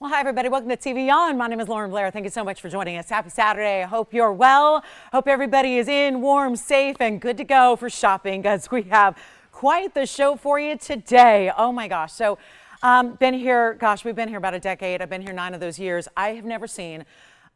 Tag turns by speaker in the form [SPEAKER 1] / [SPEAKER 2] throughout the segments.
[SPEAKER 1] Well, hi, everybody. Welcome to TVON. My name is Blair. Thank you so much for joining us. Happy Saturday. I hope you're well. Hope everybody is in, warm, safe, and good to go for shopping, because we have quite the show for you today. Oh, my gosh. So we've been here about a decade. I've been here 9 of those years. I have never seen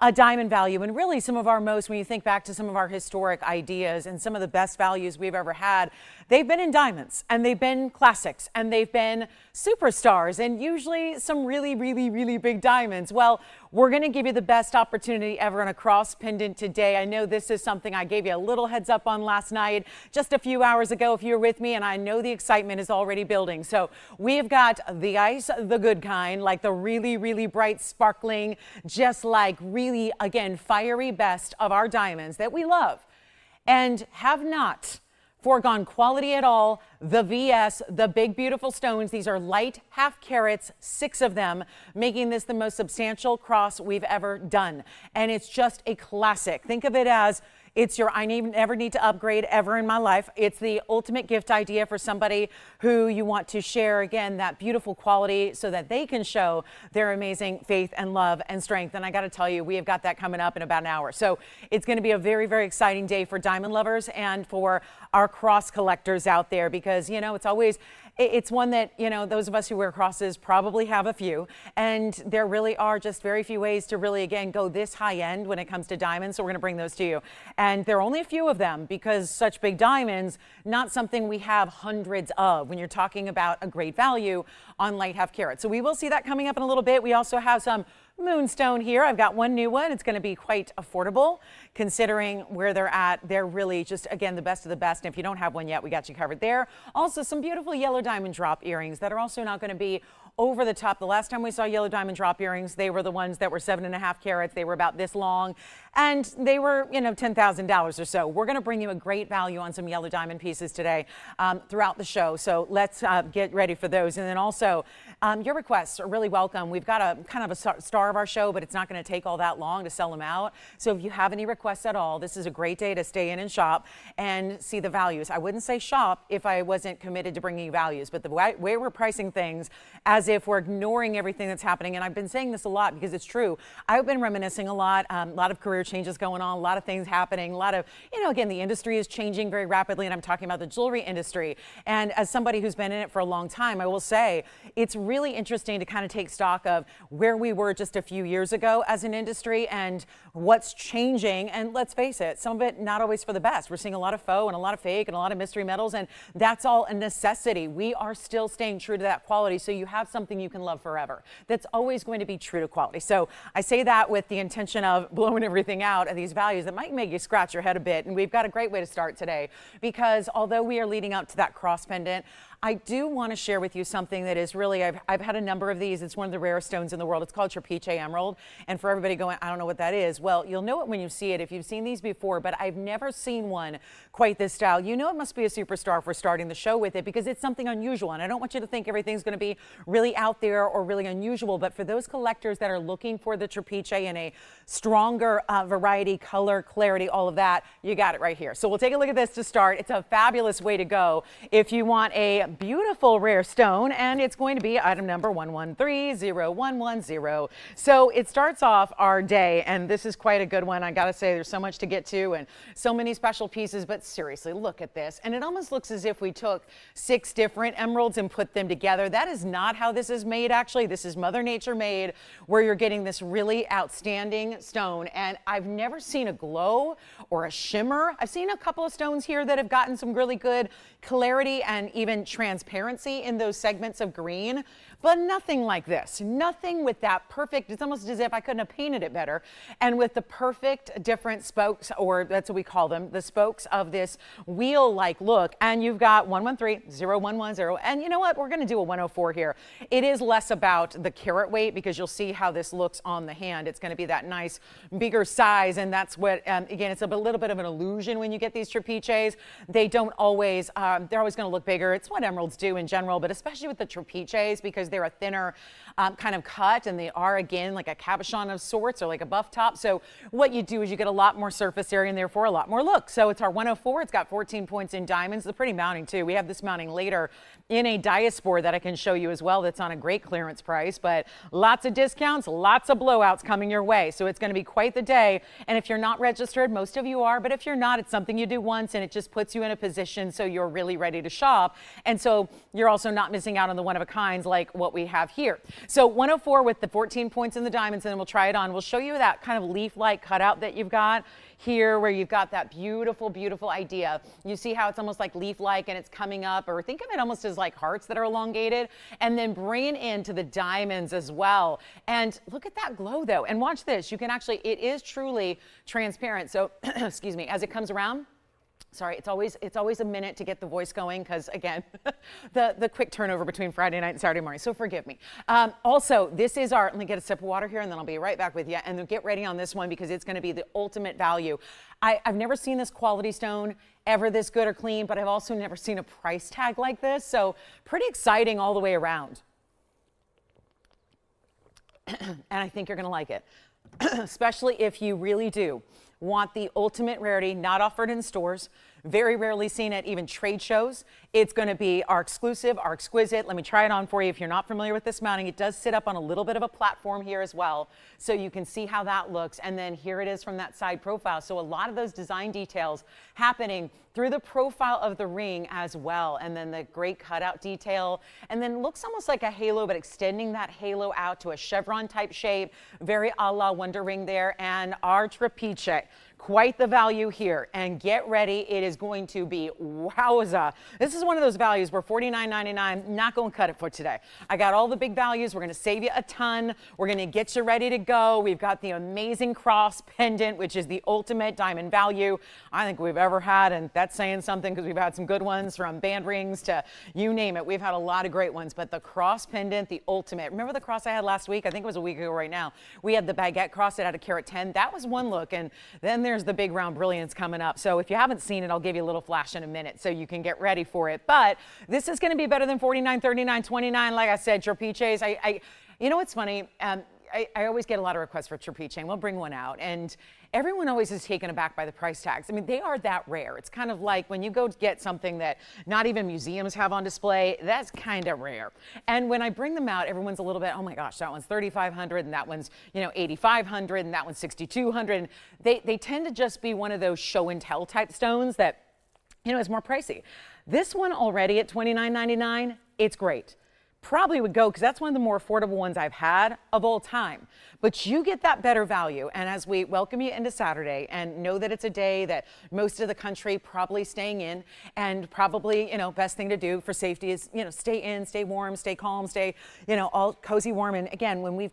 [SPEAKER 1] a diamond value, and really some of our most, when you think back to some of our historic ideas and some of the best values we've ever had, they've been in diamonds, and they've been classics, and they've been superstars, and usually some really, really, really big diamonds. Well, we're going to give you the best opportunity ever on a cross pendant today. I know this is something I gave you a little heads up on last night, just a few hours ago if you were with me, and I know the excitement is already building. So we've got the ice, the good kind, like the really, really bright, sparkling, just like really, again, fiery best of our diamonds that we love and have not foregone quality at all. The VS, the big beautiful stones. These are light half carats, 6 of them, making this the most substantial cross we've ever done. And it's just a classic. Think of it as it's your I never need to upgrade ever in my life. It's the ultimate gift idea for somebody who you want to share, again, that beautiful quality so that they can show their amazing faith and love and strength. And I got to tell you, we have got that coming up in about an hour. So it's going to be a very, very exciting day for diamond lovers and for our cross collectors out there, because, you know, it's one that, you know, those of us who wear crosses probably have a few, and there really are just very few ways to really, again, go this high end when it comes to diamonds. So we're going to bring those to you. And there are only a few of them, because such big diamonds, not something we have hundreds of when you're talking about a great value on light half carat. So we will see that coming up in a little bit. We also have some moonstone here. I've got one new one. It's going to be quite affordable considering where they're at. They're really just, again, the best of the best. And if you don't have one yet, we got you covered there. Also, some beautiful yellow diamond drop earrings that are also not going to be over the top. The last time we saw yellow diamond drop earrings, they were the ones that were 7.5 carats. They were about this long, and they were, you know, $10,000 or so. We're going to bring you a great value on some yellow diamond pieces today throughout the show. So let's get ready for those. And then also, your requests are really welcome. We've got a kind of a star of our show, but it's not going to take all that long to sell them out. So if you have any requests at all, this is a great day to stay in and shop and see the values. I wouldn't say shop if I wasn't committed to bringing you values, but the way we're pricing things as if we're ignoring everything that's happening. And I've been saying this a lot because it's true. I've been reminiscing a lot of career changes going on, a lot of things happening, a lot of, you know, again, the industry is changing very rapidly, and I'm talking about the jewelry industry. And as somebody who's been in it for a long time, I will say it's really interesting to kind of take stock of where we were just a few years ago as an industry and what's changing. And let's face it, some of it not always for the best. We're seeing a lot of faux and a lot of fake and a lot of mystery metals, and that's all a necessity. We are still staying true to that quality, so you have something you can love forever. That's always going to be true to quality. So I say that with the intention of blowing everything out at these values that might make you scratch your head a bit. And we've got a great way to start today, because although we are leading up to that cross pendant, I do want to share with you something that is really, I've had a number of these. It's one of the rarest stones in the world. It's called Trapeche Emerald. And for everybody going, I don't know what that is. Well, you'll know it when you see it if you've seen these before, but I've never seen one quite this style. You know it must be a superstar for starting the show with it, because it's something unusual. And I don't want you to think everything's going to be really out there or really unusual, but for those collectors that are looking for the Trapeche in a stronger variety, color, clarity, all of that, you got it right here. So we'll take a look at this to start. It's a fabulous way to go if you want a beautiful rare stone, and it's going to be item number 11301110. So it starts off our day, and this is quite a good one. I gotta say, there's so much to get to and so many special pieces, but seriously, look at this. And it almost looks as if we took 6 different emeralds and put them together. That is not how this is made, actually. This is Mother Nature made, where you're getting this really outstanding stone. And I've never seen a glow or a shimmer. I've seen a couple of stones here that have gotten some really good clarity and even transparency in those segments of green, but nothing like this. Nothing with that perfect, it's almost as if I couldn't have painted it better. And with the perfect different spokes, or that's what we call them, the spokes of this wheel-like look. And you've got 11301110. And you know what? We're going to do a 104 here. It is less about the carat weight, because you'll see how this looks on the hand. It's going to be that nice bigger size, and that's what, again, it's a little bit of an illusion when you get these trapeches. They don't always, they're always going to look bigger. It's what emeralds do in general, but especially with the trapeches, because they're a thinner kind of cut, and they are, again, like a cabochon of sorts or like a buff top. So what you do is you get a lot more surface area and therefore a lot more look. So it's our 104. It's got 14 points in diamonds. It's a pretty mounting too. We have this mounting later in a diaspora that I can show you as well. That's on a great clearance price, but lots of discounts, lots of blowouts coming your way. So it's going to be quite the day. And if you're not registered, most of you are, but if you're not, it's something you do once and it just puts you in a position so you're really ready to shop. And so you're also not missing out on the one of a kinds like what we have here. So 104 with the 14 points in the diamonds, and then we'll try it on. We'll show you that kind of leaf-like cutout that you've got here, where you've got that beautiful, beautiful idea. You see how it's almost like leaf-like and it's coming up, or think of it almost as like hearts that are elongated, and then bring it into the diamonds as well. And look at that glow though, and watch this. You can actually, it is truly transparent. So, excuse me, as it comes around, sorry, it's always a minute to get the voice going because, again, the quick turnover between Friday night and Saturday morning, so forgive me. Also, this is our, let me get a sip of water here and then I'll be right back with you. And then get ready on this one because it's going to be the ultimate value. I've never seen this quality stone ever this good or clean, but I've also never seen a price tag like this. So pretty exciting all the way around. And I think you're going to like it, especially if you really do want the ultimate rarity, not offered in stores, very rarely seen at even trade shows. It's going to be our exclusive, our exquisite. Let me try it on for you. If you're not familiar with this mounting, it does sit up on a little bit of a platform here as well, so you can see how that looks. And then here it is from that side profile. So a lot of those design details happening through the profile of the ring as well. And then the great cutout detail, and then looks almost like a halo, but extending that halo out to a chevron type shape, very a la Wonder Ring there. And our trapeche, quite the value here. And get ready, it is going to be wowza. This is one of those values where $49.99, not going to cut it for today. I got all the big values. We're going to save you a ton. We're going to get you ready to go. We've got the amazing cross pendant, which is the ultimate diamond value I think we've ever had. And that's saying something because we've had some good ones, from band rings to you name it. We've had a lot of great ones, but the cross pendant, the ultimate. Remember the cross I had last week? I think it was a week ago right now. We had the baguette cross that had a carat 10. That was one look. And then there's the big round brilliance coming up. So if you haven't seen it, I'll give you a little flash in a minute so you can get ready for it. But this is going to be better than $49, $39, $29. Like I said, trapeches. You know what's funny? I always get a lot of requests for trapeche, and we'll bring one out. And everyone always is taken aback by the price tags. I mean, they are that rare. It's kind of like when you go get something that not even museums have on display, that's kind of rare. And when I bring them out, everyone's a little bit, oh my gosh, that one's $3,500 and that one's, $8,500 and that one's $6,200. They tend to just be one of those show and tell type stones that, is more pricey. This one already at $29.99, it's great. Probably would go because that's one of the more affordable ones I've had of all time. But you get that better value. And as we welcome you into Saturday and know that it's a day that most of the country probably staying in, and probably, best thing to do for safety is, stay in, stay warm, stay calm, stay, all cozy warm. And again, when we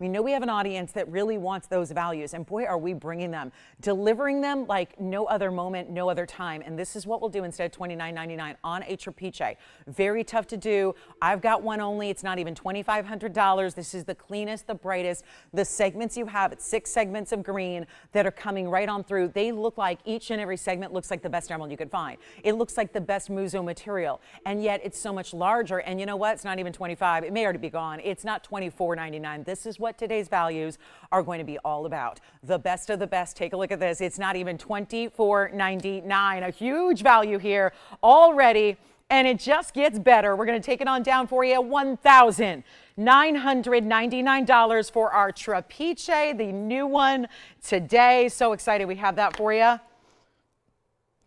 [SPEAKER 1] know we have an audience that really wants those values, and boy, are we bringing them, delivering them like no other moment, no other time. And this is what we'll do instead of $29.99 on a trapeche. Very tough to do. I've got one only. It's not even $2,500. This is the cleanest, the brightest. The segments you have, it's 6 segments of green that are coming right on through. They look like each and every segment looks like the best emerald you could find. It looks like the best muso material, and yet it's so much larger. And you know what? It's not even $25. It may already be gone. It's not $24.99. This is what today's values are going to be all about. The best of the best. Take a look at this. It's not even $24.99. A huge value here already. And it just gets better. We're going to take it on down for you at $1,999 for our trapeche, the new one today. So excited we have that for you.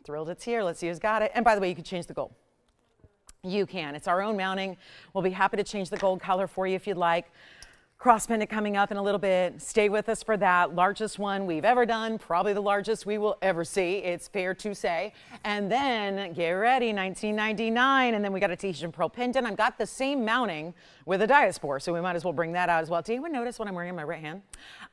[SPEAKER 1] Thrilled it's here. Let's see who's got it. And by the way, you can change the gold. You can. It's our own mounting. We'll be happy to change the gold color for you if you'd like. Cross pendant coming up in a little bit. Stay with us for that. Largest one we've ever done, probably the largest we will ever see. It's fair to say. And then get ready, $19.99. And then we got a Tahitian pearl pendant. I've got the same mounting with a diaspora, so we might as well bring that out as well. Do anyone notice what I'm wearing in my right hand?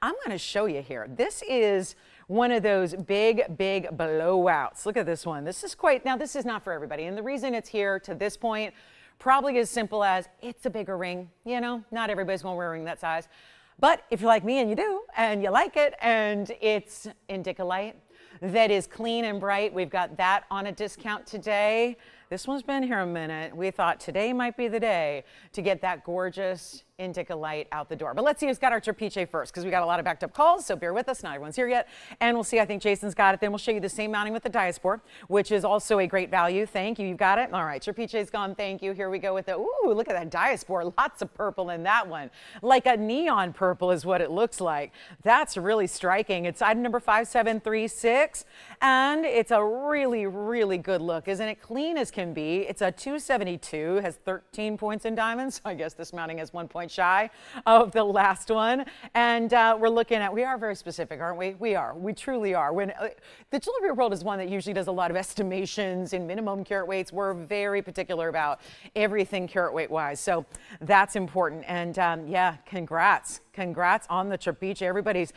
[SPEAKER 1] I'm going to show you here. This is one of those big blowouts. Look at this one. This is now this is not for everybody. And the reason it's here to this point, probably as simple as it's a bigger ring. Not everybody's going to wear a ring that size. But if you're like me and you do, and you like it, and it's Indica Light that is clean and bright, we've got that on a discount today. This one's been here a minute. We thought today might be the day to get that gorgeous indica light out the door. But let's see who's got our trapiche first, because we got a lot of backed up calls, so bear with us. Not everyone's here yet. And we'll see. I think Jason's got it. Then we'll show you the same mounting with the diaspore, which is also a great value. Thank you. You've got it. All right. Trapiche's gone. Thank you. Here we go with the, ooh, look at that diaspore. Lots of purple in that one. Like a neon purple is what it looks like. That's really striking. It's item number 5736, and it's a really, really good look. Isn't it clean as can be? It's a 272, has 13 points in diamonds. So I guess this mounting is 1 point shy of the last one. And we're looking at, we are very specific, aren't we? We are. We truly are. When the jewelry world is one that usually does a lot of estimations and minimum carat weights. We're very particular about everything carat weight wise. So that's important. And yeah, congrats. Congrats on the trapiche. Everybody's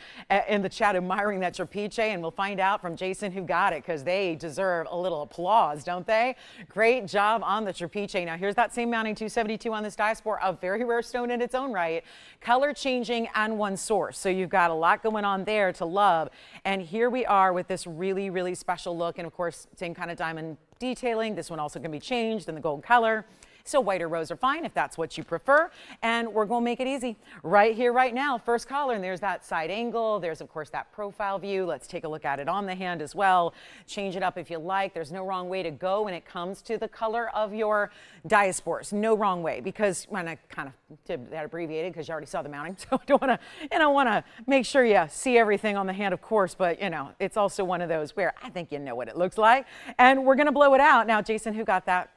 [SPEAKER 1] in the chat admiring that trapiche, and we'll find out from Jason who got it, because they deserve a little applause, don't they? Great job on the trapiche. Now here's that same mounting, 272 on this diaspora, a very rare stone in its own right, color changing and one source. So you've got a lot going on there to love. And here we are with this really, really special look. And of course, same kind of diamond detailing. This one also can be changed in the gold color. So white or rose are fine if that's what you prefer. And we're going to make it easy right here, right now. First caller, and there's that side angle. There's, of course, that profile view. Let's take a look at it on the hand as well. Change it up if you like. There's no wrong way to go when it comes to the color of your diaspores. No wrong way, because when I kind of did that abbreviated because you already saw the mounting. So I don't want to, and I want to make sure you see everything on the hand, of course. But, you know, it's also one of those where I think you know what it looks like. And we're going to blow it out. Now, Jason, who got that?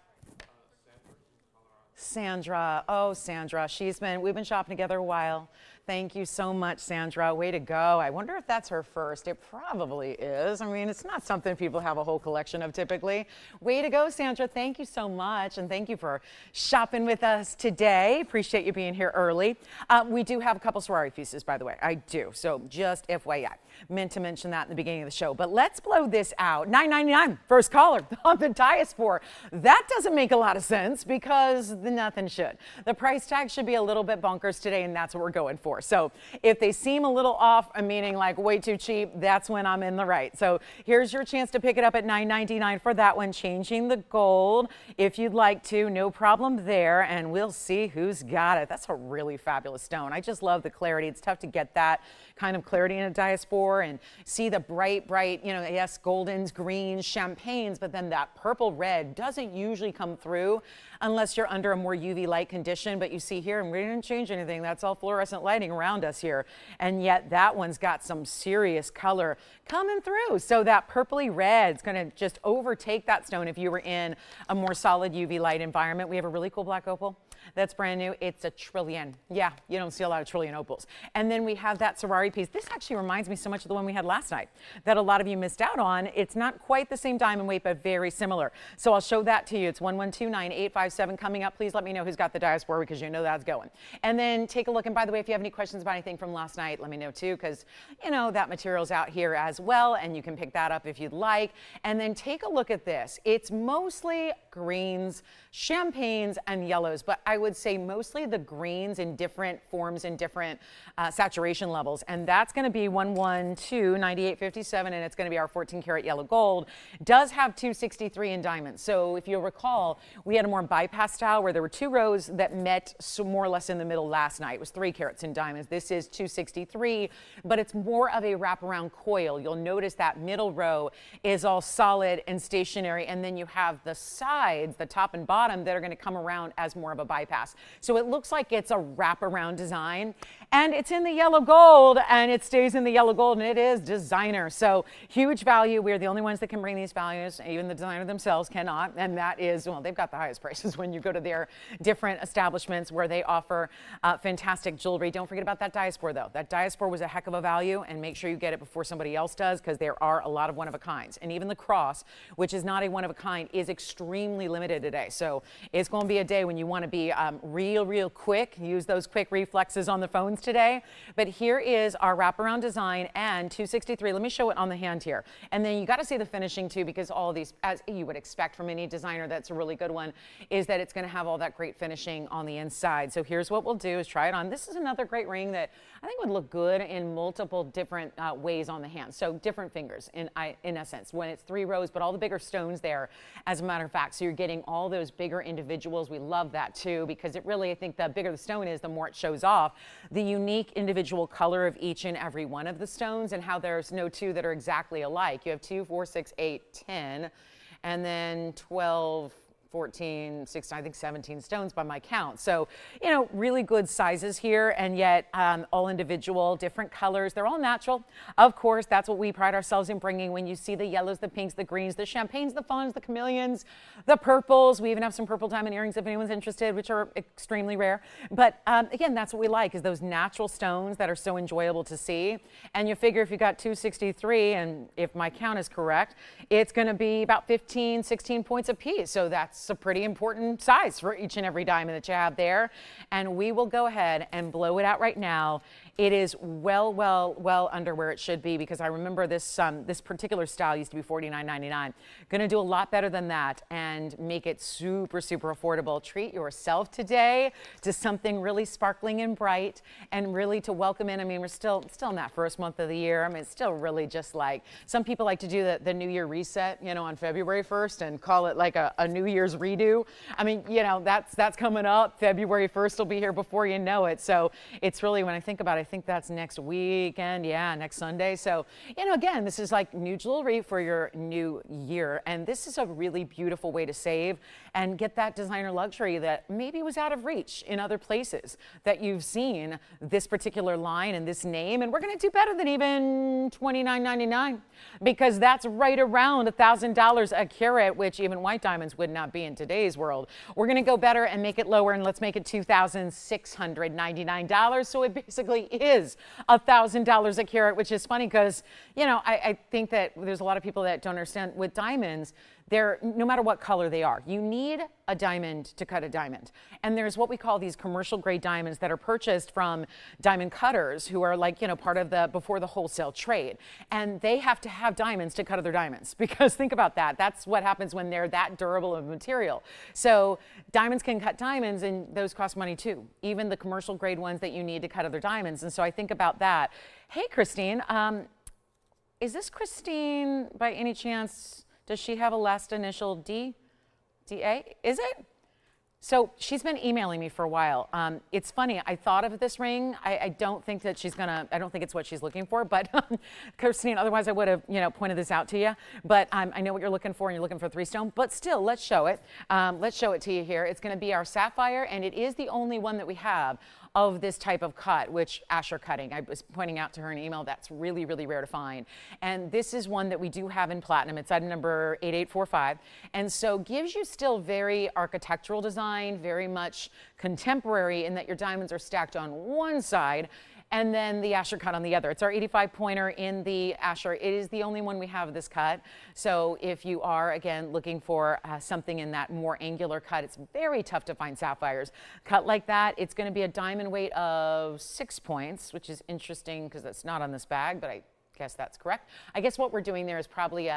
[SPEAKER 1] Sandra. Oh, Sandra. We've been shopping together a while. Thank you so much, Sandra. Way to go. I wonder if that's her first. It probably is. I mean, it's not something people have a whole collection of typically. Way to go, Sandra. Thank you so much. And thank you for shopping with us today. Appreciate you being here early. We do have a couple Swarovski pieces, by the way. I do. So just FYI. Meant to mention that in the beginning of the show. But let's blow this out. $9.99. First caller on the diaspora. That doesn't make a lot of sense, because nothing should. The price tag should be a little bit bonkers today, and that's what we're going for. So if they seem a little off, meaning like way too cheap, that's when I'm in the right. So here's your chance to pick it up at $9.99 for that one. Changing the gold if you'd like to, no problem there. And we'll see who's got it. That's a really fabulous stone. I just love the clarity. It's tough to get that kind of clarity in a diaspora and see the bright, you know, yes, goldens, greens, champagnes, but then that purple red doesn't usually come through unless you're under a more UV light condition. But you see here, and we didn't change anything. That's all fluorescent lighting around us here. And yet that one's got some serious color coming through. So that purpley red is going to just overtake that stone if you were in a more solid UV light environment. We have a really cool black opal that's brand new. It's a trillion. Yeah, you don't see a lot of trillion opals. And then we have that Swarovski piece. This actually reminds me so much of the one we had last night that a lot of you missed out on. It's not quite the same diamond weight, but very similar. So I'll show that to you. It's 1129857 coming up. Please let me know who's got the diaspora, because you know that's going. And then take a look. And by the way, if you have any questions about anything from last night, let me know too, because you know that material's out here as well, and you can pick that up if you'd like. And then take a look at this. It's mostly greens, champagnes, and yellows, but I would say mostly the greens in different forms and different saturation levels. And that's going to be 1129857, and it's going to be our 14 karat yellow gold. Does have 263 in diamonds. So if you'll recall, we had a more bypass style where there were two rows that met more or less in the middle last night. It was 3 carats in diamonds. This is 263, but it's more of a wraparound coil. You'll notice that middle row is all solid and stationary, and then you have the sides, the top and bottom, that are going to come around as more of a bypass. So it looks like it's a wraparound design, and it's in the yellow gold, and it stays in the yellow gold, and it is designer. So huge value. We're the only ones that can bring these values. Even the designer themselves cannot, and that is, well, they've got the highest prices when you go to their different establishments where they offer fantastic jewelry. Don't forget about that diaspora, though. That diaspora was a heck of a value, and make sure you get it before somebody else does, because there are a lot of one-of-a-kinds. And even the cross, which is not a one-of-a-kind, is extremely limited today. So it's going to be a day when you want to be real quick. Use those quick reflexes on the phones today. But here is our wraparound design and 263. Let me show it on the hand here. And then you got to see the finishing too, because all of these, as you would expect from any designer that's a really good one, is that it's going to have all that great finishing on the inside. So here's what we'll do is try it on. This is another great ring that I think would look good in multiple different ways on the hand. So different fingers in essence, when it's 3 rows, but all the bigger stones there, as a matter of fact. So you're getting all those bigger individuals. We love that too, because it really, I think the bigger the stone is, the more it shows off the unique individual color of each and every one of the stones, and how there's no two that are exactly alike. You have 2, 4, 6, 8, 10, and then 12, 14, 16, I think 17 stones by my count. So, you know, really good sizes here, and yet all individual, different colors. They're all natural. Of course, that's what we pride ourselves in bringing. When you see the yellows, the pinks, the greens, the champagnes, the fawns, the chameleons, the purples. We even have some purple diamond earrings if anyone's interested, which are extremely rare. But again, that's what we like, is those natural stones that are so enjoyable to see. And you figure if you got 263, and if my count is correct, it's going to be about 15, 16 points a piece. So that's a pretty important size for each and every diamond that you have there. And we will go ahead and blow it out right now. It is well under where it should be, because I remember this this particular style used to be $49.99. Going to do a lot better than that and make it super affordable. Treat yourself today to something really sparkling and bright, and really to welcome in. I mean, we're still in that first month of the year. I mean, it's still really just like, some people like to do the New Year reset, you know, on February 1st and call it like a New Year's redo. I mean, you know, that's coming up. February 1st will be here before you know it. So it's really, when I think about it, I think that's next weekend. Yeah, next Sunday. So, you know, again, this is like new jewelry for your new year. And this is a really beautiful way to save and get that designer luxury that maybe was out of reach in other places that you've seen this particular line and this name. And we're going to do better than even $29.99, because that's right around $1,000 a carat, which even white diamonds would not be in today's world. We're going to go better and make it lower, and let's make it $2,699. So it basically is $1,000 a carat, which is funny because, you know, I think that there's a lot of people that don't understand with diamonds. They're, no matter what color they are, you need a diamond to cut a diamond. And there's what we call these commercial grade diamonds that are purchased from diamond cutters who are like, you know, part of the, before the wholesale trade. And they have to have diamonds to cut other diamonds, because think about that. That's what happens when they're that durable of material. So diamonds can cut diamonds, and those cost money too, even the commercial grade ones that you need to cut other diamonds. And so I think about that. Hey, Christine, is this Christine by any chance? Does she have a last initial D? DA? Is it? So she's been emailing me for a while. It's funny, I thought of this ring. I don't think that she's gonna, I don't think it's what she's looking for, but Christine, otherwise I would have, you know, pointed this out to you. But I know what you're looking for, and you're looking for 3 stone, but still, let's show it. Let's show it to you here. It's gonna be our sapphire, and it is the only one that we have of this type of cut, which Asher cutting, I was pointing out to her in an email, that's really rare to find. And this is one that we do have in platinum. It's item number 8845. And so gives you still very architectural design, very much contemporary, in that your diamonds are stacked on one side and then the Asher cut on the other. It's our 85 pointer in the Asher. It is the only one we have this cut. So if you are, again, looking for something in that more angular cut, it's very tough to find sapphires cut like that. It's going to be a diamond weight of 6 points, which is interesting because that's not on this bag, but I guess that's correct. I guess what we're doing there is probably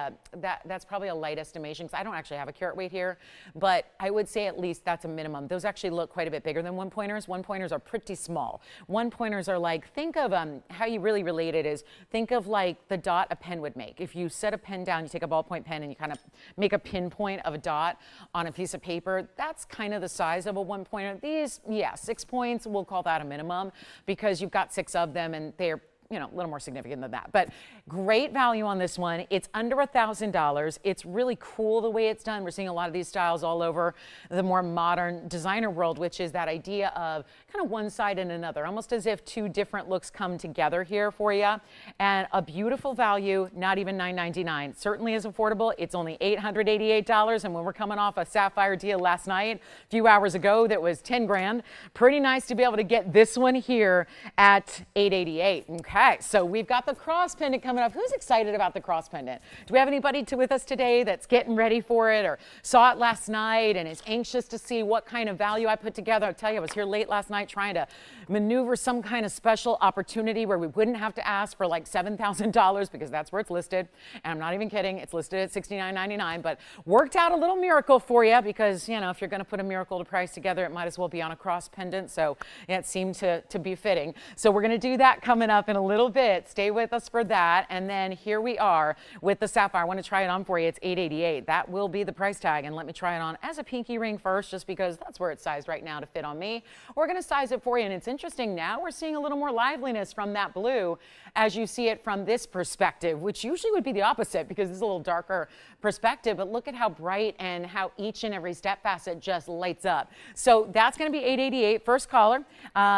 [SPEAKER 1] that's probably a light estimation, because I don't actually have a carat weight here, but I would say at least that's a minimum. Those actually look quite a bit bigger than 1 pointers. 1 pointers are pretty small. 1 pointers are like, think of how you really relate it is, think of like the dot a pen would make. If you set a pen down, you take a ballpoint pen and you kind of make a pinpoint of a dot on a piece of paper, that's kind of the size of a 1 pointer. These, yeah, 6 points, we'll call that a minimum, because you've got 6 of them and they're, you know, a little more significant than that. But great value on this one. It's under $1,000. It's really cool the way it's done. We're seeing a lot of these styles all over the more modern designer world, which is that idea of kind of one side and another, almost as if 2 different looks come together here for you. And a beautiful value, not even $9.99. Certainly is affordable. It's only $888. And when we're coming off a sapphire deal last night, a few hours ago, that was 10 grand. Pretty nice to be able to get this one here at $888. Okay. Okay, so we've got the cross pendant coming up. Who's excited about the cross pendant? Do we have anybody with us today that's getting ready for it or saw it last night and is anxious to see what kind of value I put together? I'll tell you, I was here late last night trying to maneuver some kind of special opportunity where we wouldn't have to ask for like $7,000 because that's where it's listed. And I'm not even kidding, it's listed at $69.99, but worked out a little miracle for you because, you know, if you're going to put a miracle to price together, it might as well be on a cross pendant. So yeah, it seemed to be fitting. So we're going to do that coming up in a little bit. Stay with us for that. And then here we are with the sapphire. I want to try it on for you. It's $888. That will be the price tag. And let me try it on as a pinky ring first, just because that's where it's sized right now to fit on me. We're going to size it for you. And it's interesting now we're seeing a little more liveliness from that blue as you see it from this perspective, which usually would be the opposite because it's a little darker perspective. But look at how bright and how each and every step facet just lights up. So that's going to be $888. First caller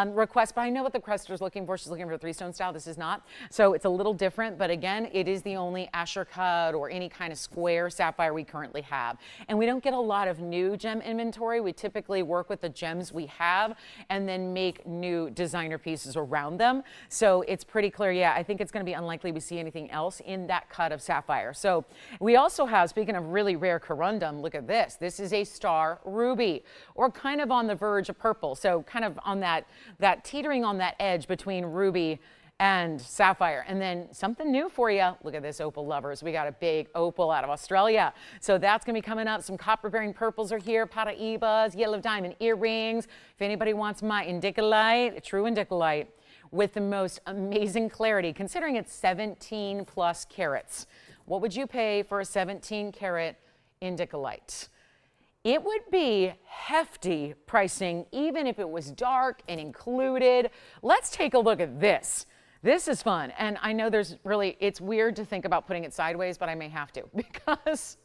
[SPEAKER 1] request, but I know what the requester's looking for. She's looking for a three-stone style. This is not. So it's a little different, but again, it is the only Asher cut or any kind of square sapphire we currently have. And we don't get a lot of new gem inventory. We typically work with the gems we have and then make new designer pieces around them. So it's pretty clear. Yeah, I think it's going to be unlikely we see anything else in that cut of sapphire. So we also have, speaking of really rare corundum, look at this. This is a star ruby, or kind of on the verge of purple. So kind of on that teetering on that edge between ruby and sapphire. And then something new for you. Look at this, opal lovers. We got a big opal out of Australia. So that's going to be coming up. Some copper-bearing purples are here, Paraibas, yellow diamond earrings. If anybody wants my indicolite, true indicolite, with the most amazing clarity, considering it's 17 plus carats. What would you pay for a 17 carat indicolite? It would be hefty pricing, even if it was dark and included. Let's take a look at this. This is fun. And I know it's weird to think about putting it sideways, but I may have to because,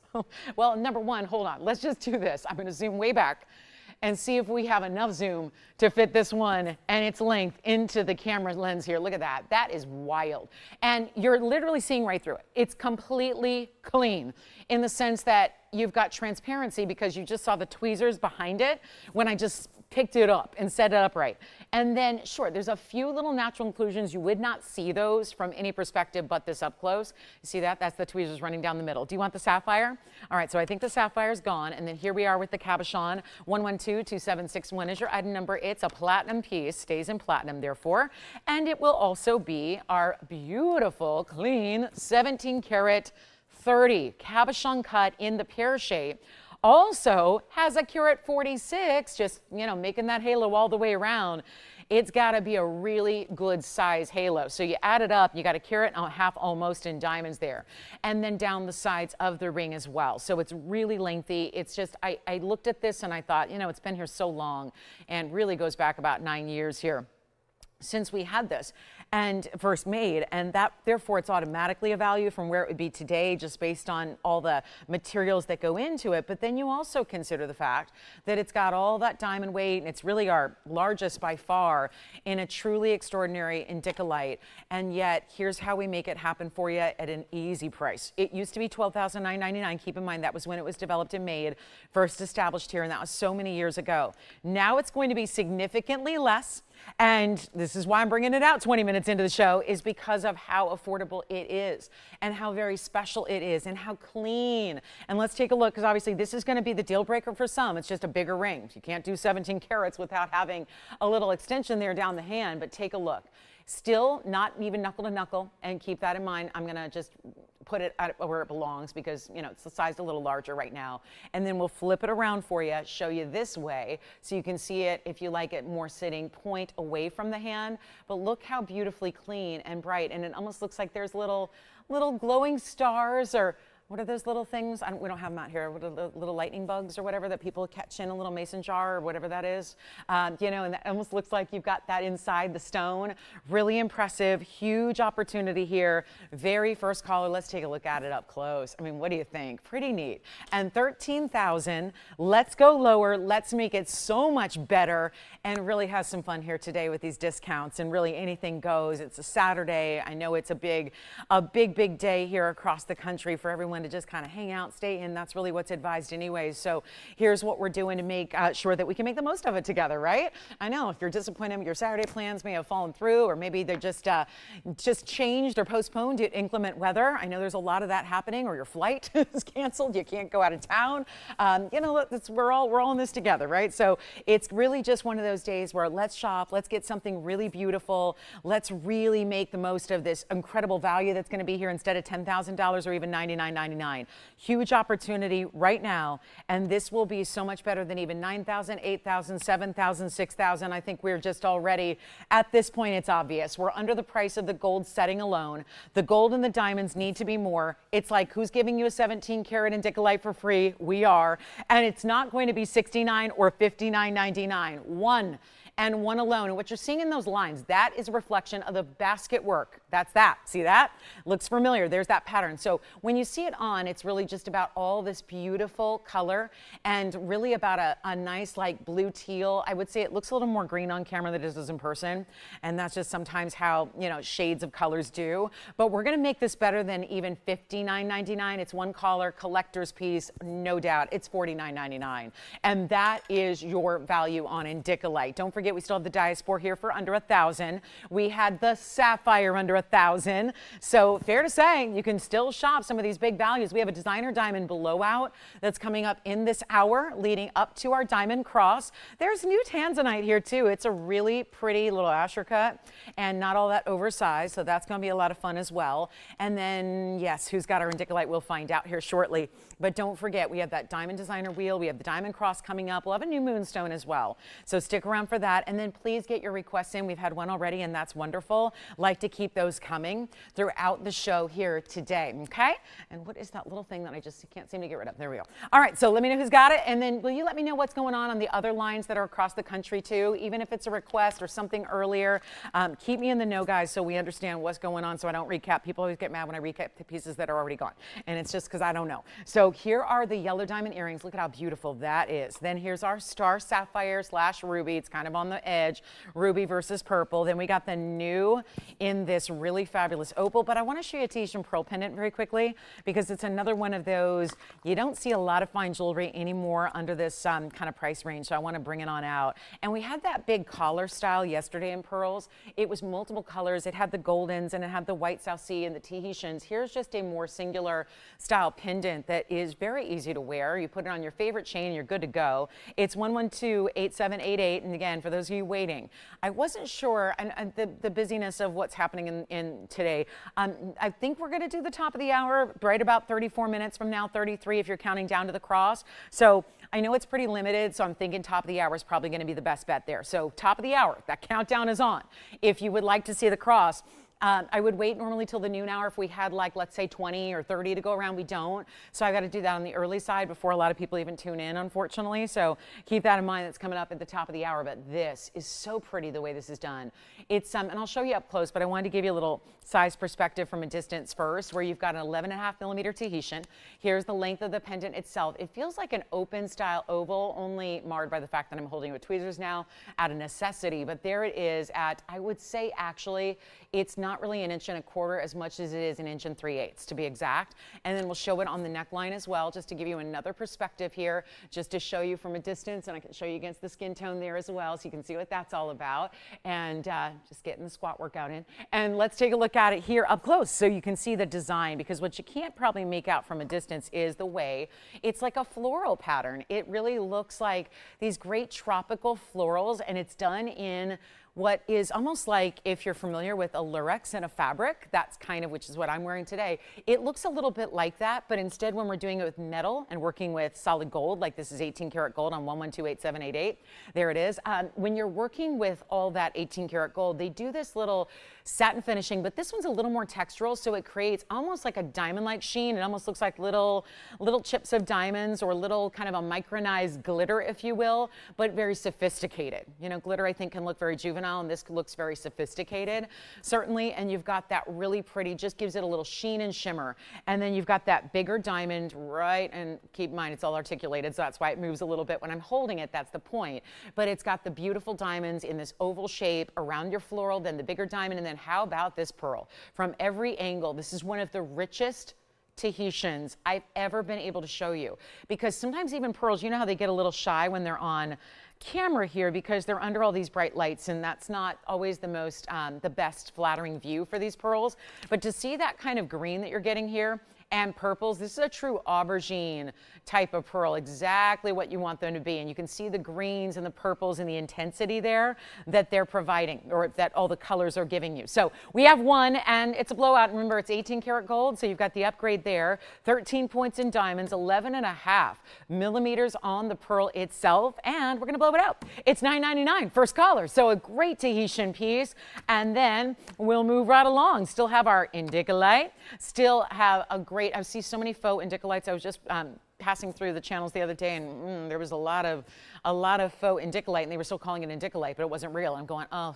[SPEAKER 1] well, number one, hold on. Let's just do this. I'm going to zoom way back and see if we have enough zoom to fit this one and its length into the camera lens here. Look at that. That is wild. And you're literally seeing right through it. It's completely clean in the sense that you've got transparency because you just saw the tweezers behind it when I just picked it up and set it upright. And then, sure, there's a few little natural inclusions. You would not see those from any perspective but this up close. You see that? That's the tweezers running down the middle. Do you want the sapphire? All right, so I think the sapphire is gone. And then here we are with the cabochon. 112-2761 is your item number. It's a platinum piece, stays in platinum, therefore. And it will also be our beautiful, clean 17 karat 30 cabochon cut in the pear shape. Also has a carat 46, just, you know, making that halo all the way around. It's got to be a really good size halo. So you add it up, you got a carat and a half almost in diamonds there. And then down the sides of the ring as well. So it's really lengthy. It's just, I looked at this and I thought, you know, it's been here so long and really goes back about 9 years here since we had this and first made, and that therefore it's automatically a value from where it would be today just based on all the materials that go into it. But then you also consider the fact that it's got all that diamond weight and it's really our largest by far in a truly extraordinary indicolite. And yet here's how we make it happen for you at an easy price. It used to be $12,999. Keep in mind that was when it was developed and made, first established here, and that was so many years ago. Now it's going to be significantly less. And this is why I'm bringing it out 20 minutes into the show, is because of how affordable it is and how very special it is and how clean. And let's take a look, because obviously this is going to be the deal breaker for some. It's just a bigger ring. You can't do 17 carats without having a little extension there down the hand, but take a look. Still not even knuckle to knuckle, and keep that in mind. I'm going to just put it where it belongs because, you know, it's sized a little larger right now. And then we'll flip it around for you, show you this way so you can see it if you like it more sitting point away from the hand. But look how beautifully clean and bright, and it almost looks like there's little glowing stars, or what are those little things? We don't have them out here. What are the little lightning bugs or whatever that people catch in a little mason jar or whatever that is? You know, and that almost looks like you've got that inside the stone. Really impressive, huge opportunity here. Very first caller, let's take a look at it up close. I mean, what do you think? Pretty neat. And 13,000, let's go lower. Let's make it so much better and really have some fun here today with these discounts, and really anything goes. It's a Saturday. I know it's a big day here across the country for everyone everyone to just kind of hang out, stay in. That's really what's advised anyways. So here's what we're doing to make sure that we can make the most of it together, right? I know if you're disappointed, your Saturday plans may have fallen through, or maybe they're just changed or postponed due to inclement weather. I know there's a lot of that happening, or your flight is canceled. You can't go out of town. You know, we're all in this together, right? So it's really just one of those days where let's shop, let's get something really beautiful. Let's really make the most of this incredible value that's going to be here instead of $10,000 or even $99.99. Huge opportunity right now, and this will be so much better than even $9,000, $8,000, $7,000, $6,000. I think we're just already at this point. It's obvious we're under the price of the gold setting alone. The gold and the diamonds need to be more. It's like, who's giving you a 17-karat indicolite for free? We are, and it's not going to be $69 or $59.99. One and one alone. And what you're seeing in those lines, that is a reflection of the basket work. That's that. See that? Looks familiar. There's that pattern. So when you see it on, it's really just about all this beautiful color and really about a nice like blue teal. I would say it looks a little more green on camera than it does in person. And that's just sometimes how, you know, shades of colors do. But we're going to make this better than even $59.99. It's one collar collector's piece, no doubt. It's $49.99. And that is your value on indicolite. Don't forget, we still have the diaspora here for under $1,000. We had the sapphire under $1,000. So fair to say, you can still shop some of these big values. We have a designer diamond blowout that's coming up in this hour, leading up to our diamond cross. There's new tanzanite here too. It's a really pretty little asher cut and not all that oversized. So that's going to be a lot of fun as well. And then, yes, who's got our indicolite? We'll find out here shortly. But don't forget, we have that diamond designer wheel. We have the diamond cross coming up. We'll have a new moonstone as well. So stick around for that. And then please get your requests in. We've had one already, and that's wonderful. Like to keep those coming throughout the show here today, okay? And what is that little thing that I just can't seem to get rid of? There we go. All right, so let me know who's got it, and then will you let me know what's going on the other lines that are across the country too, even if it's a request or something earlier. Keep me in the know, guys, so we understand what's going on, so I don't recap. People always get mad when I recap the pieces that are already gone, and it's just because I don't know. So here are the yellow diamond earrings. Look at how beautiful that is. Then here's our star sapphire / ruby. It's kind of on the edge, ruby versus purple. Then we got the new in this really fabulous opal, but I want to show you a Tahitian pearl pendant very quickly because it's another one of those, you don't see a lot of fine jewelry anymore under this kind of price range, so I want to bring it on out. And we had that big collar style yesterday in pearls. It was multiple colors. It had the goldens and it had the white South Sea and the Tahitians. Here's just a more singular style pendant that is very easy to wear. You put it on your favorite chain and you're good to go. It's 112-8788, and again, for those of you waiting, I wasn't sure, and the busyness of what's happening in today, I think we're going to do the top of the hour right about 34 minutes from now, 33 if you're counting down to the cross. So I know it's pretty limited, so I'm thinking top of the hour is probably going to be the best bet there. So top of the hour, that countdown is on. If you would like to see the cross, I would wait normally till the noon hour if we had, like, let's say 20 or 30 to go around. We don't. So I got to do that on the early side before a lot of people even tune in, unfortunately. So keep that in mind. That's coming up at the top of the hour. But this is so pretty the way this is done. It's and I'll show you up close, but I wanted to give you a little size perspective from a distance first, where you've got an 11.5 millimeter Tahitian. Here's the length of the pendant itself. It feels like an open style oval, only marred by the fact that I'm holding it with tweezers now out of necessity. But there it is at, I would say, actually, it's not really 1.25 inches as much as it is 1 3/8 inches to be exact. And then we'll show it on the neckline as well, just to give you another perspective here, just to show you from a distance, and I can show you against the skin tone there as well, so you can see what that's all about. And just getting the squat workout in. And let's take a look at it here up close so you can see the design, because what you can't probably make out from a distance is the way it's like a floral pattern. It really looks like these great tropical florals, and it's done in what is almost like, if you're familiar with a lurex in a fabric, that's kind of, which is what I'm wearing today. It looks a little bit like that, but instead when we're doing it with metal and working with solid gold, like this is 18 karat gold on 1128788, there it is. When you're working with all that 18 karat gold, they do this little satin finishing, but this one's a little more textural, so it creates almost like a diamond-like sheen. It almost looks like little chips of diamonds, or little kind of a micronized glitter, if you will, but very sophisticated. You know, glitter I think can look very juvenile, and this looks very sophisticated, certainly. And you've got that really pretty, just gives it a little sheen and shimmer. And then you've got that bigger diamond, right? And keep in mind, it's all articulated, so that's why it moves a little bit when I'm holding it. That's the point. But it's got the beautiful diamonds in this oval shape around your floral, then the bigger diamond, and then how about this pearl? From every angle, this is one of the richest Tahitians I've ever been able to show you, because sometimes even pearls, you know how they get a little shy when they're on camera here because they're under all these bright lights, and that's not always the best flattering view for these pearls. But to see that kind of green that you're getting here and purples, this is a true aubergine type of pearl, exactly what you want them to be. And you can see the greens and the purples and the intensity there that they're providing, or that all the colors are giving you. So we have one, and it's a blowout. Remember, it's 18 karat gold, so you've got the upgrade there. 13 points in diamonds, 11.5 millimeters on the pearl itself, and we're gonna blow it out. It's $9.99, first caller. So a great Tahitian piece, and then we'll move right along. Still have our indicolite, still have a great, I see so many faux indicolites. I was just passing through the channels the other day, and there was a lot of faux indicolite, and they were still calling it indicolite, but it wasn't real. I'm going, oh,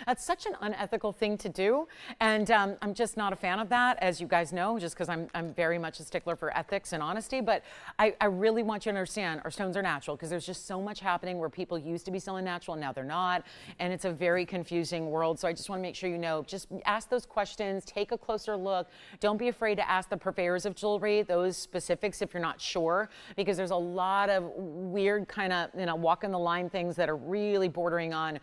[SPEAKER 1] that's such an unethical thing to do, and I'm just not a fan of that, as you guys know, just because I'm very much a stickler for ethics and honesty. But I really want you to understand our stones are natural, because there's just so much happening where people used to be selling natural and now they're not, and it's a very confusing world. So I just want to make sure you know, just ask those questions, take a closer look. Don't be afraid to ask the purveyors of jewelry those specifics if you're not sure, because there's a lot of weird kind of, walk in the line things that are really bordering on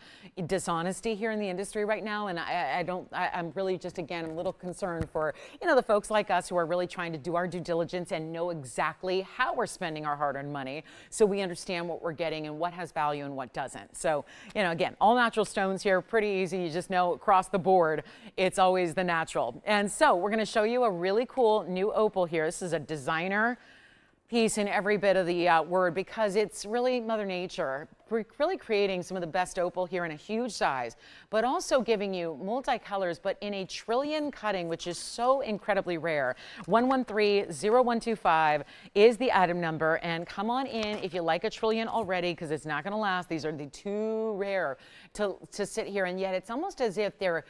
[SPEAKER 1] dishonesty here in the industry right now. And I'm really just, again, a little concerned for, the folks like us who are really trying to do our due diligence and know exactly how we're spending our hard-earned money, so we understand what we're getting and what has value and what doesn't. So, again, all natural stones here, pretty easy. You just know across the board, it's always the natural. And so we're going to show you a really cool new opal here. This is a designer piece in every bit of the word, because it's really Mother Nature. We're really creating some of the best opal here in a huge size, but also giving you multicolors, but in a trillion cutting, which is so incredibly rare. 113-0125 is the item number, and come on in if you like a trillion already, because it's not going to last. These are too rare to sit here, and yet it's almost as if the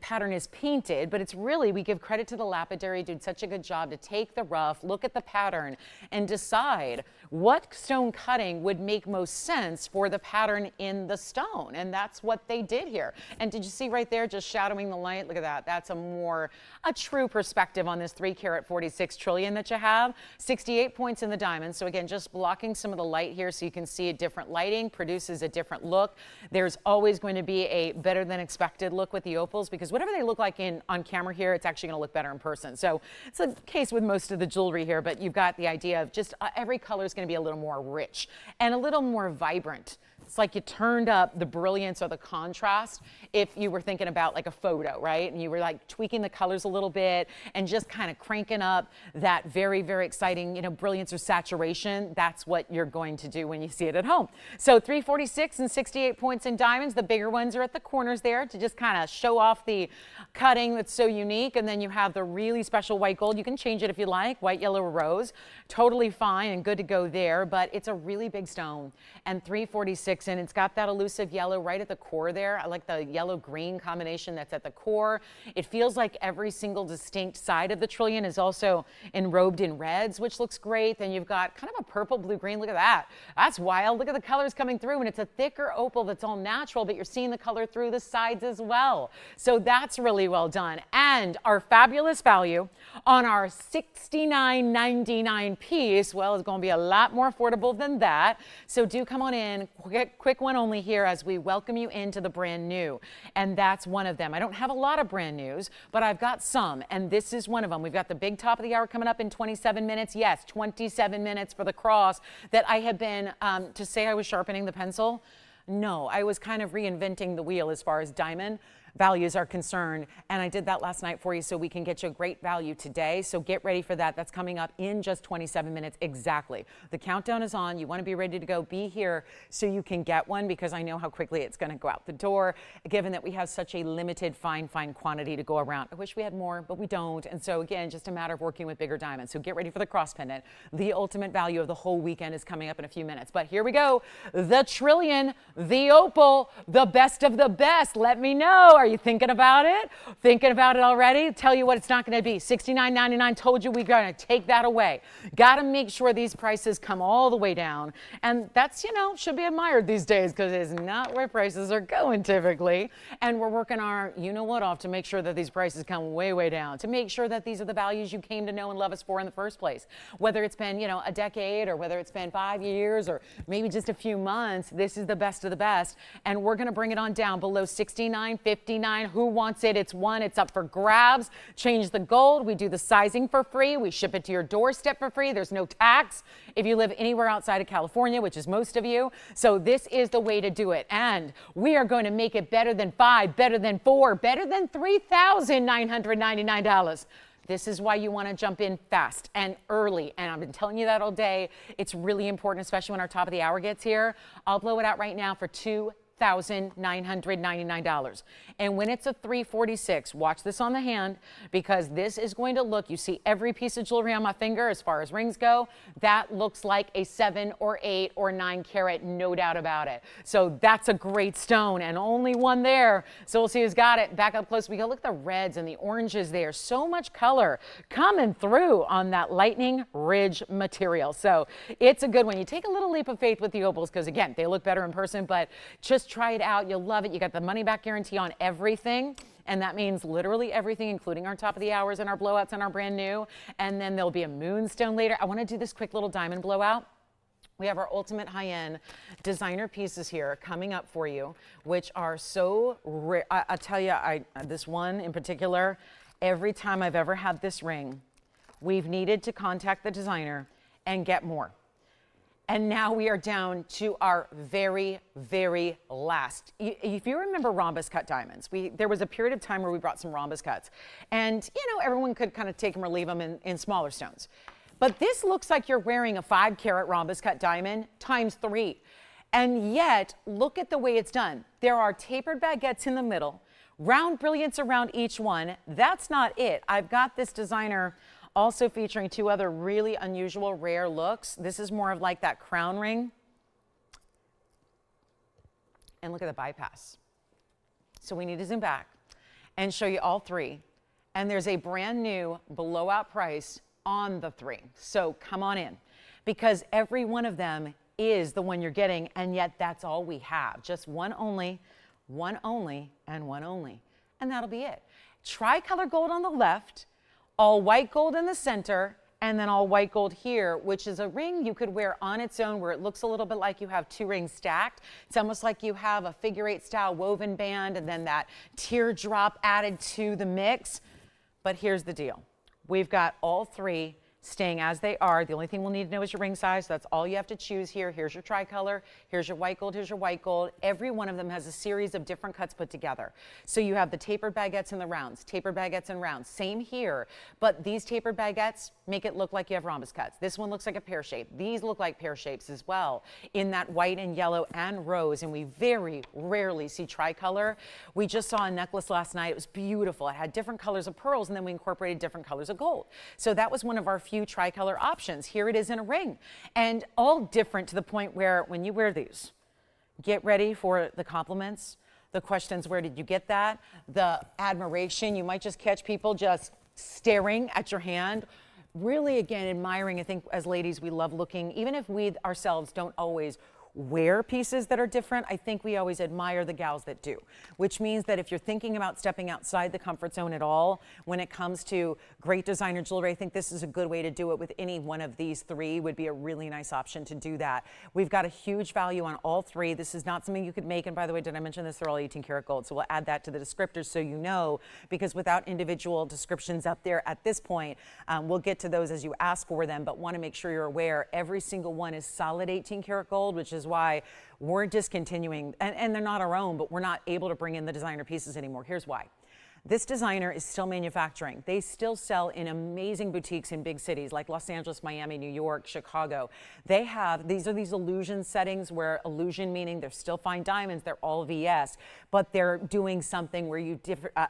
[SPEAKER 1] pattern is painted, but it's really, we give credit to the lapidary, did such a good job to take the rough, look at the pattern, and decide what stone cutting would make most sense for the pattern in the stone. And that's what they did here. And did you see right there, just shadowing the light? Look at that. That's a true perspective on this 3 karat 46 trillion that you have. 68 points in the diamond. So again, just blocking some of the light here so you can see a different lighting, produces a different look. There's always going to be a better than expected look with the opals, because whatever they look like on camera here, it's actually going to look better in person. So it's a case with most of the jewelry here, but you've got the idea of just every color is going to be a little more rich and a little more vibrant. It's like you turned up the brilliance or the contrast if you were thinking about like a photo, right? And you were like tweaking the colors a little bit and just kind of cranking up that very, very exciting, brilliance or saturation. That's what you're going to do when you see it at home. So 346 and 68 points in diamonds. The bigger ones are at the corners there to just kind of show off the cutting that's so unique. And then you have the really special white gold. You can change it if you like, white, yellow, or rose. Totally fine and good to go there, but it's a really big stone. And 346, and it's got that elusive yellow right at the core there. I like the yellow-green combination that's at the core. It feels like every single distinct side of the trillion is also enrobed in reds, which looks great. Then you've got kind of a purple, blue-green. Look at that. That's wild. Look at the colors coming through, and it's a thicker opal that's all natural, but you're seeing the color through the sides as well. So that's really well done. And our fabulous value on our $69.99 piece, well, is going to be a lot more affordable than that. So do come on in. Quick one only here as we welcome you into the brand new. And that's one of them. I don't have a lot of brand news, but I've got some. And this is one of them. We've got the big top of the hour coming up in 27 minutes. Yes, 27 minutes for the cross that I have been, to say I was sharpening the pencil. No, I was kind of reinventing the wheel as far as diamond values are concerned, and I did that last night for you so we can get you a great value today. So get ready for that. That's coming up in just 27 minutes exactly. The countdown is on. You want to be ready to go. Be here so you can get one, because I know how quickly it's going to go out the door, given that we have such a limited fine quantity to go around. I wish we had more, but we don't. And so again, just a matter of working with bigger diamonds. So get ready for the cross pendant. The ultimate value of the whole weekend is coming up in a few minutes. But here we go. The trillion, the opal, the best of the best. Let me know. Are you thinking about it? Thinking about it already? Tell you what it's not going to be. $69.99. Told you we're going to take that away. Got to make sure these prices come all the way down. And that's, should be admired these days because it's not where prices are going typically. And we're working our you-know-what off to make sure that these prices come way, way down, to make sure that these are the values you came to know and love us for in the first place. Whether it's been, a decade or whether it's been 5 years or maybe just a few months, this is the best of the best. And we're going to bring it on down below $69.59. Who wants it? It's up for grabs. Change the gold. We do the sizing for free. We ship it to your doorstep for free. There's no tax if you live anywhere outside of California, which is most of you. So this is the way to do it. And we are going to make it better than $5, better than $4, better than $3,999. This is why you want to jump in fast and early. And I've been telling you that all day. It's really important, especially when our top of the hour gets here. I'll blow it out right now for $2,999. And when it's a 346, watch this on the hand because this is going to look, you see every piece of jewelry on my finger as far as rings go, that looks like a 7 or 8 or 9 carat, no doubt about it. So that's a great stone and only one there. So we'll see who's got it. Back up close we go. Look at the reds and the oranges there. So much color coming through on that lightning ridge material. So it's a good one. You take a little leap of faith with the opals because again, they look better in person, but just try it out. You'll love it. You got the money back guarantee on everything. And that means literally everything, including our top of the hours and our blowouts and our brand new. And then there'll be a moonstone later. I want to do this quick little diamond blowout. We have our ultimate high-end designer pieces here coming up for you, which are so rare. I tell you, this one in particular, every time I've ever had this ring, we've needed to contact the designer and get more. And now we are down to our very, very last. If you remember rhombus cut diamonds, there was a period of time where we brought some rhombus cuts. And, everyone could kind of take them or leave them in smaller stones. But this looks like you're wearing a 5 carat rhombus cut diamond times 3. And yet, look at the way it's done. There are tapered baguettes in the middle, round brilliants around each one. That's not it. I've got this designer also featuring 2 other really unusual, rare looks. This is more of like that crown ring. And look at the bypass. So we need to zoom back and show you all 3. And there's a brand new blowout price on the 3. So come on in because every one of them is the one you're getting. And yet that's all we have. Just one only, and one only. And that'll be it. Tricolor gold on the left, all white gold in the center, and then all white gold here, which is a ring you could wear on its own where it looks a little bit like you have 2 rings stacked. It's almost like you have a figure-8 style woven band and then that teardrop added to the mix. But here's the deal. We've got all 3 staying as they are. The only thing we'll need to know is your ring size. That's all you have to choose here. Here's your tricolor. Here's your white gold. Here's your white gold. Every one of them has a series of different cuts put together. So you have the tapered baguettes and the rounds, tapered baguettes and rounds. Same here, but these tapered baguettes make it look like you have rhombus cuts. This one looks like a pear shape. These look like pear shapes as well in that white and yellow and rose, and we very rarely see tricolor. We just saw a necklace last night. It was beautiful. It had different colors of pearls, and then we incorporated different colors of gold. So that was one of our few tricolor options. Here it is in a ring, and all different to the point where when you wear these, get ready for the compliments, the questions, where did you get that? The admiration, you might just catch people just staring at your hand. Really, again, admiring. I think as ladies, we love looking, even if we ourselves don't always wear pieces that are different, I think we always admire the gals that do, which means that if you're thinking about stepping outside the comfort zone at all when it comes to great designer jewelry, I think this is a good way to do it with any one of these 3 would be a really nice option to do that. We've got a huge value on all 3. This is not something you could make, and by the way, did I mention this? They're all 18 karat gold, so we'll add that to the descriptors so you know, because without individual descriptions up there at this point, we'll get to those as you ask for them, but want to make sure you're aware every single one is solid 18 karat gold, which is why we're discontinuing, and they're not our own, but we're not able to bring in the designer pieces anymore. Here's why. This designer is still manufacturing. They still sell in amazing boutiques in big cities like Los Angeles, Miami, New York, Chicago. They have, these are these illusion settings where illusion meaning they're still fine diamonds, they're all VS, but they're doing something where you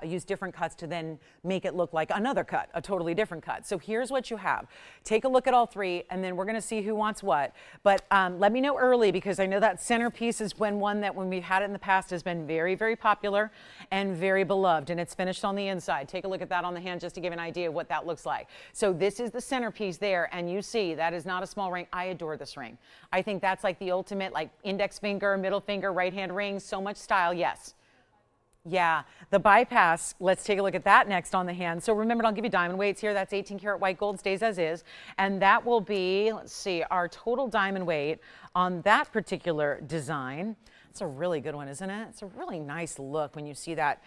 [SPEAKER 1] use different cuts to then make it look like another cut, a totally different cut. So here's what you have. Take a look at all three, and then we're gonna see who wants what. But let me know early, because I know that centerpiece is one that when we've had it in the past has been very, very popular and very beloved, and it's finished on the inside. Take a look at that on the hand just to give an idea of what that looks like. So this is the centerpiece there, and you see that is not a small ring. I adore this ring. I think that's like the ultimate, like index finger, middle finger, right hand ring, so much style. Yes. Yeah, the bypass, let's take a look at that next on the hand. So remember, I'll give you diamond weights here. That's 18 karat white gold, stays as is. And that will be, let's see, our total diamond weight on that particular design. It's a really good one, isn't it? It's a really nice look when you see that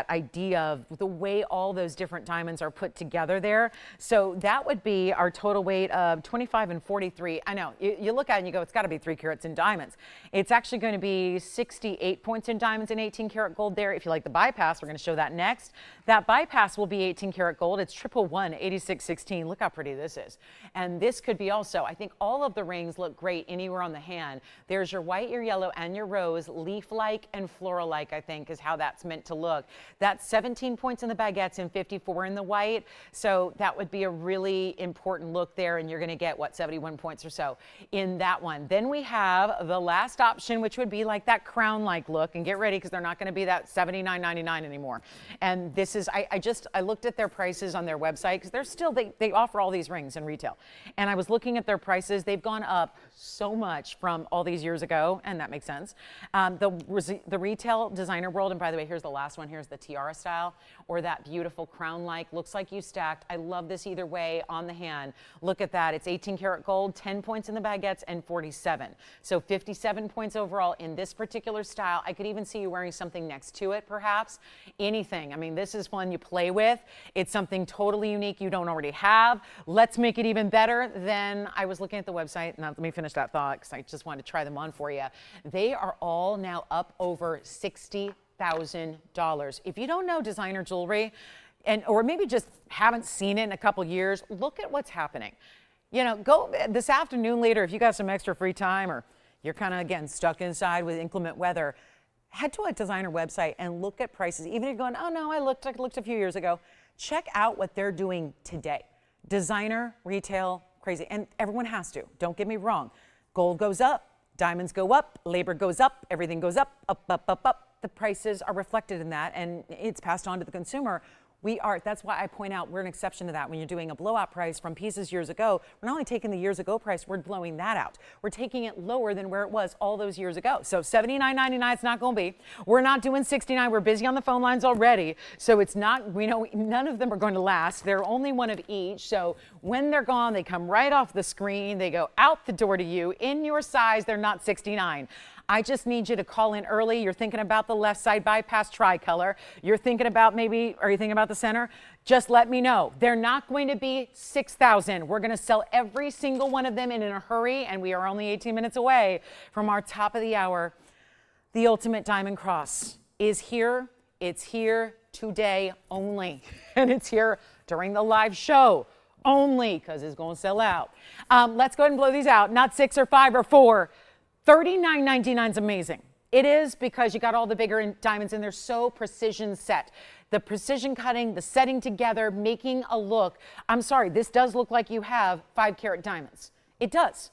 [SPEAKER 1] idea of the way all those different diamonds are put together there. So that would be our total weight of 25 and 43. I know, you look at it and you go, it's got to be 3 carats in diamonds. It's actually going to be 68 points in diamonds and 18 karat gold there. If you like the bypass, we're going to show that next. That bypass will be 18 karat gold. It's 111, 8616. Look how pretty this is. And this could be also, I think all of the rings look great anywhere on the hand. There's your white, your yellow, and your rose. Leaf-like and floral-like, I think, is how that's meant to look. That's 17 points in the baguettes and 54 in the white. So that would be a really important look there, and you're going to get, what, 71 points or so in that one. Then we have the last option, which would be like that crown-like look, and get ready because they're not going to be that $79.99 anymore. And this is, I looked at their prices on their website because they're still, they offer all these rings in retail. And I was looking at their prices. They've gone up so much from all these years ago, and that makes sense. The retail designer world, and by the way, here's the last one. Here's the tiara style, or that beautiful crown-like. Looks like you stacked. I love this either way on the hand. Look at that. It's 18 karat gold, 10 points in the baguettes, and 47. So 57 points overall in this particular style. I could even see you wearing something next to it, perhaps. Anything. I mean, this is one you play with. It's something totally unique you don't already have. Let's make it even better. Then I was looking at the website. Now, let me finish that thought because I just wanted to try them on for you. They are all now up over $60,000. If you don't know designer jewelry, or maybe just haven't seen it in a couple years, look at what's happening. You know, go this afternoon later if you got some extra free time, or you're kind of, again, stuck inside with inclement weather, head to a designer website and look at prices. Even if you're going, oh no, I looked a few years ago, check out what they're doing today. Designer, retail, crazy. And everyone has to. Don't get me wrong. Gold goes up. Diamonds go up, labor goes up, everything goes up, up, up, up, up. The prices are reflected in that, and it's passed on to the consumer. That's why I point out we're an exception to that. When you're doing a blowout price from pieces years ago, we're not only taking the years ago price, we're blowing that out. We're taking it lower than where it was all those years ago. So $79.99, it's not going to be. We're not doing $69. We're busy on the phone lines already. So it's not, we know none of them are going to last. They're only one of each. So when they're gone, they come right off the screen. They go out the door to you in your size. They're not $69. I just need you to call in early. You're thinking about the left side bypass tricolor. You're thinking about are you thinking about the center? Just let me know. They're not going to be 6,000. We're going to sell every single one of them in a hurry, and we are only 18 minutes away from our top of the hour. The ultimate diamond cross is here. It's here today only, and it's here during the live show only because it's going to sell out. Let's go ahead and blow these out. Not 6 or 5 or 4. $39.99 is amazing. It is because you got all the bigger diamonds and they're so precision set. The precision cutting, the setting together, making a look. I'm sorry, this does look like you have 5 carat diamonds. It does.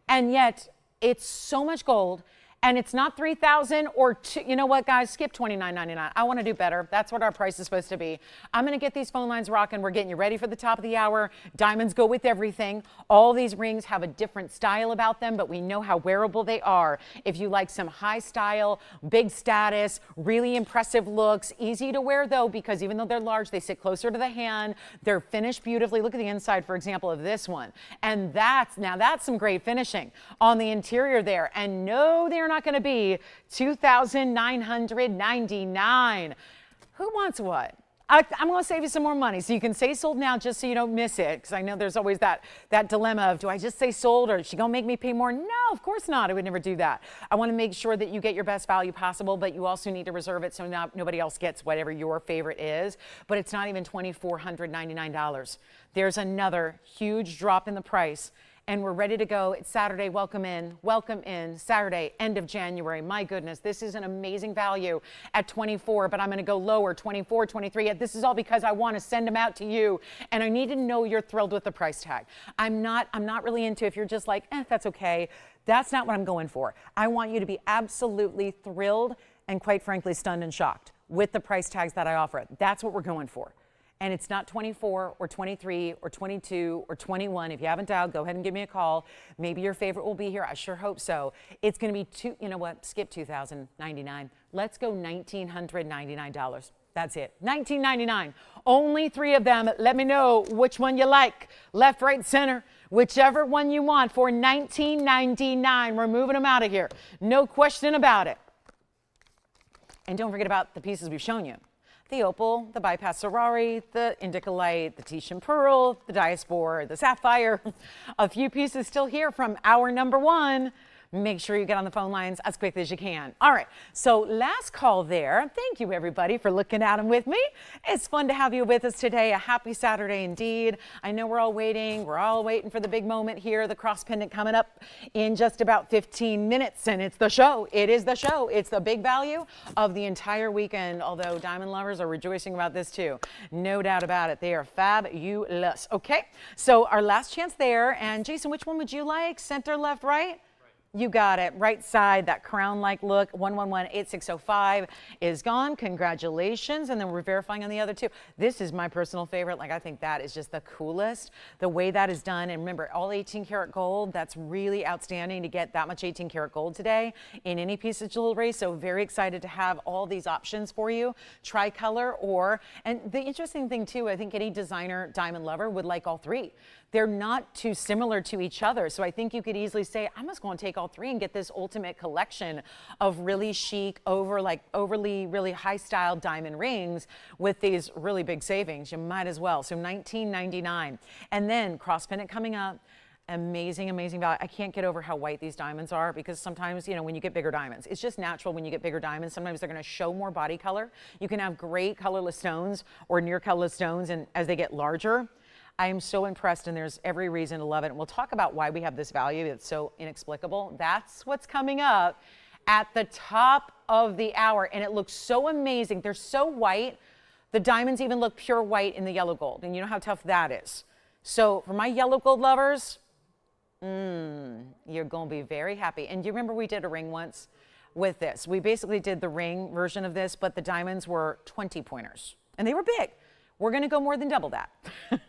[SPEAKER 1] And yet it's so much gold. And it's not 3,000 or you know what, guys? Skip $29.99. I want to do better. That's what our price is supposed to be. I'm going to get these phone lines rocking. We're getting you ready for the top of the hour. Diamonds go with everything. All these rings have a different style about them, but we know how wearable they are. If you like some high style, big status, really impressive looks, easy to wear though, because even though they're large, they sit closer to the hand. They're finished beautifully. Look at the inside, for example, of this one. And that's some great finishing on the interior there. And no, they're not going to be $2,999. Who wants what? I'm going to save you some more money. So you can say sold now just so you don't miss it. Because I know there's always that dilemma of, do I just say sold or is she going to make me pay more? No, of course not. I would never do that. I want to make sure that you get your best value possible, but you also need to reserve it so nobody else gets whatever your favorite is. But it's not even $2,499. There's another huge drop in the price. And we're ready to go. It's Saturday. Welcome in. Saturday, end of January. My goodness, this is an amazing value at 24, but I'm going to go lower, 24, 23. This is all because I want to send them out to you, and I need to know you're thrilled with the price tag. I'm not really into if you're just like, that's okay. That's not what I'm going for. I want you to be absolutely thrilled and quite frankly stunned and shocked with the price tags that I offer. That's what we're going for. And it's not 24 or 23 or 22 or 21. If you haven't dialed, go ahead and give me a call. Maybe your favorite will be here. I sure hope so. It's going to be you know what? Skip $2,099. Let's go $1,999. That's it. $1,999. Only 3 of them. Let me know which one you like. Left, right, center. Whichever one you want for $1,999. We're moving them out of here. No question about it. And don't forget about the pieces we've shown you. The opal, the bypass Ferrari, the indicolite, the Titian pearl, the diaspora, the sapphire. A few pieces still here from hour number 1. Make sure you get on the phone lines as quickly as you can. All right, so last call there. Thank you, everybody, for looking at them with me. It's fun to have you with us today. A happy Saturday indeed. I know we're all waiting. We're all waiting for the big moment here, the cross pendant coming up in just about 15 minutes, and it's the show. It is the show. It's the big value of the entire weekend, although diamond lovers are rejoicing about this too. No doubt about it. They are fabulous. Okay, so our last chance there. And Jason, which one would you like? Center, left, right? You got it. Right side, that crown-like look. 111-8605 is gone. Congratulations. And then we're verifying on the other 2. This is my personal favorite. Like, I think that is just the coolest. The way that is done. And remember, all 18 karat gold. That's really outstanding to get that much 18 karat gold today in any piece of jewelry. So very excited to have all these options for you. Tricolor or, and the interesting thing too, I think any designer diamond lover would like all 3. They're not too similar to each other. So I think you could easily say, I'm just going to take all 3 and get this ultimate collection of really chic, overly really high style diamond rings with these really big savings. You might as well. So $19.99. And then cross pendant coming up. Amazing, amazing value. I can't get over how white these diamonds are because sometimes, you know, when you get bigger diamonds, it's just natural when you get bigger diamonds. Sometimes they're going to show more body color. You can have great colorless stones or near colorless stones, and as they get larger, I am so impressed, and there's every reason to love it. And we'll talk about why we have this value. It's so inexplicable. That's what's coming up at the top of the hour, and it looks so amazing. They're so white. The diamonds even look pure white in the yellow gold, and you know how tough that is. So for my yellow gold lovers, you're going to be very happy. And do you remember we did a ring once with this? We basically did the ring version of this, but the diamonds were 20 pointers, and they were big. We're going to go more than double that.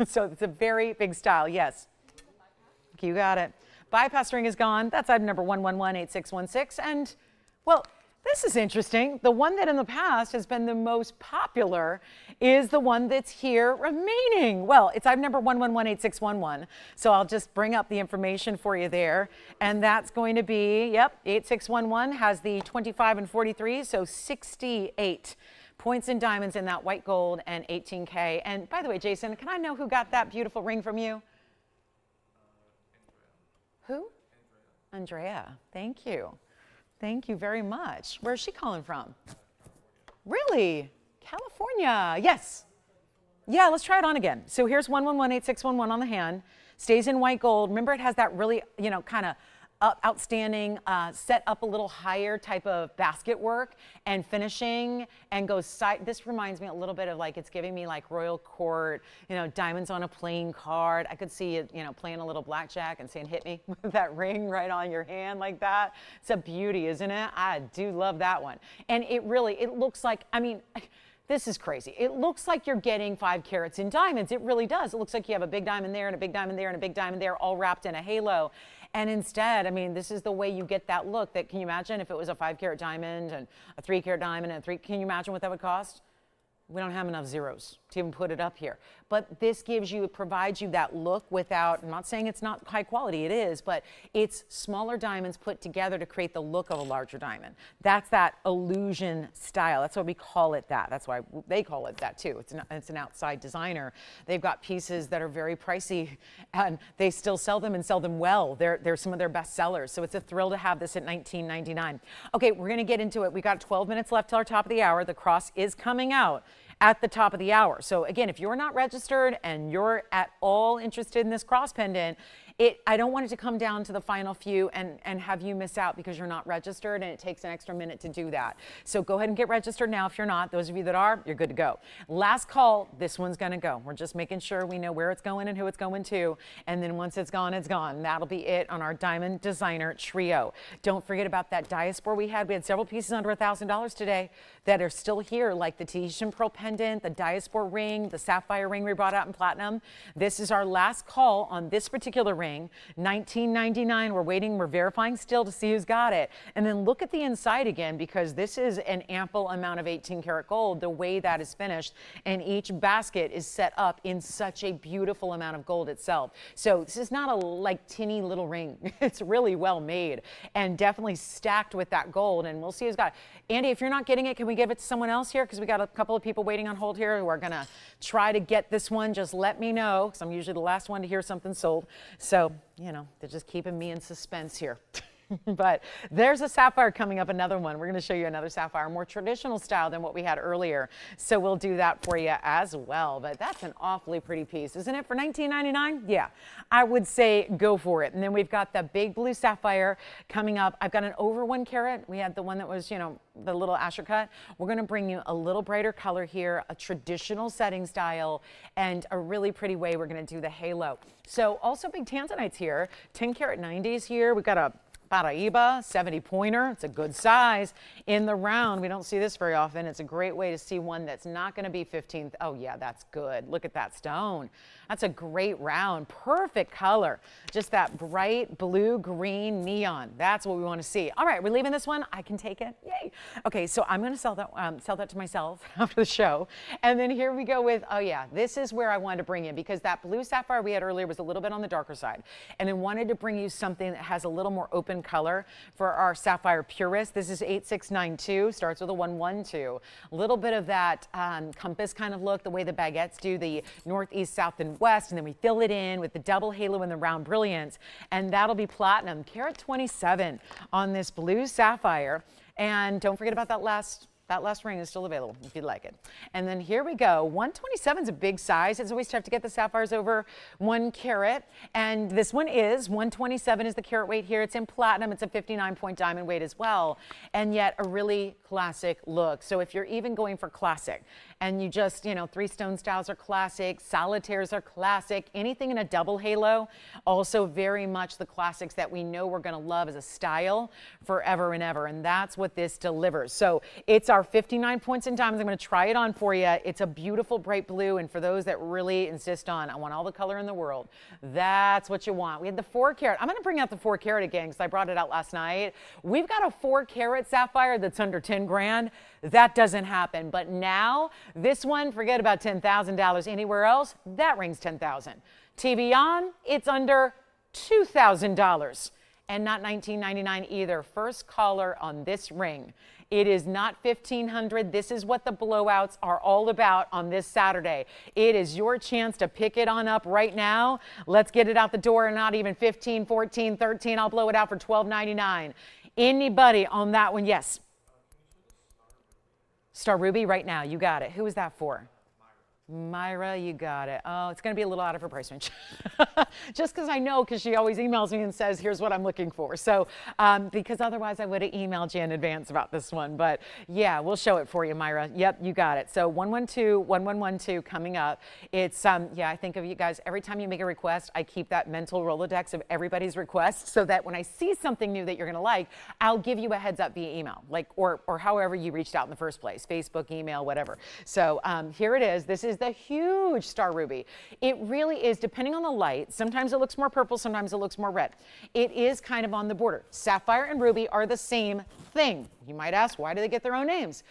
[SPEAKER 1] So it's a very big style. Yes. You got it. Bypass ring is gone. That's item number 111-8616. And, well, this is interesting. The one that in the past has been the most popular is the one that's here remaining. Well, it's item number 111-8611. So I'll just bring up the information for you there. And that's going to be, yep, 8611 has the 25 and 43, so 68. Points in diamonds in that white gold and 18K. And by the way, Jason, can I know who got that beautiful ring from you? Who? Andrea. Thank you. Thank you very much. Where's she calling from? Really? California. Yes. Yeah, let's try it on again. So here's 111-8611 on the hand. Stays in white gold. Remember, it has that really, you know, kind of outstanding, set up a little higher type of basket work and finishing and goes side. This reminds me a little bit of like, it's giving me like royal court, you know, diamonds on a playing card. I could see it, you know, playing a little blackjack and saying, hit me with that ring right on your hand like that. It's a beauty, isn't it? I do love that one. And it really, it looks like, I mean, this is crazy. It looks like you're getting 5 carats in diamonds. It really does. It looks like you have a big diamond there and a big diamond there and a big diamond there all wrapped in a halo. And instead, I mean, this is the way you get that look. That, can you imagine if it was a 5 carat diamond and a 3 carat diamond and can you imagine what that would cost? We don't have enough zeros to even put it up here. But this gives you, it provides you that look without, I'm not saying it's not high quality, it is, but it's smaller diamonds put together to create the look of a larger diamond. That's that illusion style. That's why we call it that. That's why they call it that too. It's an outside designer. They've got pieces that are very pricey and they still sell them and sell them well. They're some of their best sellers. So it's a thrill to have this at $19.99. Okay, we're going to get into it. We got 12 minutes left till our top of the hour. The cross is coming out at the top of the hour. So again, if you're not registered and you're at all interested in this cross pendant, I don't want it to come down to the final few and have you miss out because you're not registered, and it takes an extra minute to do that. So go ahead and get registered now if you're not. Those of you that are, you're good to go. Last call, this one's gonna go. We're just making sure we know where it's going and who it's going to, and then once it's gone, it's gone. That'll be it on our Diamond Designer Trio. Don't forget about that diaspora we had. We had several pieces under $1,000 today that are still here, like the Tahitian Pearl Pendant, the diaspora ring, the sapphire ring we brought out in platinum. This is our last call on this particular ring. $19.99. We're waiting, we're verifying still to see who's got it. And then look at the inside again, because this is an ample amount of 18 karat gold, the way that is finished. And each basket is set up in such a beautiful amount of gold itself. So this is not a like tinny little ring. It's really well made and definitely stacked with that gold. And we'll see who's got it. Andy, if you're not getting it, can we give it to someone else here? Because we got a couple of people waiting on hold here who are gonna try to get this one. Just let me know, because I'm usually the last one to hear something sold. So, you know, they're just keeping me in suspense here. But there's a sapphire coming up, another one. We're going to show you another sapphire, more traditional style than what we had earlier. So we'll do that for you as well. But that's an awfully pretty piece, isn't it? For $19.99? Yeah, I would say go for it. And then we've got the big blue sapphire coming up. I've got an over 1 carat. We had the one that was, you know, the little Asher cut. We're going to bring you a little brighter color here, a traditional setting style, and a really pretty way we're going to do the halo. So also big tanzanites here, 10 karat 90s here. We've got a Paraiba 70 pointer. It's a good size in the round. We don't see this very often. It's a great way to see one that's not going to be 15th. Oh yeah, that's good. Look at that stone. That's a great round. Perfect color. Just that bright blue, green, neon. That's what we want to see. All right, we're leaving this one. I can take it. Yay. Okay, so I'm going to sell that to myself after the show. And then here we go with, oh yeah, this is where I wanted to bring in, because that blue sapphire we had earlier was a little bit on the darker side. And I wanted to bring you something that has a little more open color for our sapphire purist. This is 8692, starts with a 112. A little bit of that compass kind of look, the way the baguettes do, the northeast, south, and west, and then we fill it in with the double halo and the round brilliance, and that'll be platinum, carat 27 on this blue sapphire. And don't forget about that last ring is still available if you'd like it. And then here we go. 127 is a big size. It's always tough to get the sapphires over 1 carat. And this one is 127 is the carat weight here. It's in platinum. It's a 59-point diamond weight as well. And yet a really classic look. So if you're even going for classic and you just, you know, 3 stone styles are classic, solitaires are classic, anything in a double halo, also very much the classics that we know we're going to love as a style forever and ever. And that's what this delivers. So it's our 59 points in diamonds. I'm going to try it on for you. It's a beautiful bright blue, and for those that really insist on, I want all the color in the world, that's what you want. We had the 4 carat. I'm going to bring out the 4 carat again because I brought it out last night. We've got a 4 carat sapphire that's under 10 grand. That doesn't happen. But now this one, forget about $10,000 anywhere else. That ring's $10,000. TVON, it's under $2,000 and not $19.99 either. First caller on this ring. It is not $1,500. This is what the blowouts are all about on this Saturday. It is your chance to pick it on up right now. Let's get it out the door, not even 15, 14, 13. I'll blow it out for $12.99. Anybody on that one? Yes. Star Ruby right now. You got it. Who is that for? Myra, you got it. Oh, it's going to be a little out of her price range. Just because I know, because she always emails me and says, here's what I'm looking for. So, because otherwise I would have emailed you in advance about this one. But yeah, we'll show it for you, Myra. Yep, you got it. So 1112 coming up. It's, yeah, I think of you guys, every time you make a request, I keep that mental Rolodex of everybody's requests so that when I see something new that you're going to like, I'll give you a heads up via email, like, or however you reached out in the first place, Facebook, email, whatever. So here it is. This is the huge Star Ruby. It really is, depending on the light, sometimes it looks more purple, sometimes it looks more red. It is kind of on the border. Sapphire and ruby are the same thing. You might ask, why do they get their own names?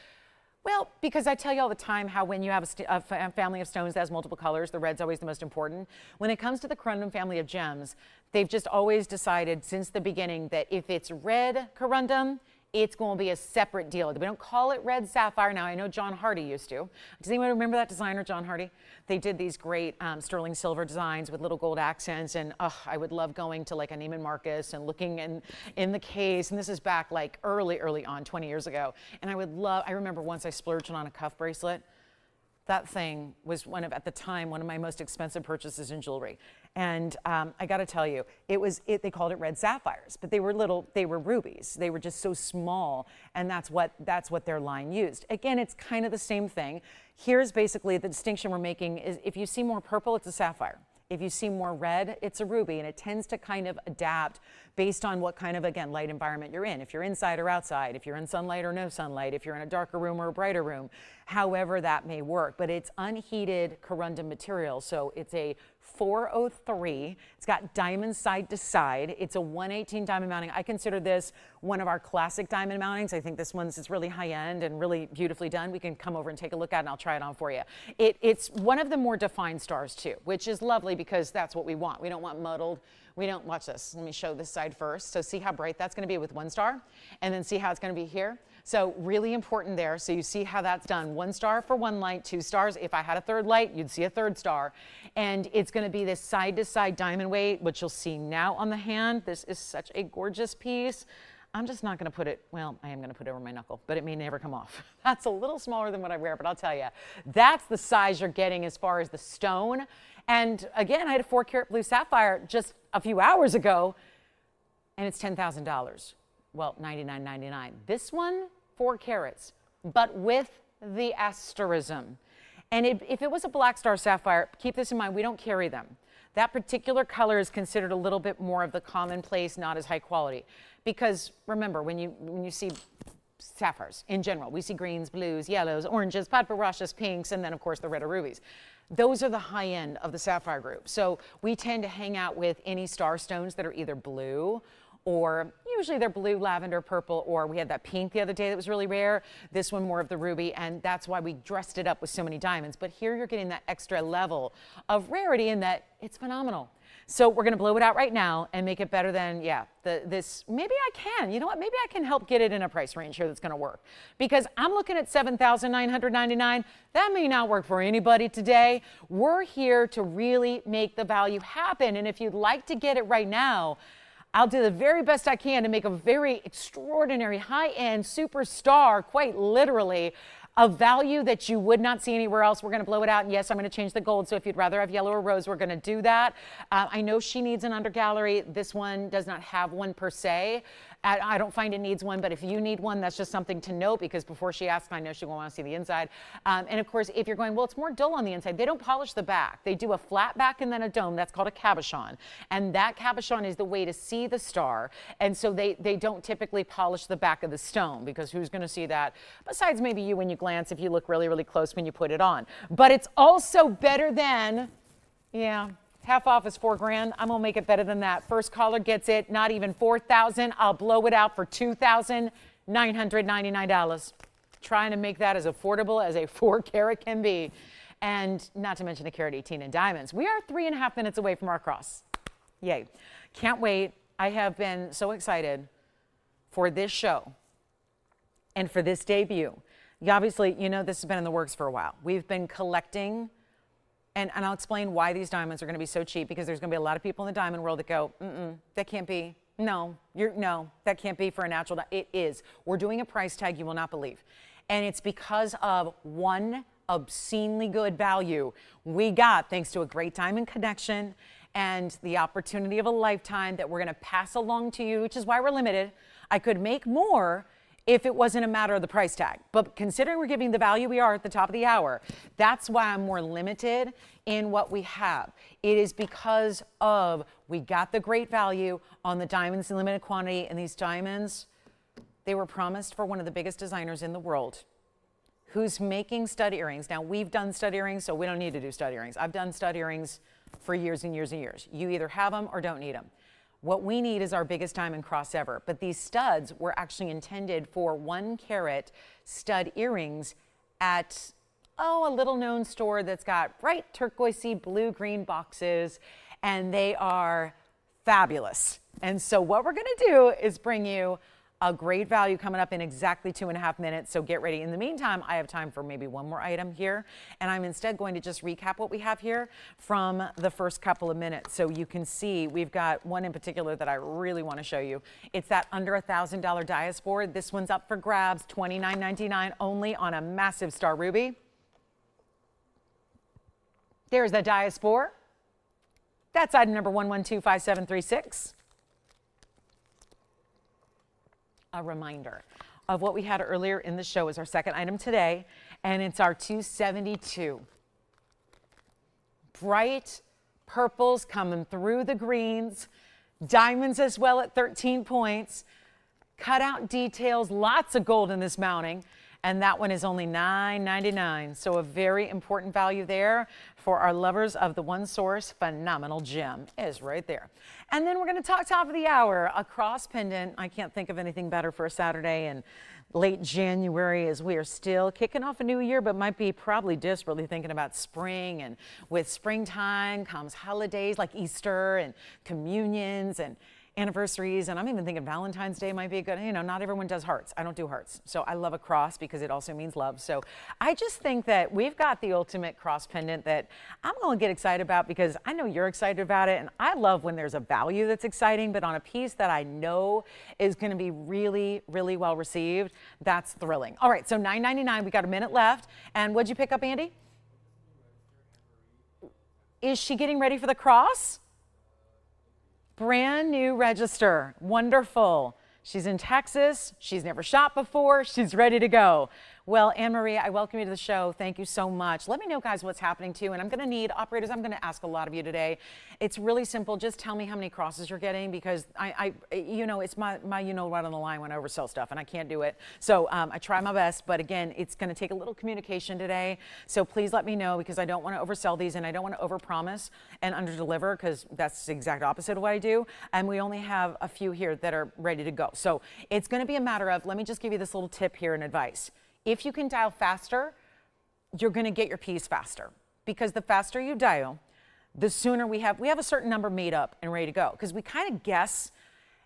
[SPEAKER 1] Well, because I tell you all the time how when you have a family of stones that has multiple colors, the red's always the most important. When it comes to the corundum family of gems, they've just always decided since the beginning that if it's red corundum, it's going to be a separate deal. We don't call it red sapphire. Now, I know John Hardy used to. Does anyone remember that designer, John Hardy? They did these great sterling silver designs with little gold accents, and I would love going to like a Neiman Marcus and looking in the case, and this is back like early on, 20 years ago. And I remember once I splurged on a cuff bracelet. That thing was at the time, one of my most expensive purchases in jewelry. And I got to tell you, they called it red sapphires, but they were rubies. They were just so small, and that's what their line used. Again, it's kind of the same thing. Here's basically the distinction we're making is if you see more purple, it's a sapphire. If you see more red, it's a ruby, and it tends to kind of adapt based on what kind of, again, light environment you're in. If you're inside or outside, if you're in sunlight or no sunlight, if you're in a darker room or a brighter room, however that may work. But it's unheated corundum material, so it's a 403. It's got diamonds side to side. It's a 118 diamond mounting. I consider this one of our classic diamond mountings. I think this one's really high end and really beautifully done. We can come over and take a look at it, and I'll try it on for you. It's one of the more defined stars too, which is lovely because that's what we want. We don't want muddled. We don't, watch this. Let me show this side first. So see how bright that's going to be with one star, and then see how it's going to be here. So really important there. So you see how that's done. 1 star for one light, 2 stars. If I had a third light, you'd see a 3rd star. And it's going to be this side-to-side diamond weight, which you'll see now on the hand. This is such a gorgeous piece. I'm just not going to put it, well, I am going to put it over my knuckle, but it may never come off. That's a little smaller than what I wear, but I'll tell you, that's the size you're getting as far as the stone. And again, I had a 4-carat blue sapphire just a few hours ago, and it's $10,000. Well, $99.99. This one, 4 carats, but with the asterism. And if it was a black star sapphire, keep this in mind, we don't carry them. That particular color is considered a little bit more of the commonplace, not as high quality. Because remember, when you see sapphires in general, we see greens, blues, yellows, oranges, padbarachas, pinks, and then of course the red or rubies. Those are the high end of the sapphire group. So we tend to hang out with any star stones that are either blue, or usually they're blue, lavender, purple, or we had that pink the other day that was really rare. This one more of the ruby, and that's why we dressed it up with so many diamonds. But here you're getting that extra level of rarity in that it's phenomenal. So we're gonna blow it out right now and make it better than, maybe I can, you know what, maybe I can help get it in a price range here that's gonna work. Because I'm looking at $7,999. That may not work for anybody today. We're here to really make the value happen. And if you'd like to get it right now, I'll do the very best I can to make a very extraordinary high-end superstar, quite literally, a value that you would not see anywhere else. We're going to blow it out. And yes, I'm going to change the gold. So if you'd rather have yellow or rose, we're going to do that. I know she needs an undergallery. This one does not have one per se. I don't find it needs one, but if you need one, that's just something to note, because before she asks, I know she won't want to see the inside. And of course, if you're going, well, it's more dull on the inside, they don't polish the back. They do a flat back and then a dome. That's called a cabochon. And that cabochon is the way to see the star. And so they don't typically polish the back of the stone, because who's going to see that? Besides maybe you when you glance, if you look really, really close when you put it on. But it's also better than, half off is $4,000. I'm gonna make it better than that. First caller gets it, not even $4,000. I'll blow it out for $2,999. Trying to make that as affordable as a 4-carat can be. And not to mention a carat 18 in diamonds. We are 3.5 minutes away from our cross. Yay. Can't wait. I have been so excited for this show and for this debut. Obviously, you know, this has been in the works for a while. We've been collecting. And I'll explain why these diamonds are going to be so cheap, because there's going to be a lot of people in the diamond world that go, that can't be. No, that can't be for a natural. It is. We're doing a price tag you will not believe. And it's because of one obscenely good value we got thanks to a great diamond connection and the opportunity of a lifetime that we're going to pass along to you, which is why we're limited. I could make more if it wasn't a matter of the price tag. But considering we're giving the value we are at the top of the hour, that's why I'm more limited in what we have. It is because of we got the great value on the diamonds in limited quantity, and these diamonds, they were promised for one of the biggest designers in the world who's making stud earrings. Now, we've done stud earrings, so we don't need to do stud earrings. I've done stud earrings for years and years and years. You either have them or don't need them. What we need is our biggest diamond cross ever. But these studs were actually intended for 1-carat stud earrings at, a little known store that's got bright turquoisey blue-green boxes, and they are fabulous. And so what we're going to do is bring you a great value coming up in exactly 2.5 minutes. So get ready. In the meantime, I have time for maybe one more item here. And I'm instead going to just recap what we have here from the first couple of minutes. So you can see we've got one in particular that I really want to show you. It's that under $1,000 diaspora. This one's up for grabs, $29.99 only on a massive star ruby. There's the diaspora. That's item number 1125736. A reminder of what we had earlier in the show is our second item today, and it's our 272. Bright purples coming through the greens, diamonds as well at 13 points, cutout details, lots of gold in this mounting, and that one is only $9.99. So a very important value there for our lovers of the one source. Phenomenal gem is right there. And then we're going to talk top of the hour, a cross pendant. I can't think of anything better for a Saturday in late January as we are still kicking off a new year, but might be probably desperately thinking about spring. And with springtime comes holidays like Easter and communions and anniversaries, and I'm even thinking Valentine's Day might be a good, not everyone does hearts. I don't do hearts. So I love a cross because it also means love. So I just think that we've got the ultimate cross pendant that I'm going to get excited about because I know you're excited about it, and I love when there's a value that's exciting, but on a piece that I know is going to be really, really well received. That's thrilling. All right, so $9.99, we got a minute left. And what'd you pick up, Andy? Is she getting ready for the cross? Brand new register. Wonderful. She's in Texas. She's never shot before. She's ready to go. Well, Anne-Marie, I welcome you to the show. Thank you so much. Let me know, guys, what's happening too. And I'm going to need operators. I'm going to ask a lot of you today. It's really simple. Just tell me how many crosses you're getting because it's my right on the line when I oversell stuff and I can't do it. So I try my best. But again, it's going to take a little communication today. So please let me know because I don't want to oversell these and I don't want to overpromise and underdeliver because that's the exact opposite of what I do. And we only have a few here that are ready to go. So it's going to be a matter of, let me just give you this little tip here and advice. If you can dial faster, you're going to get your piece faster because the faster you dial, the sooner we have a certain number made up and ready to go because we kind of guess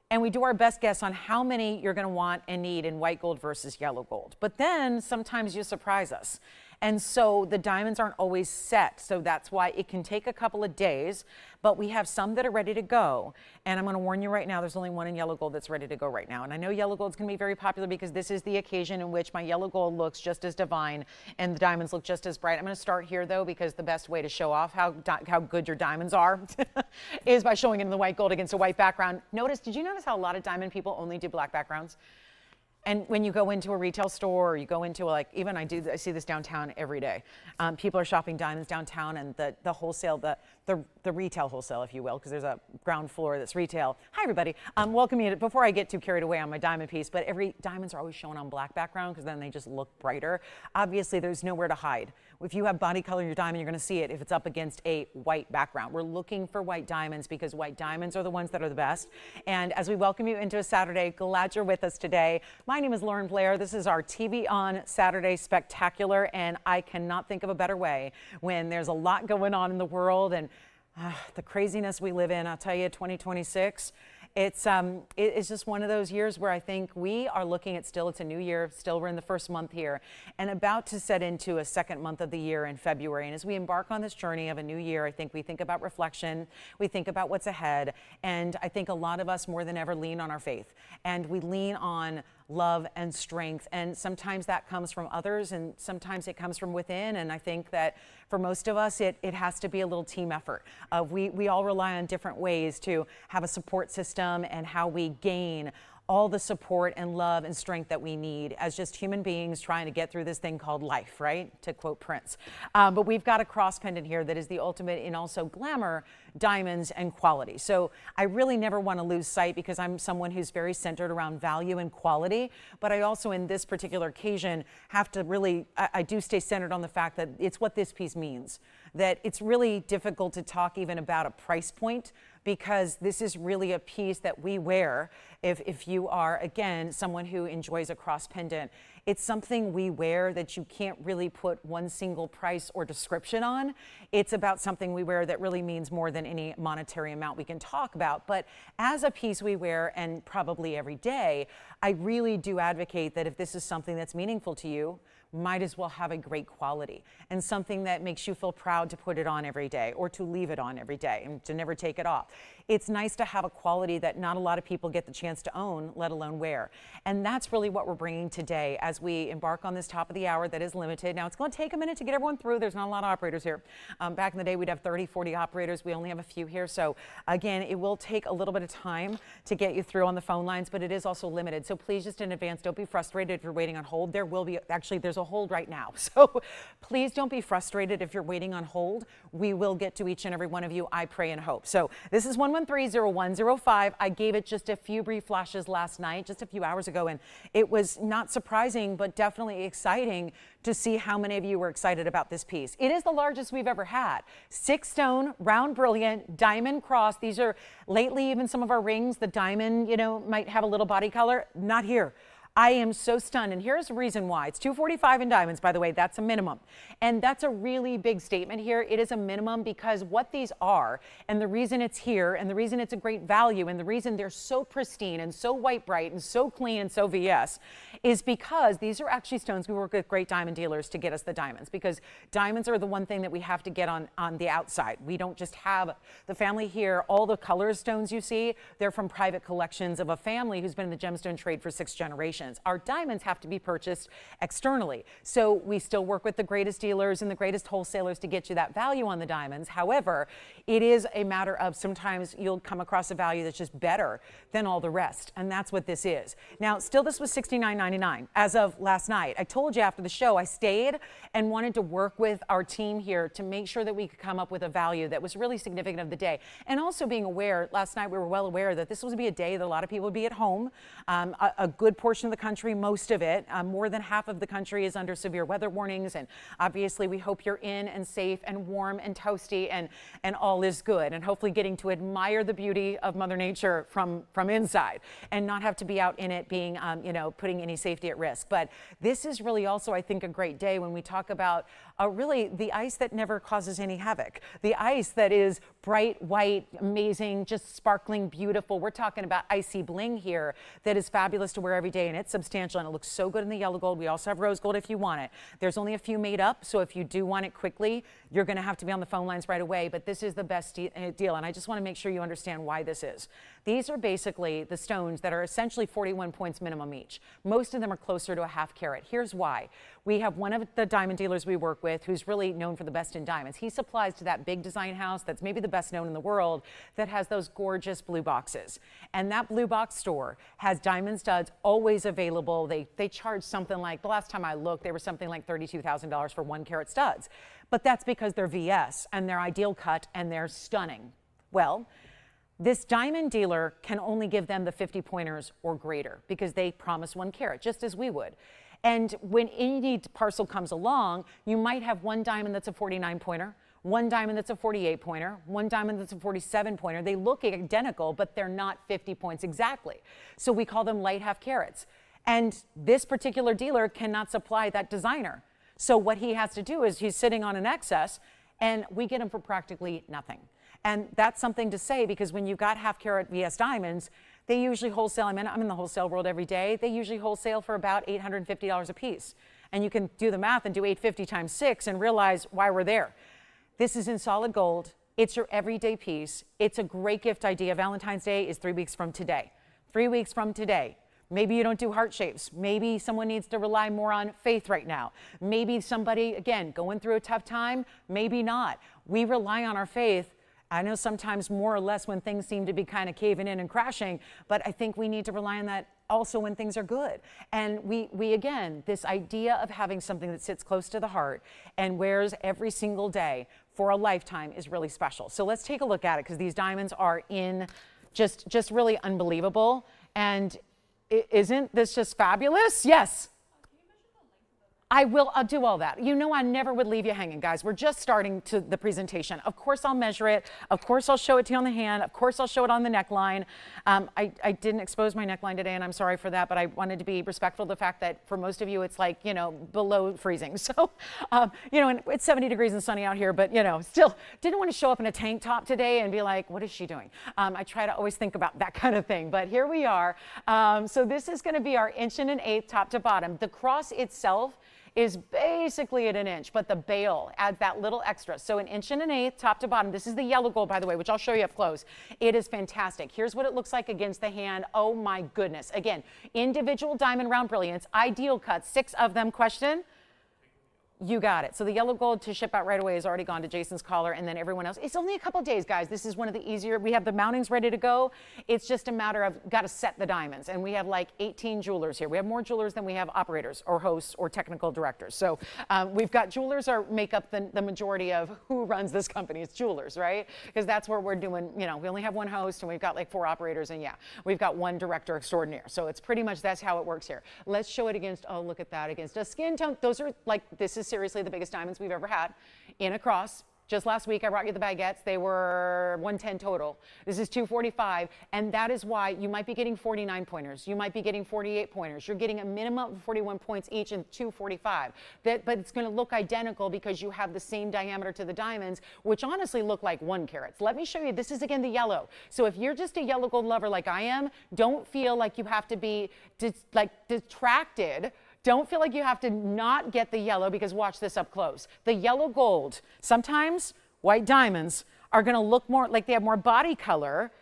[SPEAKER 1] and we do our best guess on how many you're going to want and need in white gold versus yellow gold. But then sometimes you surprise us. And so the diamonds aren't always set. So that's why it can take a couple of days, but we have some that are ready to go. And I'm going to warn you right now, there's only one in yellow gold that's ready to go right now. And I know yellow gold's going to be very popular because this is the occasion in which my yellow gold looks just as divine and the diamonds look just as bright. I'm going to start here though, because the best way to show off how good your diamonds are is by showing it in the white gold against a white background. Did you notice how a lot of diamond people only do black backgrounds? And when you go into a retail store or you go into I see this downtown every day. People are shopping diamonds downtown and the wholesale, the retail wholesale, if you will, because there's a ground floor that's retail. Hi, everybody. Welcome you. Before I get too carried away on my diamond piece, but diamonds are always shown on black background because then they just look brighter. Obviously, there's nowhere to hide. If you have body color in your diamond, you're going to see it if it's up against a white background. We're looking for white diamonds because white diamonds are the ones that are the best. And as we welcome you into a Saturday, glad you're with us today. My name is Lauren Blair. This is our TVON Saturday Spectacular, and I cannot think of a better way when there's a lot going on in the world and the craziness we live in. I'll tell you, 2026. It's just one of those years where I think we are looking at it's a new year, we're in the first month here and about to set into a second month of the year in February. And as we embark on this journey of a new year, I think we think about reflection, we think about what's ahead. And I think a lot of us more than ever lean on our faith and we lean on love and strength. And sometimes that comes from others and sometimes it comes from within. And I think that for most of us, it has to be a little team effort. We all rely on different ways to have a support system and how we gain all the support and love and strength that we need as just human beings trying to get through this thing called life, right? To quote Prince. But we've got a cross pendant here that is the ultimate in also glamour, diamonds, and quality. So I really never want to lose sight because I'm someone who's very centered around value and quality. But I also, in this particular occasion, have to really, I do stay centered on the fact that it's what this piece means. that it's really difficult to talk even about a price point, because this is really a piece that we wear. If you are, again, someone who enjoys a cross pendant, it's something we wear that you can't really put one single price or description on. It's about something we wear that really means more than any monetary amount we can talk about. But as a piece we wear, and probably every day, I really do advocate that if this is something that's meaningful to you, might as well have a great quality and something that makes you feel proud to put it on every day or to leave it on every day and to never take it off. It's nice to have a quality that not a lot of people get the chance to own, let alone wear. And that's really what we're bringing today as we embark on this top of the hour that is limited. Now, it's going to take a minute to get everyone through. There's not a lot of operators here. Back in the day, we'd have 30, 40 operators. We only have a few here. So again, it will take a little bit of time to get you through on the phone lines, but it is also limited. So please, just in advance, don't be frustrated if you're waiting on hold. There will be, actually, there's a hold right now. So please don't be frustrated if you're waiting on hold. We will get to each and every one of you, I pray and hope. So this is 113-0105. I gave it just a few brief flashes last night, just a few hours ago, and it was not surprising, but definitely exciting to see how many of you were excited about this piece. It is the largest we've ever had. 6 stone, round brilliant, diamond cross. These are lately, even some of our rings, the diamond, might have a little body color. Not here. I am so stunned, and here's the reason why. It's $245 in diamonds, by the way. That's a minimum, and that's a really big statement here. It is a minimum because what these are, and the reason it's here, and the reason it's a great value, and the reason they're so pristine and so white bright and so clean and so VS, is because these are actually stones. We work with great diamond dealers to get us the diamonds, because diamonds are the one thing that we have to get on the outside. We don't just have the family here. All the color stones you see, they're from private collections of a family who's been in the gemstone trade for 6 generations. Our diamonds have to be purchased externally. So we still work with the greatest dealers and the greatest wholesalers to get you that value on the diamonds. However, it is a matter of sometimes you'll come across a value that's just better than all the rest. And that's what this is. Now, still, this was $69.99 as of last night. I told you after the show, I stayed and wanted to work with our team here to make sure that we could come up with a value that was really significant of the day. And also being aware, last night we were well aware that this was going to be a day that a lot of people would be at home. A good portion of the country, most of it, more than half of the country is under severe weather warnings, and obviously we hope you're in and safe and warm and toasty and all is good, and hopefully getting to admire the beauty of Mother Nature from inside and not have to be out in it being putting any safety at risk. But this is really also, I think, a great day when we talk about really the ice that never causes any havoc, the ice that is bright white, amazing, just sparkling, beautiful. We're talking about icy bling here that is fabulous to wear every day, and it's substantial, and it looks so good in the yellow gold. We also have rose gold if you want it. There's only a few made up, so if you do want it quickly, you're going to have to be on the phone lines right away, but this is the best deal, and I just want to make sure you understand why this is. These are basically the stones that are essentially 41 points minimum each. Most of them are closer to a ½ carat. Here's why. We have one of the diamond dealers we work with who's really known for the best in diamonds. He supplies to that big design house that's maybe the best known in the world that has those gorgeous blue boxes. And that blue box store has diamond studs always available. They charge something like, the last time I looked, they were something like $32,000 for 1 carat studs. But that's because they're VS and they're ideal cut and they're stunning. Well, this diamond dealer can only give them the 50 pointers or greater because they promise 1 carat, just as we would. And when any parcel comes along, you might have one diamond that's a 49 pointer, one diamond that's a 48 pointer, one diamond that's a 47 pointer. They look identical, but they're not 50 points exactly. So we call them light ½ carats. And this particular dealer cannot supply that designer. So what he has to do is he's sitting on an excess, and we get him for practically nothing. And that's something to say, because when you've got ½ carat VS diamonds, they usually wholesale. I'm in the wholesale world every day. They usually wholesale for about $850 a piece. And you can do the math and do 850 times 6 and realize why we're there. This is in solid gold. It's your everyday piece. It's a great gift idea. Valentine's Day is 3 weeks from today. 3 weeks from today. Maybe you don't do heart shapes. Maybe someone needs to rely more on faith right now. Maybe somebody, again, going through a tough time. Maybe not. We rely on our faith. I know sometimes more or less when things seem to be kind of caving in and crashing, but I think we need to rely on that also when things are good. And we again, this idea of having something that sits close to the heart and wears every single day for a lifetime is really special. So let's take a look at it, because these diamonds are in just really unbelievable. And isn't this just fabulous? Yes. I'll do all that. You know, I never would leave you hanging, guys. We're just starting to the presentation. Of course, I'll measure it. Of course, I'll show it to you on the hand. Of course, I'll show it on the neckline. I didn't expose my neckline today, and I'm sorry for that, but I wanted to be respectful of the fact that for most of you, it's like, you know, below freezing. So, you know, and it's 70 degrees and sunny out here, but, you know, still didn't want to show up in a tank top today and be like, what is she doing? I try to always think about that kind of thing, but here we are. So this is going to be our 1.125" top to bottom. The cross itself is basically at 1 inch, but the bail adds that little extra. So 1.125" top to bottom. This is the yellow gold, by the way, which I'll show you up close. It is fantastic. Here's what it looks like against the hand. Oh my goodness. Again, individual diamond round brilliance, ideal cuts, 6 of them. Question? You got it. So the yellow gold to ship out right away is already gone to Jason's caller, and then everyone else. It's only a couple days, guys. This is one of the easier. We have the mountings ready to go. It's just a matter of got to set the diamonds, and we have like 18 jewelers here. We have more jewelers than we have operators or hosts or technical directors. So we've got jewelers make up the majority of who runs this company. It's jewelers, right? Because that's where we're doing, you know, we only have 1 host, and we've got like 4 operators, and yeah, we've got 1 director extraordinaire. So it's pretty much that's how it works here. Let's show it against, oh, look at that, against a skin tone. Those are like, this is seriously the biggest diamonds we've ever had in a cross. Just last week, I brought you the baguettes. They were 110 total. This is 245, and that is why you might be getting 49 pointers. You might be getting 48 pointers. You're getting a minimum of 41 points each in 245. But it's going to look identical because you have the same diameter to the diamonds, which honestly look like 1 carats. Let me show you. This is, again, the yellow. So if you're just a yellow gold lover like I am, don't feel like you have to be detracted. Don't feel like you have to not get the yellow, because watch this up close. The yellow gold, sometimes white diamonds are going to look more like they have more body color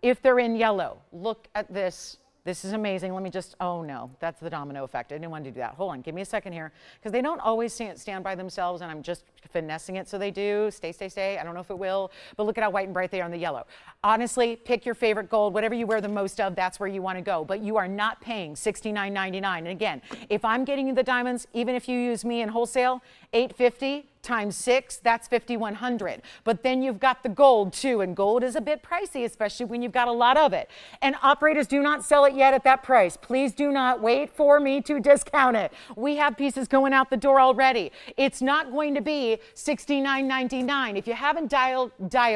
[SPEAKER 1] if they're in yellow. Look at this. This is amazing. Let me just, oh no, that's the domino effect. I didn't want to do that. Hold on, give me a second here, because they don't always stand by themselves, and I'm just finessing it so they do. Stay. I don't know if it will, but look at how white and bright they are in the yellow. Honestly, pick your favorite gold. Whatever you wear the most of, that's where you want to go, but you are not paying $69.99. And again, if I'm getting you the diamonds, even if you use me in wholesale, $850 times 6, that's $5,100. But then you've got the gold too, and gold is a bit pricey, especially when you've got a lot of it. And operators, do not sell it yet at that price. Please do not wait for me to discount it. We have pieces going out the door already. It's not going to be $69.99. If you haven't dial.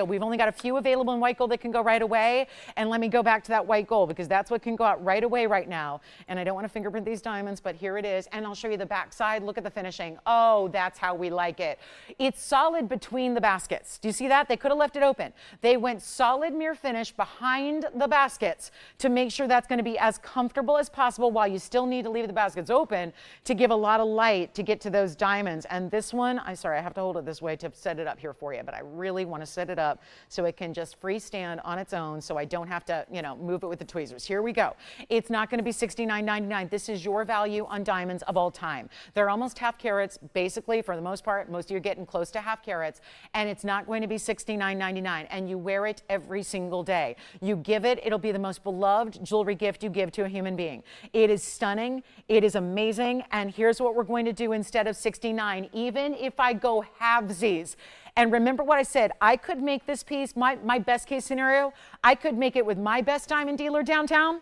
[SPEAKER 1] We've only got a few available in white gold that can go right away. And let me go back to that white gold, because that's what can go out right away right now. And I don't want to fingerprint these diamonds, but here it is. And I'll show you the back side. Look at the finishing. Oh, that's how we like it. It's solid between the baskets. Do you see that? They could have left it open. They went solid mirror finish behind the baskets to make sure that's going to be as comfortable as possible, while you still need to leave the baskets open to give a lot of light to get to those diamonds. And this one, I'm sorry, I have to hold it this way to set it up here for you, but I really want to set it up so it can just freestand on its own, so I don't have to, you know, move it with the tweezers. Here we go. It's not going to be $69.99. This is your value on diamonds of all time. They're almost half carats, basically, for the most part. Most of you are getting close to half carats, and it's not going to be $69.99, and you wear it every single day. You give it, it'll be the most beloved jewelry gift you give to a human being. It is stunning, it is amazing, and here's what we're going to do instead of $69, even if I go halvesies. And remember what I said, I could make this piece, my best case scenario, I could make it with my best diamond dealer downtown,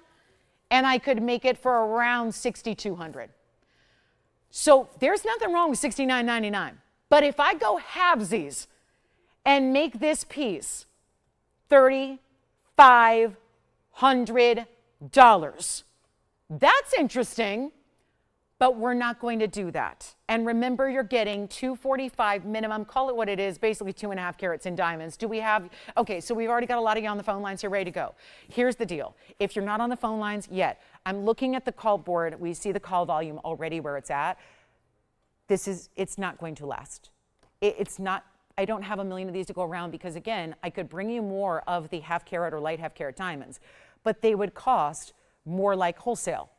[SPEAKER 1] and I could make it for around $6,200. So there's nothing wrong with $69.99. But if I go halvesies and make this piece $3,500, that's interesting, but we're not going to do that. And remember, you're getting 245 minimum, call it what it is, basically 2.5 carats in diamonds. Do we have, okay, so we've already got a lot of you on the phone lines here ready to go. Here's the deal. If you're not on the phone lines yet, I'm looking at the call board. We see the call volume already where it's at. It's not going to last. It's not, I don't have a million of these to go around, because again, I could bring you more of the half carat or light half carat diamonds, but they would cost more like wholesale,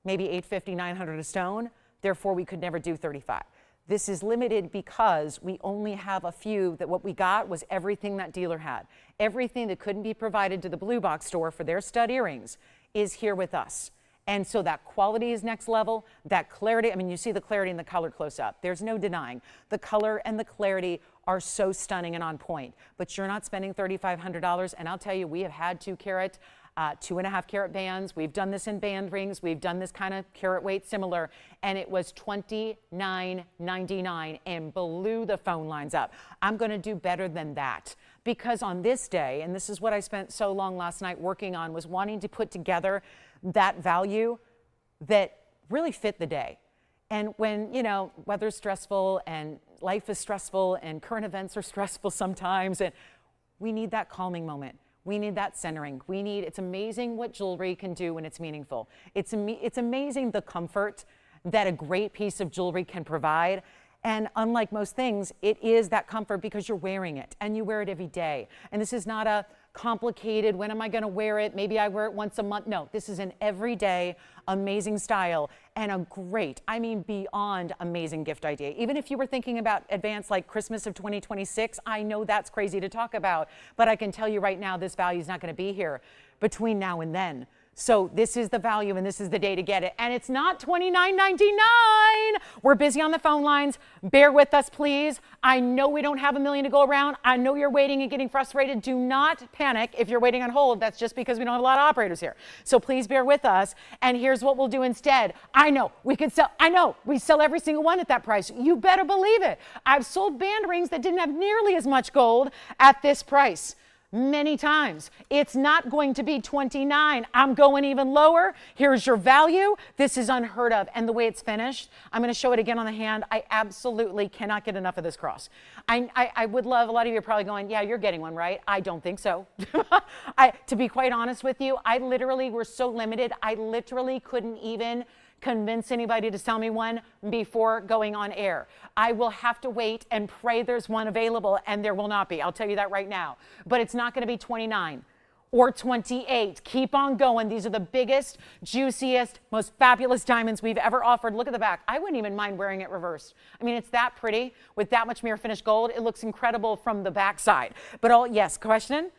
[SPEAKER 1] maybe $850, $900 a stone. Therefore, we could never do 35. This is limited because we only have a few, that what we got was everything that dealer had. Everything that couldn't be provided to the blue box store for their stud earrings is here with us. And so that quality is next level, that clarity, I mean, you see the clarity in the color close up. There's no denying. The color and the clarity are so stunning and on point, but you're not spending $3,500. And I'll tell you, we have had 2 carat. 2.5 carat bands. We've done this in band rings. We've done this kind of carat weight similar, and it was $29.99 and blew the phone lines up. I'm going to do better than that, because on this day, and this is what I spent so long last night working on, was wanting to put together that value that really fit the day. And when, you know, weather's stressful and life is stressful and current events are stressful sometimes, and we need that calming moment. We need that centering. It's amazing what jewelry can do when it's meaningful. It's amazing the comfort that a great piece of jewelry can provide. And unlike most things, it is that comfort because you're wearing it and you wear it every day. And this is not a complicated, when am I going to wear it? Maybe I wear it once a month. No, this is an everyday amazing style and a great, I mean beyond amazing gift idea. Even if you were thinking about advance like Christmas of 2026, I know that's crazy to talk about, but I can tell you right now, this value is not going to be here between now and then. So this is the value and this is the day to get it. And it's not $29.99. We're busy on the phone lines. Bear with us, please. I know we don't have a million to go around. I know you're waiting and getting frustrated. Do not panic if you're waiting on hold. That's just because we don't have a lot of operators here. So please bear with us. And here's what we'll do instead. I know we sell every single one at that price. You better believe it. I've sold band rings that didn't have nearly as much gold at this price many times. It's not going to be 29. I'm going even lower. Here's your value. This is unheard of. And the way it's finished, I'm going to show it again on the hand. I absolutely cannot get enough of this cross. I would love, a lot of you are probably going, yeah, you're getting one, right? I don't think so. To be quite honest with you, we're so limited. I literally couldn't even convince anybody to sell me one before going on air. I will have to wait and pray there's one available, and there will not be. I'll tell you that right now. But it's not going to be 29 or 28. Keep on going. These are the biggest, juiciest, most fabulous diamonds we've ever offered. Look at the back. I wouldn't even mind wearing it reversed. I mean, it's that pretty with that much mirror finished gold. It looks incredible from the back side. But yes, question?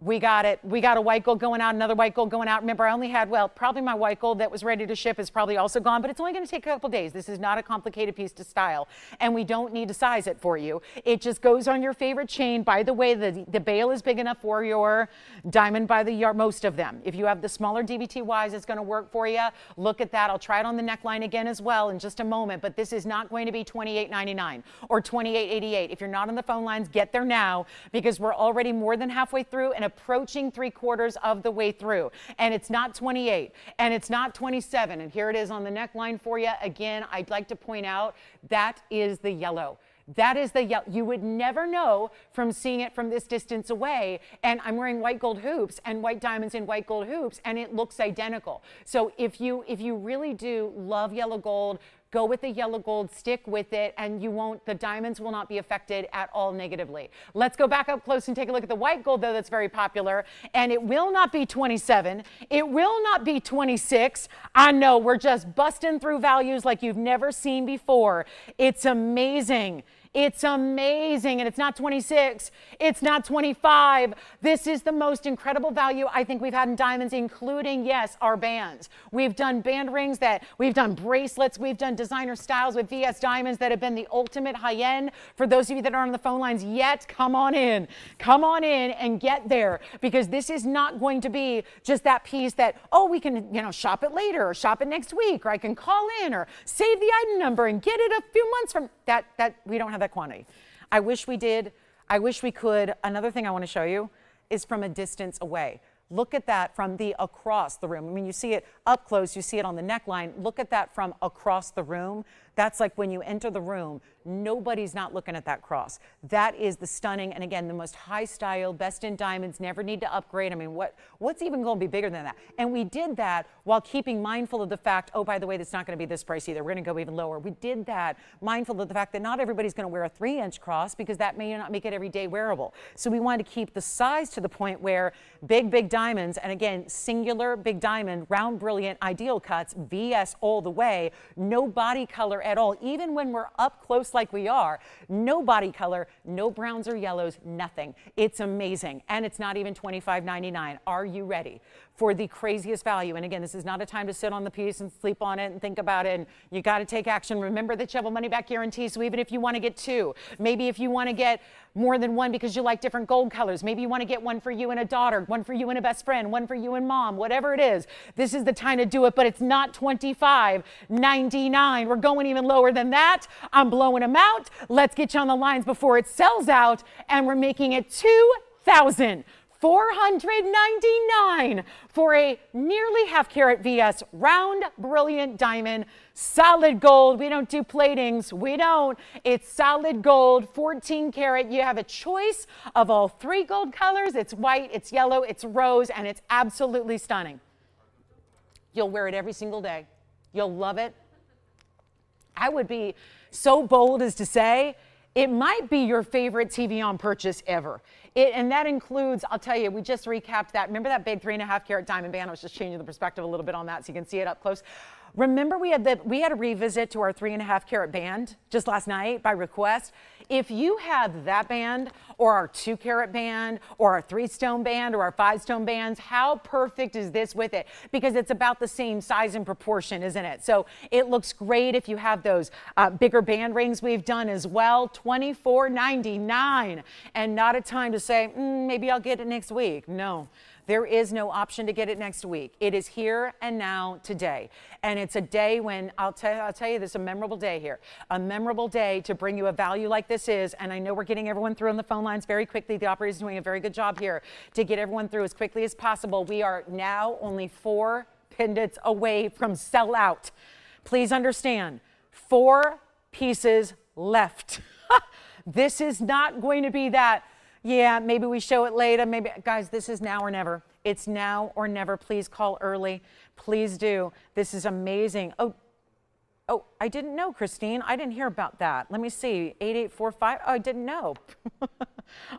[SPEAKER 1] We got it. We got a white gold going out, another white gold going out. Remember, I only had, well, probably my white gold that was ready to ship is probably also gone, but it's only going to take a couple days. This is not a complicated piece to style, and we don't need to size it for you. It just goes on your favorite chain. By the way, the bail is big enough for your diamond by the yard, most of them. If you have the smaller DBTYs, it's going to work for you. Look at that. I'll try it on the neckline again as well in just a moment, but this is not going to be $28.99 or $28.88. If you're not on the phone lines, get there now, because we're already more than halfway through and approaching 3/4 of the way through. And it's not 28 and it's not 27. And here it is on the neckline for you. Again, I'd like to point out that is the yellow. That is the yellow. You would never know from seeing it from this distance away. And I'm wearing white gold hoops and white diamonds in white gold hoops, and it looks identical. So if you really do love yellow gold, go with the yellow gold, stick with it, and the diamonds will not be affected at all negatively. Let's go back up close and take a look at the white gold, though, that's very popular. And it will not be 27. It will not be 26. I know, we're just busting through values like you've never seen before. It's amazing. It's amazing. And it's not 26. It's not 25. This is the most incredible value I think we've had in diamonds, including, yes, our bands. We've done band rings, we've done bracelets, we've done designer styles with VS diamonds that have been the ultimate high end. For those of you that aren't on the phone lines yet, come on in. Come on in and get there, because this is not going to be just that piece that, oh, we can, shop it later or shop it next week, or I can call in or save the item number and get it a few months from that. We don't have that quantity. I wish we did. I wish we could. Another thing I want to show you is from a distance away. Look at that from across the room. I mean, you see it up close, you see it on the neckline. Look at that from across the room. That's like when you enter the room, nobody's not looking at that cross. That is the stunning, and again, the most high style, best in diamonds, never need to upgrade. I mean, what's even going to be bigger than that? And we did that while keeping mindful of the fact, oh, by the way, that's not going to be this price either. We're going to go even lower. We did that mindful of the fact that not everybody's going to wear a 3-inch cross, because that may not make it everyday wearable. So we wanted to keep the size to the point where big diamonds, and again, singular big diamond, round, brilliant, ideal cuts, VS all the way, no body color at all. Even when we're up close like we are, no body color, no browns or yellows, nothing. It's amazing. And it's not even $25.99. Are you ready for the craziest value? And again, this is not a time to sit on the piece and sleep on it and think about it. And you got to take action. Remember that you have a money back guarantee. So even if you want to get two, maybe if you want to get more than one because you like different gold colors. Maybe you want to get one for you and a daughter, one for you and a best friend, one for you and mom, whatever it is. This is the time to do it, but it's not $25.99. We're going even lower than that. I'm blowing them out. Let's get you on the lines before it sells out, and we're making it $2,499 for a nearly half carat VS round brilliant diamond, solid gold. We don't do platings. We don't. It's solid gold, 14 karat. You have a choice of all three gold colors. It's white, it's yellow, it's rose, and it's absolutely stunning. You'll wear it every single day. You'll love it. I would be so bold as to say it might be your favorite TVON purchase ever. And that includes, I'll tell you, we just recapped that. Remember that big 3.5 carat diamond band? I was just changing the perspective a little bit on that so you can see it up close. Remember we had a revisit to our 3.5 carat band just last night by request. If you have that band or our 2 carat band or our 3 stone band or our 5 stone bands, how perfect is this with it? Because it's about the same size and proportion, isn't it? So it looks great if you have those bigger band rings we've done as well. $24.99, and not a time to say, maybe I'll get it next week. No. There is no option to get it next week. It is here and now today. And it's a day when, I'll tell you this, a memorable day here. A memorable day to bring you a value like this is, and I know we're getting everyone through on the phone lines very quickly. The operator's doing a very good job here to get everyone through as quickly as possible. We are now only 4 pendants away from sellout. Please understand, 4 pieces left. This is not going to be that, yeah, maybe we show it later. Maybe, guys, this is now or never. It's now or never. Please call early. Please do. This is amazing. Oh, I didn't know, Christine. I didn't hear about that. Let me see. 8845. Oh, I didn't know.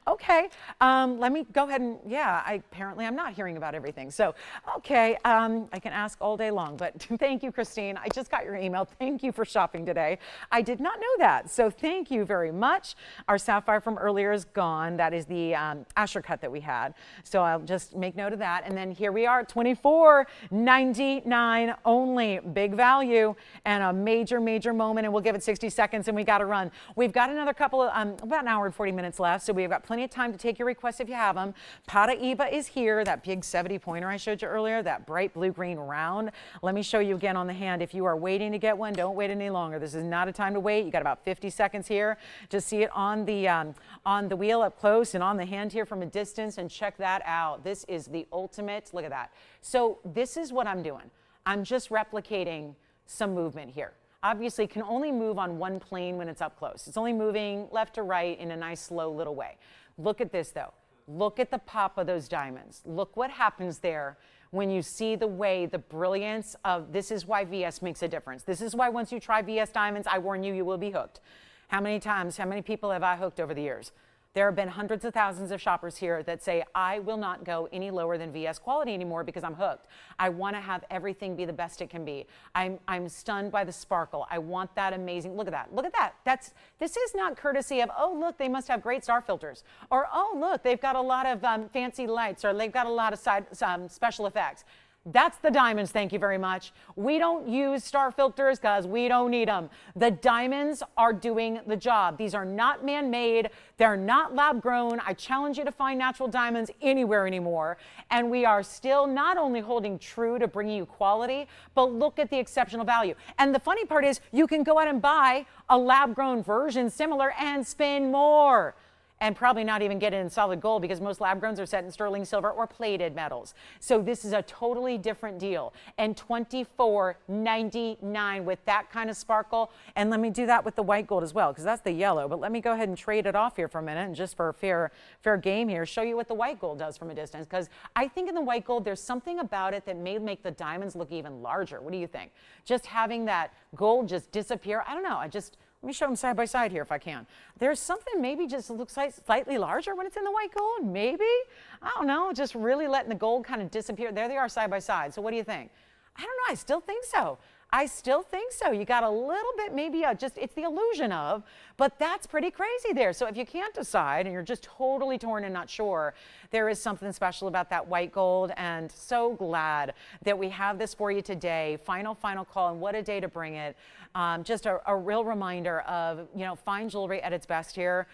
[SPEAKER 1] Okay. Let me go ahead and, apparently I'm not hearing about everything. So, okay. I can ask all day long, but thank you, Christine. I just got your email. Thank you for shopping today. I did not know that. So thank you very much. Our sapphire from earlier is gone. That is the Asher cut that we had. So I'll just make note of that. And then here we are, $24.99 only. Big value and a major moment. And we'll give it 60 seconds and we got to run. We've got another couple of, about an hour and 40 minutes left. So we've got plenty of time to take your requests if you have them. Paraiba is here, that big 70 pointer I showed you earlier, that bright blue-green round. Let me show you again on the hand. If you are waiting to get one, don't wait any longer. This is not a time to wait. You got about 50 seconds here to see it on the wheel up close and on the hand here from a distance, and check that out. This is the ultimate. Look at that. So this is what I'm doing. I'm just replicating some movement here. Obviously, can only move on one plane when it's up close. It's only moving left to right in a nice, slow little way. Look at this, though. Look at the pop of those diamonds. Look what happens there when you see the way, the brilliance of, this is why VS makes a difference. This is why once you try VS diamonds, I warn you, you will be hooked. How many times, how many people have I hooked over the years? There have been hundreds of thousands of shoppers here that say, I will not go any lower than VS quality anymore because I'm hooked. I want to have everything be the best it can be. I'm stunned by the sparkle. I want that amazing. Look at that. Look at that. This is not courtesy of, oh, look, they must have great star filters. Or, oh, look, they've got a lot of fancy lights, or they've got a lot of special effects. That's the diamonds, thank you very much. We don't use star filters because we don't need them. The diamonds are doing the job. These are not man-made. They're not lab-grown. I challenge you to find natural diamonds anywhere anymore. And we are still not only holding true to bringing you quality, but look at the exceptional value. And the funny part is you can go out and buy a lab-grown version similar and spend more. And probably not even get it in solid gold because most lab growns are set in sterling silver or plated metals. So this is a totally different deal. And $24.99 with that kind of sparkle. And let me do that with the white gold as well, because that's the yellow. But let me go ahead and trade it off here for a minute, and just for a fair game here, show you what the white gold does from a distance. Because I think in the white gold, there's something about it that may make the diamonds look even larger. What do you think? Just having that gold just disappear? I don't know. Let me show them side by side here if I can. There's something maybe just looks like slightly larger when it's in the white gold, maybe? I don't know, just really letting the gold kind of disappear. There they are side by side. So what do you think? I don't know, I still think so. I still think so. You got a little bit, maybe it's the illusion of, but that's pretty crazy there. So if you can't decide and you're just totally torn and not sure, there is something special about that white gold, and so glad that we have this for you today. Final call, and what a day to bring it. Just a real reminder of, fine jewelry at its best here.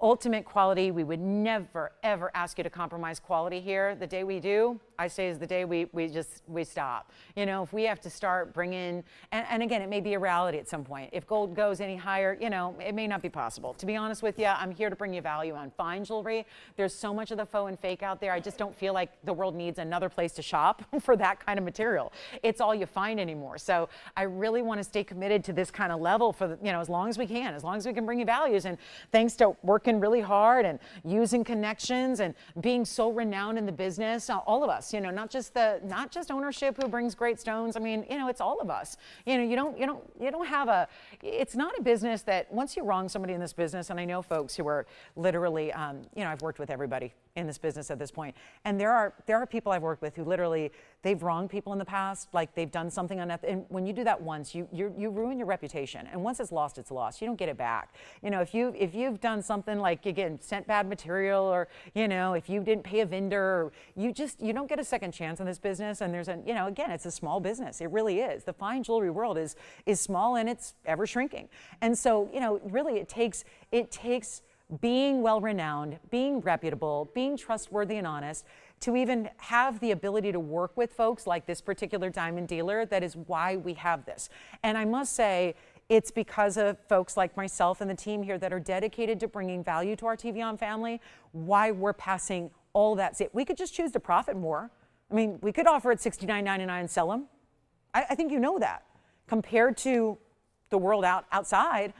[SPEAKER 1] ultimate quality. We would never, ever ask you to compromise quality here. The day we do, I say, is the day we stop. You know, if we have to start bringing, and again, it may be a reality at some point. If gold goes any higher, you know, it may not be possible. To be honest with you, I'm here to bring you value on fine jewelry. There's so much of the faux and fake out there. I just don't feel like the world needs another place to shop for that kind of material. It's all you find anymore. So I really want to stay committed to this kind of level for, you know, as long as we can, as long as we can bring you values. And thanks to working really hard and using connections and being so renowned in the business, all of us, you know, not just ownership who brings great stones. I mean, you know, it's all of us. You know, you don't have a, it's not a business that once you wrong somebody in this business, and I know folks who are literally, you know, I've worked with everybody in this business at this point. And there are people I've worked with who literally, they've wronged people in the past, like they've done something unethical. And when you do that once, you ruin your reputation. And once it's lost, it's lost. You don't get it back. You know, if you've done something like, again, sent bad material, or, you know, if you didn't pay a vendor, or you don't get a second chance in this business. And there's a, you know, again, it's a small business. It really is. The fine jewelry world is small, and it's ever shrinking. And so, you know, really it takes being well-renowned, being reputable, being trustworthy and honest, to even have the ability to work with folks like this particular diamond dealer. That is why we have this. And I must say, it's because of folks like myself and the team here that are dedicated to bringing value to our TVON family, why we're passing all that. See, we could just choose to profit more. I mean, we could offer at $69.99 and sell them. I think you know that. Compared to the world outside,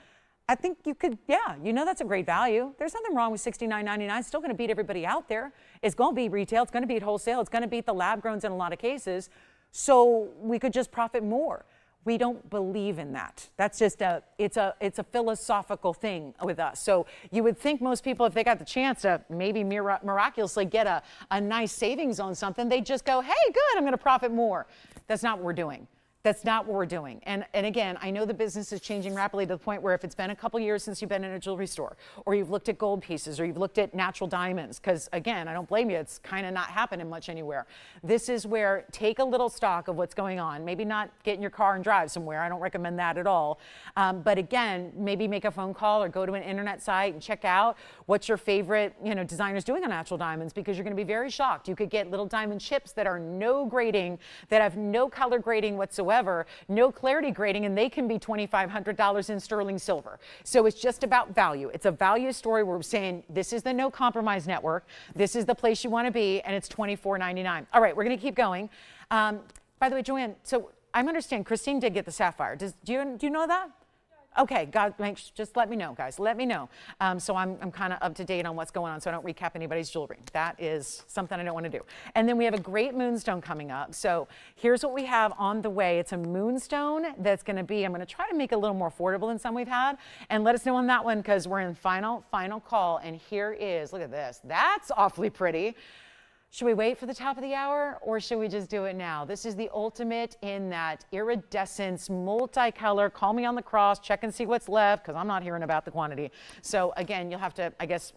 [SPEAKER 1] I think you could, yeah, you know, that's a great value. There's nothing wrong with $69.99. It's still going to beat everybody out there. It's going to beat retail. It's going to beat wholesale. It's going to beat the lab growns in a lot of cases. So we could just profit more. We don't believe in that. That's just it's a philosophical thing with us. So you would think most people, if they got the chance to maybe miraculously get a nice savings on something, they'd just go, hey, good, I'm going to profit more. That's not what we're doing. That's not what we're doing. And again, I know the business is changing rapidly to the point where if it's been a couple years since you've been in a jewelry store, or you've looked at gold pieces, or you've looked at natural diamonds, because again, I don't blame you, it's kind of not happening much anywhere. This is where take a little stock of what's going on. Maybe not get in your car and drive somewhere. I don't recommend that at all. But again, maybe make a phone call or go to an internet site and check out what your favorite, you know, designers doing on natural diamonds, because you're going to be very shocked. You could get little diamond chips that are no grading, that have no color grading whatsoever, no clarity grading, and they can be $2,500 in sterling silver. So it's just about value. It's a value story where we're saying this is the no compromise network. This is the place you want to be, and it's $24.99. All right, we're going to keep going. By the way, Joanne, so I understand Christine did get the sapphire. Do you know that? Okay, God, just let me know, guys. Let me know. So I'm kind of up to date on what's going on, so I don't recap anybody's jewelry. That is something I don't want to do. And then we have a great moonstone coming up. So here's what we have on the way. It's a moonstone that's going to be, I'm going to try to make it a little more affordable than some we've had. And let us know on that one, because we're in final call. And here is, look at this. That's awfully pretty. Should we wait for the top of the hour, or should we just do it now? This is the ultimate in that iridescence, multicolor. Call me on the cross, check and see what's left, because I'm not hearing about the quantity. So again, you'll have to, I guess,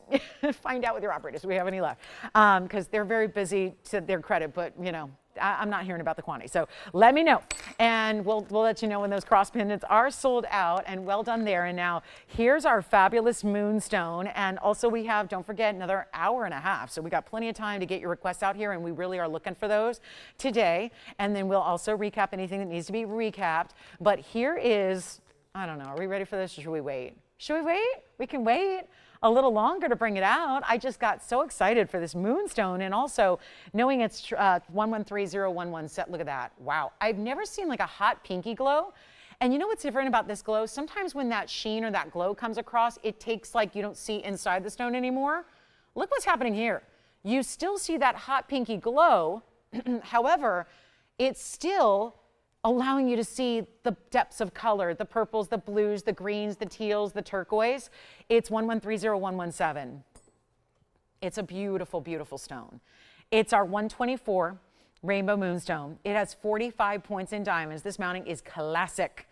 [SPEAKER 1] find out with your operators if we have any left, because they're very busy to their credit, but you know, I'm not hearing about the quantity. So let me know, and we'll let you know when those cross pendants are sold out. And well done there. And now here's our fabulous moonstone. And also we have, don't forget, another hour and a half. So we got plenty of time to get your requests out here, and we really are looking for those today. And then we'll also recap anything that needs to be recapped. But here is, I don't know, are we ready for this, or should we wait? Should we wait? We can wait a little longer to bring it out. I just got so excited for this moonstone, and also knowing it's 113011 set. Look at that. Wow. I've never seen like a hot pinky glow. And you know what's different about this glow? Sometimes when that sheen or that glow comes across, it takes like you don't see inside the stone anymore. Look what's happening here. You still see that hot pinky glow. However, it's still allowing you to see the depths of color, the purples, the blues, the greens, the teals, the turquoise. It's 1130117. It's a beautiful, beautiful stone. It's our 124 rainbow moonstone. It has 45 points in diamonds. This mounting is classic.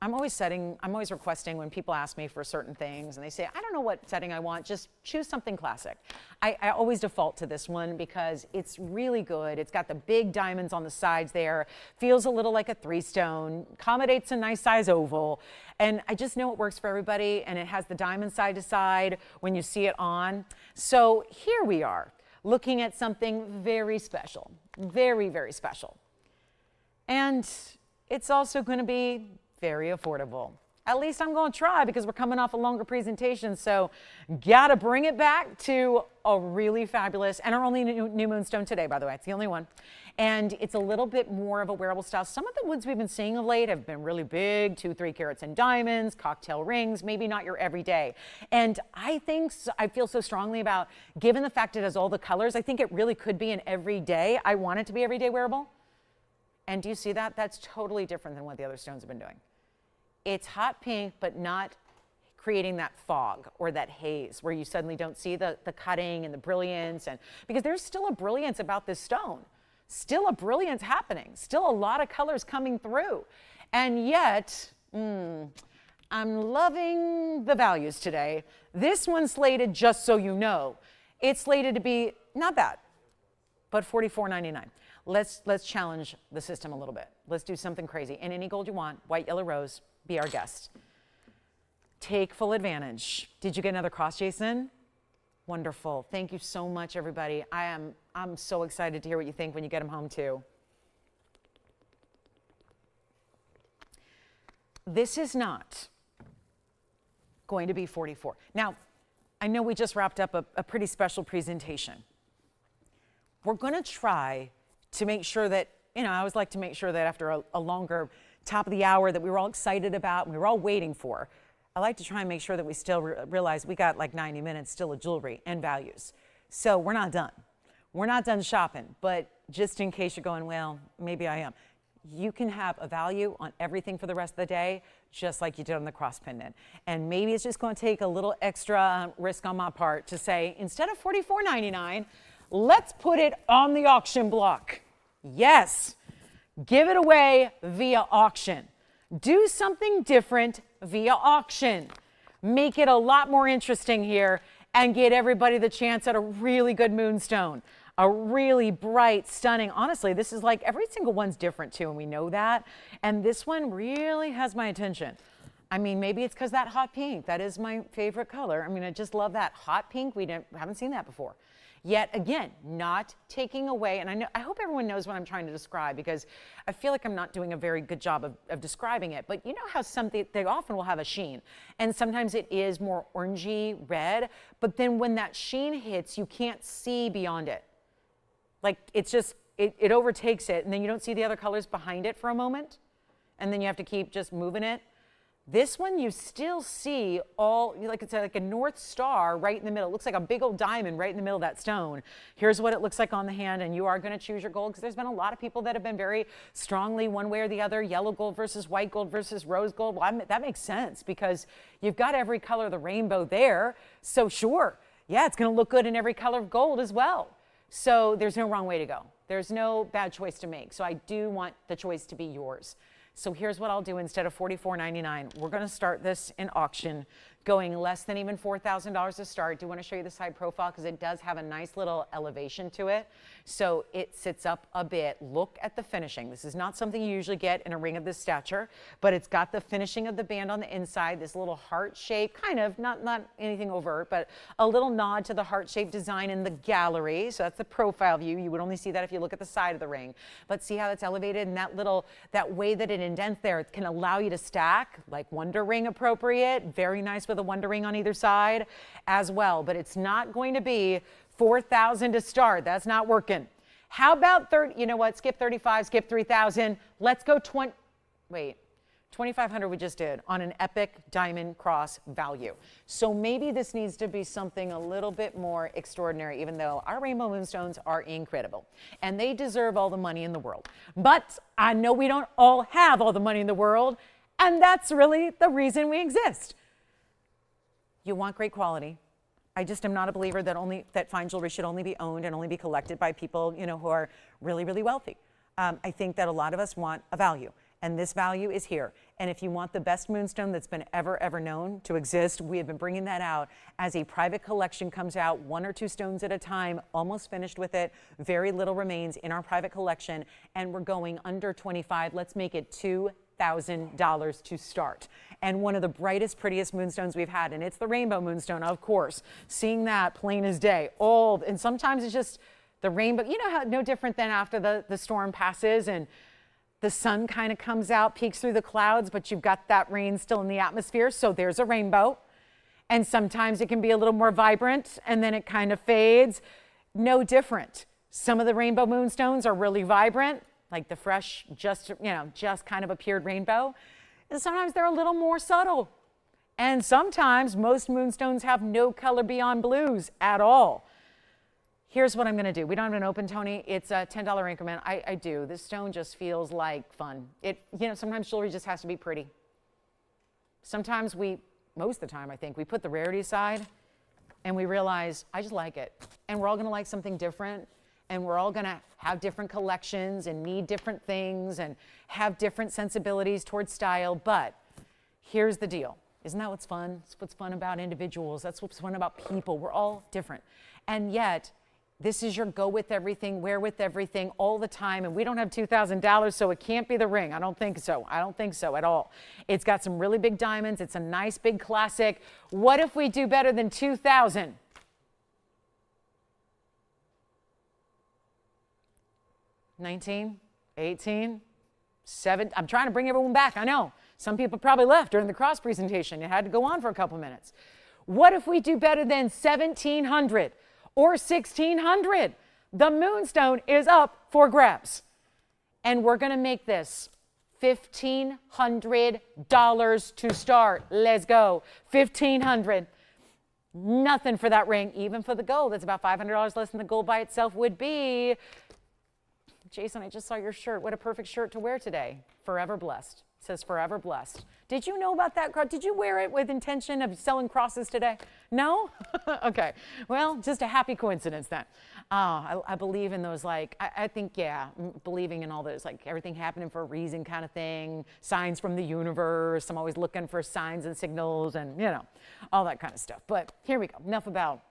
[SPEAKER 1] I'm always requesting when people ask me for certain things and they say, I don't know what setting I want, just choose something classic. I always default to this one because it's really good. It's got the big diamonds on the sides there, feels a little like a 3-stone, accommodates a nice size oval. And I just know it works for everybody, and it has the diamond side to side when you see it on. So here we are looking at something very special, very, very special. And it's also going to be very affordable. At least I'm going to try, because we're coming off a longer presentation. So gotta bring it back to a really fabulous, and our only new moonstone today, by the way. It's the only one. And it's a little bit more of a wearable style. Some of the woods we've been seeing of late have been really big, 2-3 carats in diamonds, cocktail rings, maybe not your everyday. And I feel so strongly about, given the fact it has all the colors, I think it really could be an everyday. I want it to be everyday wearable. And do you see that? That's totally different than what the other stones have been doing. It's hot pink, but not creating that fog or that haze where you suddenly don't see the cutting and the brilliance. And because there's still a brilliance about this stone, still a brilliance happening, still a lot of colors coming through. And yet, I'm loving the values today. This one's slated, just so you know, it's slated to be not bad, but $44.99. Let's challenge the system a little bit. Let's do something crazy. In any gold you want, white, yellow, rose, be our guest. Take full advantage. Did you get another cross, Jason? Wonderful. Thank you so much, everybody. I'm so excited to hear what you think when you get them home too. This is not going to be 44. Now, I know we just wrapped up a pretty special presentation. We're going to try to make sure that, I always like to make sure that after a longer top of the hour that we were all excited about and we were all waiting for, I like to try and make sure that we still realize we got like 90 minutes still of jewelry and values. So we're not done. We're not done shopping, but just in case you're going, well, maybe I am. You can have a value on everything for the rest of the day, just like you did on the cross pendant. And maybe it's just going to take a little extra risk on my part to say, instead of $44.99, let's put it on the auction block. Yes, give it away via auction. Do something different via auction. Make it a lot more interesting here and get everybody the chance at a really good moonstone. A really bright, stunning, honestly, this is like every single one's different too, and we know that. And this one really has my attention. I mean, maybe it's because that hot pink, that is my favorite color. I mean, I just love that hot pink. We haven't seen that before. Yet again, not taking away, and I hope everyone knows what I'm trying to describe, because I feel like I'm not doing a very good job of describing it. But you know how they often will have a sheen, and sometimes it is more orangey red, but then when that sheen hits, you can't see beyond it. Like it's just, it overtakes it, and then you don't see the other colors behind it for a moment, and then you have to keep just moving it. This one, you still see like it's like a North Star right in the middle. It looks like a big old diamond right in the middle of that stone. Here's what it looks like on the hand, and you are going to choose your gold, because there's been a lot of people that have been very strongly one way or the other, yellow gold versus white gold versus rose gold. Well, that makes sense, because you've got every color of the rainbow there. So sure, yeah, it's going to look good in every color of gold as well. So there's no wrong way to go. There's no bad choice to make. So I do want the choice to be yours. So here's what I'll do. Instead of $44.99, we're going to start this in auction, going less than even $4,000 to start. I do want to show you the side profile, because it does have a nice little elevation to it. So it sits up a bit. Look at the finishing. This is not something you usually get in a ring of this stature, but it's got the finishing of the band on the inside, this little heart shape, kind of, not anything overt, but a little nod to the heart-shaped design in the gallery. So that's the profile view. You would only see that if you look at the side of the ring. But see how that's elevated, and that way that it indents there, it can allow you to stack, like Wonder Ring appropriate, very nice with a Wonder Ring on either side as well. But it's not going to be $4,000 to start. That's not working. How about 30? You know what? Skip 35, skip 3,000. Let's go 2,500 we just did on an epic diamond cross value. So maybe this needs to be something a little bit more extraordinary, even though our rainbow moonstones are incredible and they deserve all the money in the world. But I know we don't all have all the money in the world, and that's really the reason we exist. You want great quality. I just am not a believer that fine jewelry should only be owned and only be collected by people, who are really, really wealthy. I think that a lot of us want a value. and this value is here. And if you want the best moonstone that's been ever known to exist, we have been bringing that out as a private collection comes out, 1 or 2 stones at a time, almost finished with it. Very little remains in our private collection, and we're going under 25. Let's make it $2,000 to start. And one of the brightest, prettiest moonstones we've had, and it's the rainbow moonstone, of course. Seeing that plain as day, old, and sometimes it's just the rainbow. You know how no different than after the storm passes and the sun kind of comes out, peeks through the clouds, but you've got that rain still in the atmosphere, so there's a rainbow. And sometimes it can be a little more vibrant, and then it kind of fades. No different. Some of the rainbow moonstones are really vibrant, like the fresh, just kind of appeared rainbow. And sometimes they're a little more subtle. And sometimes most moonstones have no color beyond blues at all. Here's what I'm going to do. We don't have an open, Tony. It's a $10 increment. I do. This stone just feels like fun. Sometimes jewelry just has to be pretty. Sometimes most of the time, I think, we put the rarity aside and we realize, I just like it. And we're all going to like something different. And we're all going to have different collections and need different things and have different sensibilities towards style. But here's the deal. Isn't that what's fun? It's what's fun about individuals. That's what's fun about people. We're all different. And yet, this is your go with everything, wear with everything all the time. And we don't have $2,000, so it can't be the ring. I don't think so. I don't think so at all. It's got some really big diamonds. It's a nice big classic. What if we do better than 2,000? 19, 18, 7. I'm trying to bring everyone back. I know. Some people probably left during the cross presentation. It had to go on for a couple minutes. What if we do better than 1,700 or 1,600? The moonstone is up for grabs. And we're going to make this $1,500 to start. Let's go. $1,500. Nothing for that ring, even for the gold. That's about $500 less than the gold by itself would be. Jason, I just saw your shirt. What a perfect shirt to wear today. Forever blessed. It says forever blessed. Did you know about that? Did you wear it with intention of selling crosses today? No? Okay. Well, just a happy coincidence then. I believe in those, I think, believing in all those, everything happening for a reason kind of thing, signs from the universe. I'm always looking for signs and signals and, all that kind of stuff. But here we go. Enough about.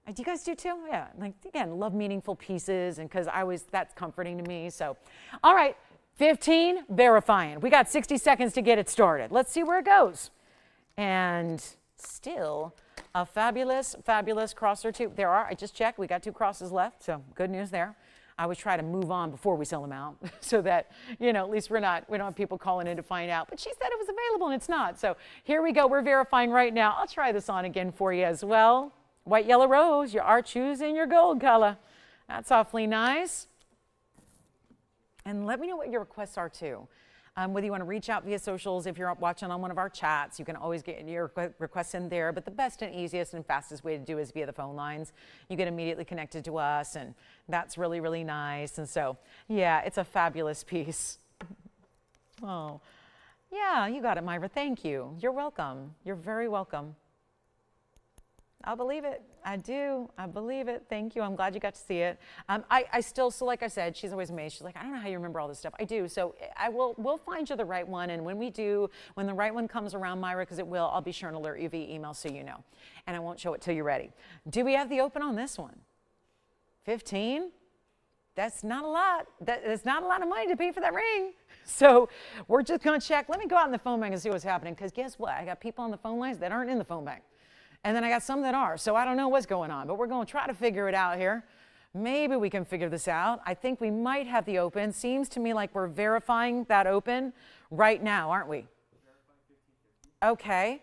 [SPEAKER 1] Do you guys do too? Yeah. Again, love meaningful pieces, and because that's comforting to me. So, all right. 15, verifying. We got 60 seconds to get it started. Let's see where it goes. And still a fabulous, fabulous cross or two. I just checked, we got 2 crosses left, so good news there. I always try to move on before we sell them out so that, at least we don't have people calling in to find out. But she said it was available and it's not. So here we go, we're verifying right now. I'll try this on again for you as well. White, yellow, rose, you are choosing your gold color. That's awfully nice. And let me know what your requests are too. Whether you want to reach out via socials, if you're watching on one of our chats, you can always get your requests in there. But the best and easiest and fastest way to do is via the phone lines. You get immediately connected to us, and that's really, really nice. And so, yeah, it's a fabulous piece. Oh, yeah, you got it, Myra. Thank you. You're welcome. You're very welcome. I believe it. I do. I believe it. Thank you. I'm glad you got to see it. I still, so like I said, she's always amazed. She's like, I don't know how you remember all this stuff. I do. So we'll find you the right one. And when the right one comes around, Myra, because it will, I'll be sure and alert you via email so you know. And I won't show it till you're ready. Do we have the open on this one? 15? That's not a lot. That's not a lot of money to pay for that ring. So we're just going to check. Let me go out in the phone bank and see what's happening. Because guess what? I got people on the phone lines that aren't in the phone bank. And then I got some that are, so I don't know what's going on, but we're going to try to figure it out here. Maybe we can figure this out. I think we might have the open. Seems to me like we're verifying that open right now, aren't we? Okay.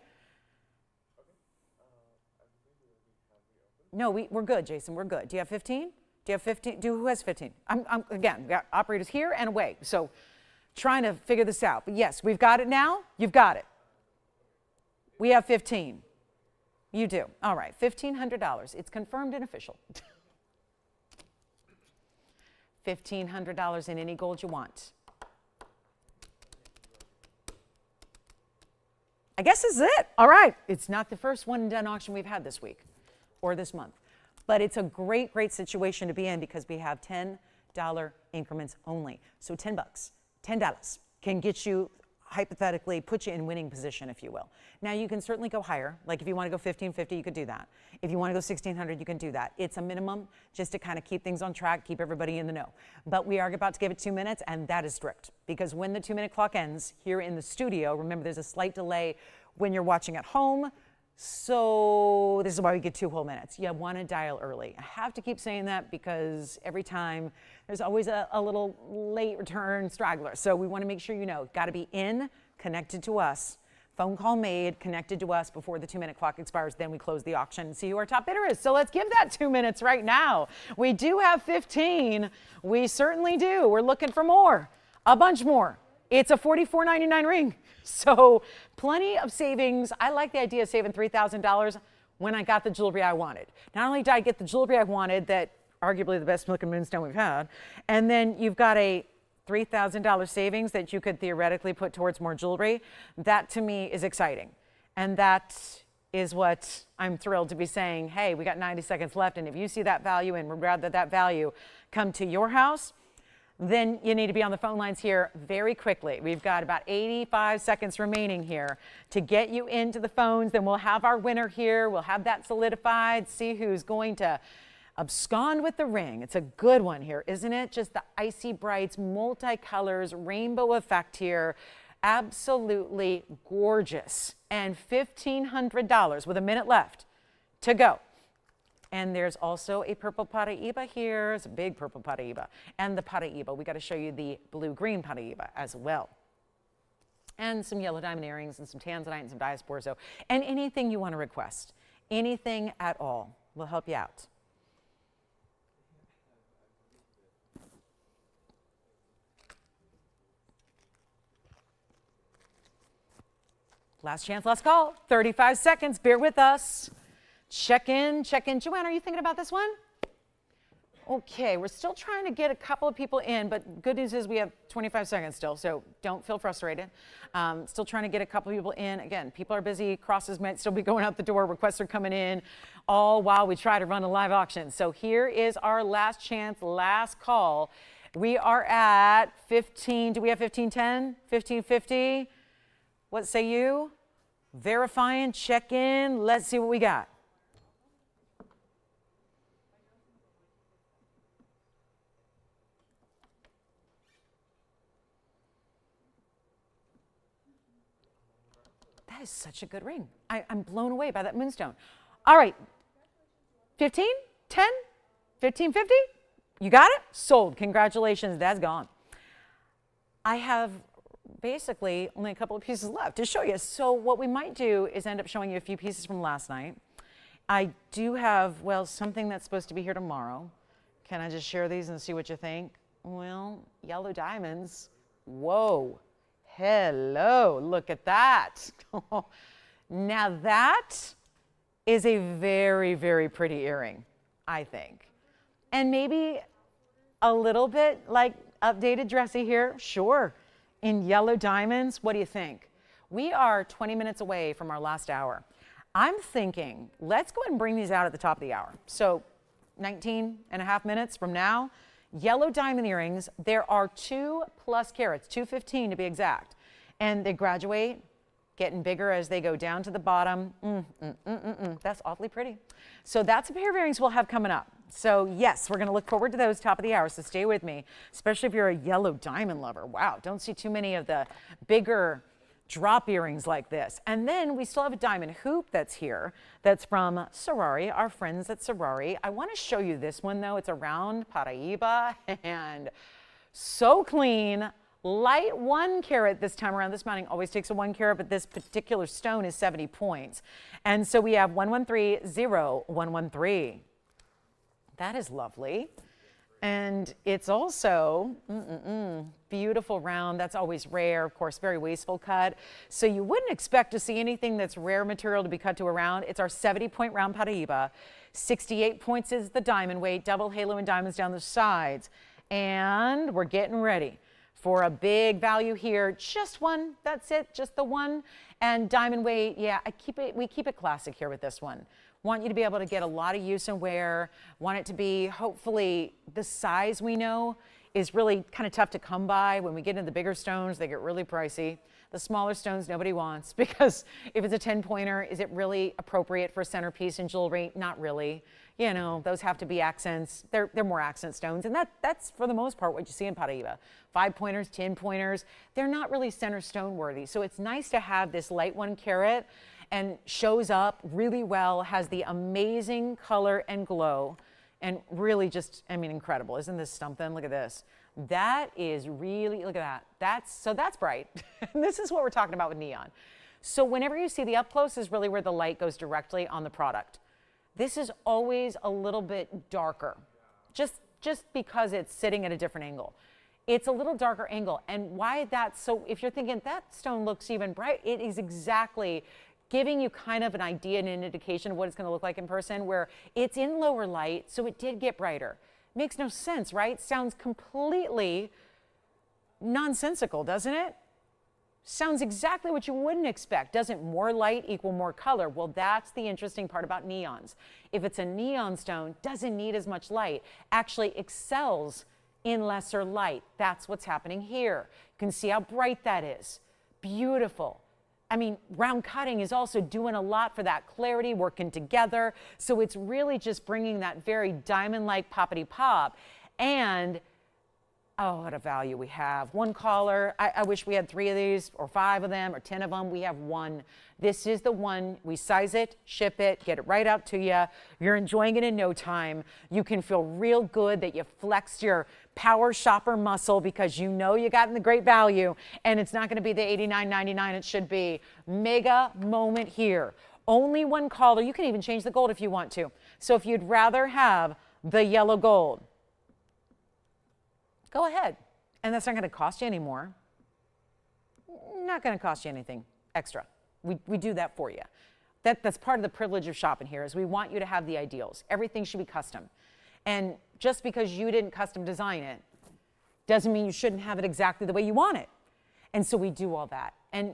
[SPEAKER 1] No, we're good, Jason. We're good. Do you have 15? Do you have 15? Who has 15? Again, we got operators here and away, so trying to figure this out. But yes, we've got it now. You've got it. We have 15. You do. All right, $1,500. It's confirmed and official. $1,500 in any gold you want. I guess this is it. All right. It's not the first one and done auction we've had this week or this month, but it's a great, great situation to be in because we have $10 increments only. So $10, $10. can get you, hypothetically, put you in winning position, if you will. Now, you can certainly go higher. Like if you want to go 1550, you could do that. If you want to go 1600, you can do that. It's a minimum just to kind of keep things on track, keep everybody in the know. But we are about to give it 2 minutes, and that is strict, because when the 2-minute clock ends here in the studio, remember there's a slight delay when you're watching at home. So this is why we get 2 whole minutes. You want to dial early. I have to keep saying that because every time there's always a little late return straggler. So we want to make sure you know, got to be in, connected to us, phone call made, connected to us before the 2-minute clock expires. Then we close the auction and see who our top bidder is. So let's give that 2 minutes right now. We do have 15. We certainly do. We're looking for more, a bunch more. It's a $44.99 ring. So plenty of savings. I like the idea of saving $3,000 when I got the jewelry I wanted. Not only did I get the jewelry I wanted, that arguably the best looking moonstone we've had, and then you've got a $3,000 savings that you could theoretically put towards more jewelry. That to me is exciting. And that is what I'm thrilled to be saying, hey, we got 90 seconds left, and if you see that value and would rather that value come to your house, then you need to be on the phone lines here very quickly. We've got about 85 seconds remaining here to get you into the phones. Then we'll have our winner here. We'll have that solidified, see who's going to abscond with the ring. It's a good one here, isn't it? Just the icy brights, multicolors, rainbow effect here. Absolutely gorgeous. And $1,500 with a minute left to go. And there's also a purple Paraíba here. It's a big purple Paraíba. And the Paraíba, we got to show you the blue-green Paraíba as well. And some yellow diamond earrings and some tanzanite and some diasporzo. And anything you want to request. Anything at all will help you out. Last chance, last call. 35 seconds. Bear with us. Check in, check in. Joanne, are you thinking about this one? Okay, we're still trying to get a couple of people in, but good news is we have 25 seconds still, so don't feel frustrated. Still trying to get a couple of people in. Again, people are busy. Crosses might still be going out the door. Requests are coming in, all while we try to run a live auction. So here is our last chance, last call. We are at 15. Do we have 1510? 1550? What say you? Verifying, check in. Let's see what we got. That is such a good ring. I'm blown away by that moonstone. All right, 15, 10, 1550? You got it? Sold. Congratulations, that's gone. I have basically only a couple of pieces left to show you. So what we might do is end up showing you a few pieces from last night. I do have, well, something that's supposed to be here tomorrow. Can I just share these and see what you think? Well, yellow diamonds. Whoa. Hello, look at that. Now that is a very, very pretty earring, I think. And maybe a little bit like updated dressy here, sure. In yellow diamonds, what do you think? We are 20 minutes away from our last hour. I'm thinking, let's go ahead and bring these out at the top of the hour. So 19 and a half minutes from now, yellow diamond earrings, there are 2+ carats, 215 to be exact. And they graduate, getting bigger as they go down to the bottom. That's awfully pretty. So that's a pair of earrings we'll have coming up. So yes, we're gonna look forward to those top of the hour, so stay with me, especially if you're a yellow diamond lover. Wow, don't see too many of the bigger drop earrings like this. And then we still have a diamond hoop that's here, that's from Sorari, our friends at Sorari. I wanna show you this one though. It's a round Paraíba and so clean. Light 1 carat this time around. This mounting always takes a 1 carat, but this particular stone is 70 points. And so we have 1130-113. That is lovely. And it's also beautiful round. That's always rare, of course, very wasteful cut. So you wouldn't expect to see anything that's rare material to be cut to a round. It's our 70-point round Paraíba. 68 points is the diamond weight, double halo and diamonds down the sides. And we're getting ready for a big value here. Just one, that's it, just the one. And diamond weight, yeah, we keep it classic here with this one. Want you to be able to get a lot of use and wear. Want it to be hopefully the size we know is really kind of tough to come by. When we get into the bigger stones, they get really pricey. The smaller stones nobody wants, because if it's a 10-pointer, is it really appropriate for a centerpiece in jewelry? Not really. You know, those have to be accents. They're more accent stones, and that's for the most part what you see in Paraíba. 5-pointers, 10-pointers, they're not really center stone worthy. So it's nice to have this light 1 carat, and shows up really well, has the amazing color and glow, and really just, I mean, incredible. Isn't this something? Look at this. That is really, look at that. That's bright. And this is what we're talking about with neon. So whenever you see the up close is really where the light goes directly on the product. This is always a little bit darker, just because it's sitting at a different angle. It's a little darker angle. And why that's so, if you're thinking that stone looks even bright, it is exactly giving you kind of an idea and an indication of what it's going to look like in person, where it's in lower light, so it did get brighter. Makes no sense, right? Sounds completely nonsensical, doesn't it? Sounds exactly what you wouldn't expect. Doesn't more light equal more color? Well, that's the interesting part about neons. If it's a neon stone, doesn't need as much light, actually excels in lesser light. That's what's happening here. You can see how bright that is. Beautiful. I mean, round cutting is also doing a lot for that clarity, working together. So it's really just bringing that very diamond-like poppity pop. And, oh, what a value we have. 1 collar. I wish we had 3 of these, or 5 of them, or 10 of them. We have 1. This is the one. We size it, ship it, get it right out to you. You're enjoying it in no time. You can feel real good that you flexed your power shopper muscle, because you know you got in the great value, and it's not going to be the $89.99 it should be. Mega moment here. Only 1 collar. You can even change the gold if you want to. So if you'd rather have the yellow gold, go ahead. And that's not going to cost you any more. Not going to cost you anything extra. We do that for you. That's part of the privilege of shopping here, is we want you to have the ideals. Everything should be custom. And just because you didn't custom design it doesn't mean you shouldn't have it exactly the way you want it. And so we do all that. And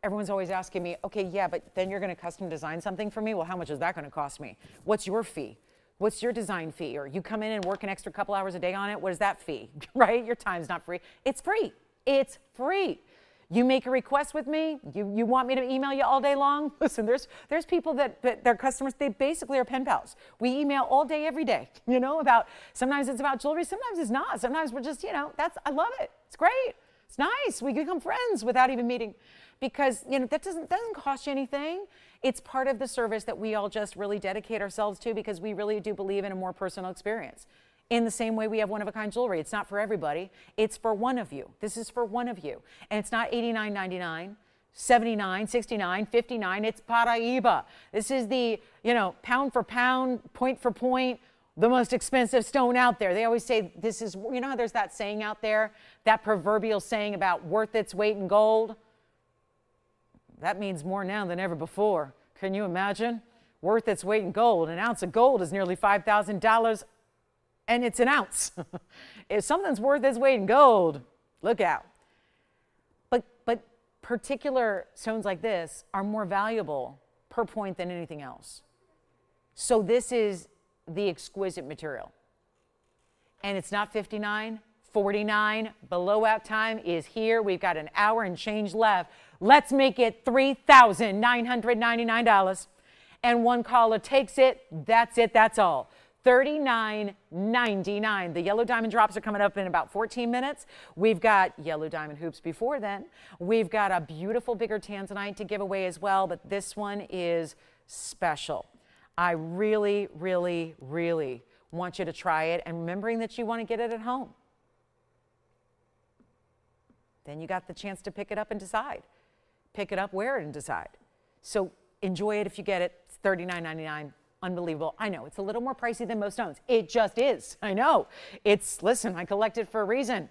[SPEAKER 1] everyone's always asking me, okay, yeah, but then you're going to custom design something for me? Well, how much is that going to cost me? What's your fee? What's your design fee? Or you come in and work an extra couple hours a day on it, what is that fee? Right? Your time's not free. It's free. It's free. You make a request with me, you want me to email you all day long? Listen, there's people that their customers, they basically are pen pals. We email all day, every day, you know, sometimes it's about jewelry, sometimes it's not. Sometimes we're just, you know, I love it. It's great. It's nice. We become friends without even meeting, because, you know, that doesn't cost you anything. It's part of the service that we all just really dedicate ourselves to, because we really do believe in a more personal experience. In the same way we have one-of-a-kind jewelry. It's not for everybody. It's for one of you. This is for one of you. And it's not $89.99, $79, $69, $59. It's Paraíba. This is the, you know, pound for pound, point for point, the most expensive stone out there. They always say this is, you know how there's that saying out there, that proverbial saying about worth its weight in gold? That means more now than ever before. Can you imagine? Worth its weight in gold. An ounce of gold is nearly $5,000. And it's an ounce. If something's worth its weight in gold, look out. But particular stones like this are more valuable per point than anything else. So this is the exquisite material. And it's not 59, 49. Blowout time is here. We've got an hour and change left. Let's make it $3,999. And 1 caller takes it. That's it. That's all. $39.99. The yellow diamond drops are coming up in about 14 minutes. We've got yellow diamond hoops before then. We've got a beautiful bigger tanzanite to give away as well, but this one is special. I really, really, really want you to try it, and remembering that you want to get it at home. Then you got the chance to pick it up and decide. Pick it up, wear it, and decide. So enjoy it if you get it. It's $39.99. Unbelievable. I know it's a little more pricey than most stones. It just is. I know. Listen, I collect it for a reason.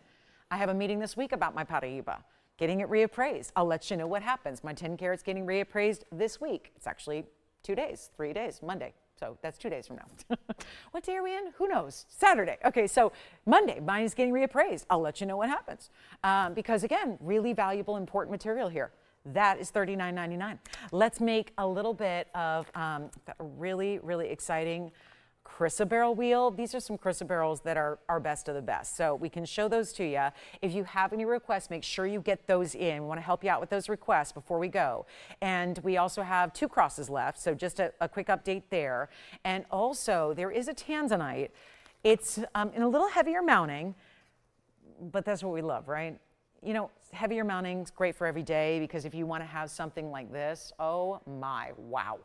[SPEAKER 1] I have a meeting this week about my Paraíba, getting it reappraised. I'll let you know what happens. My 10 carat's getting reappraised this week. It's actually 2 days, 3 days, Monday. So that's 2 days from now. What day are we in? Who knows? Saturday. Okay, so Monday, mine is getting reappraised. I'll let you know what happens. Because again, really valuable, important material here. That is $39.99. Let's make a little bit of a really, really exciting chrysoberyl wheel. These are some chrysoberyls that are our best of the best. So we can show those to you. If you have any requests, make sure you get those in. We want to help you out with those requests before we go. And we also have 2 crosses left. So just a quick update there. And also there is a tanzanite. It's in a little heavier mounting, but that's what we love, right? You know, heavier mounting is great for every day, because if you want to have something like this, oh my, wow.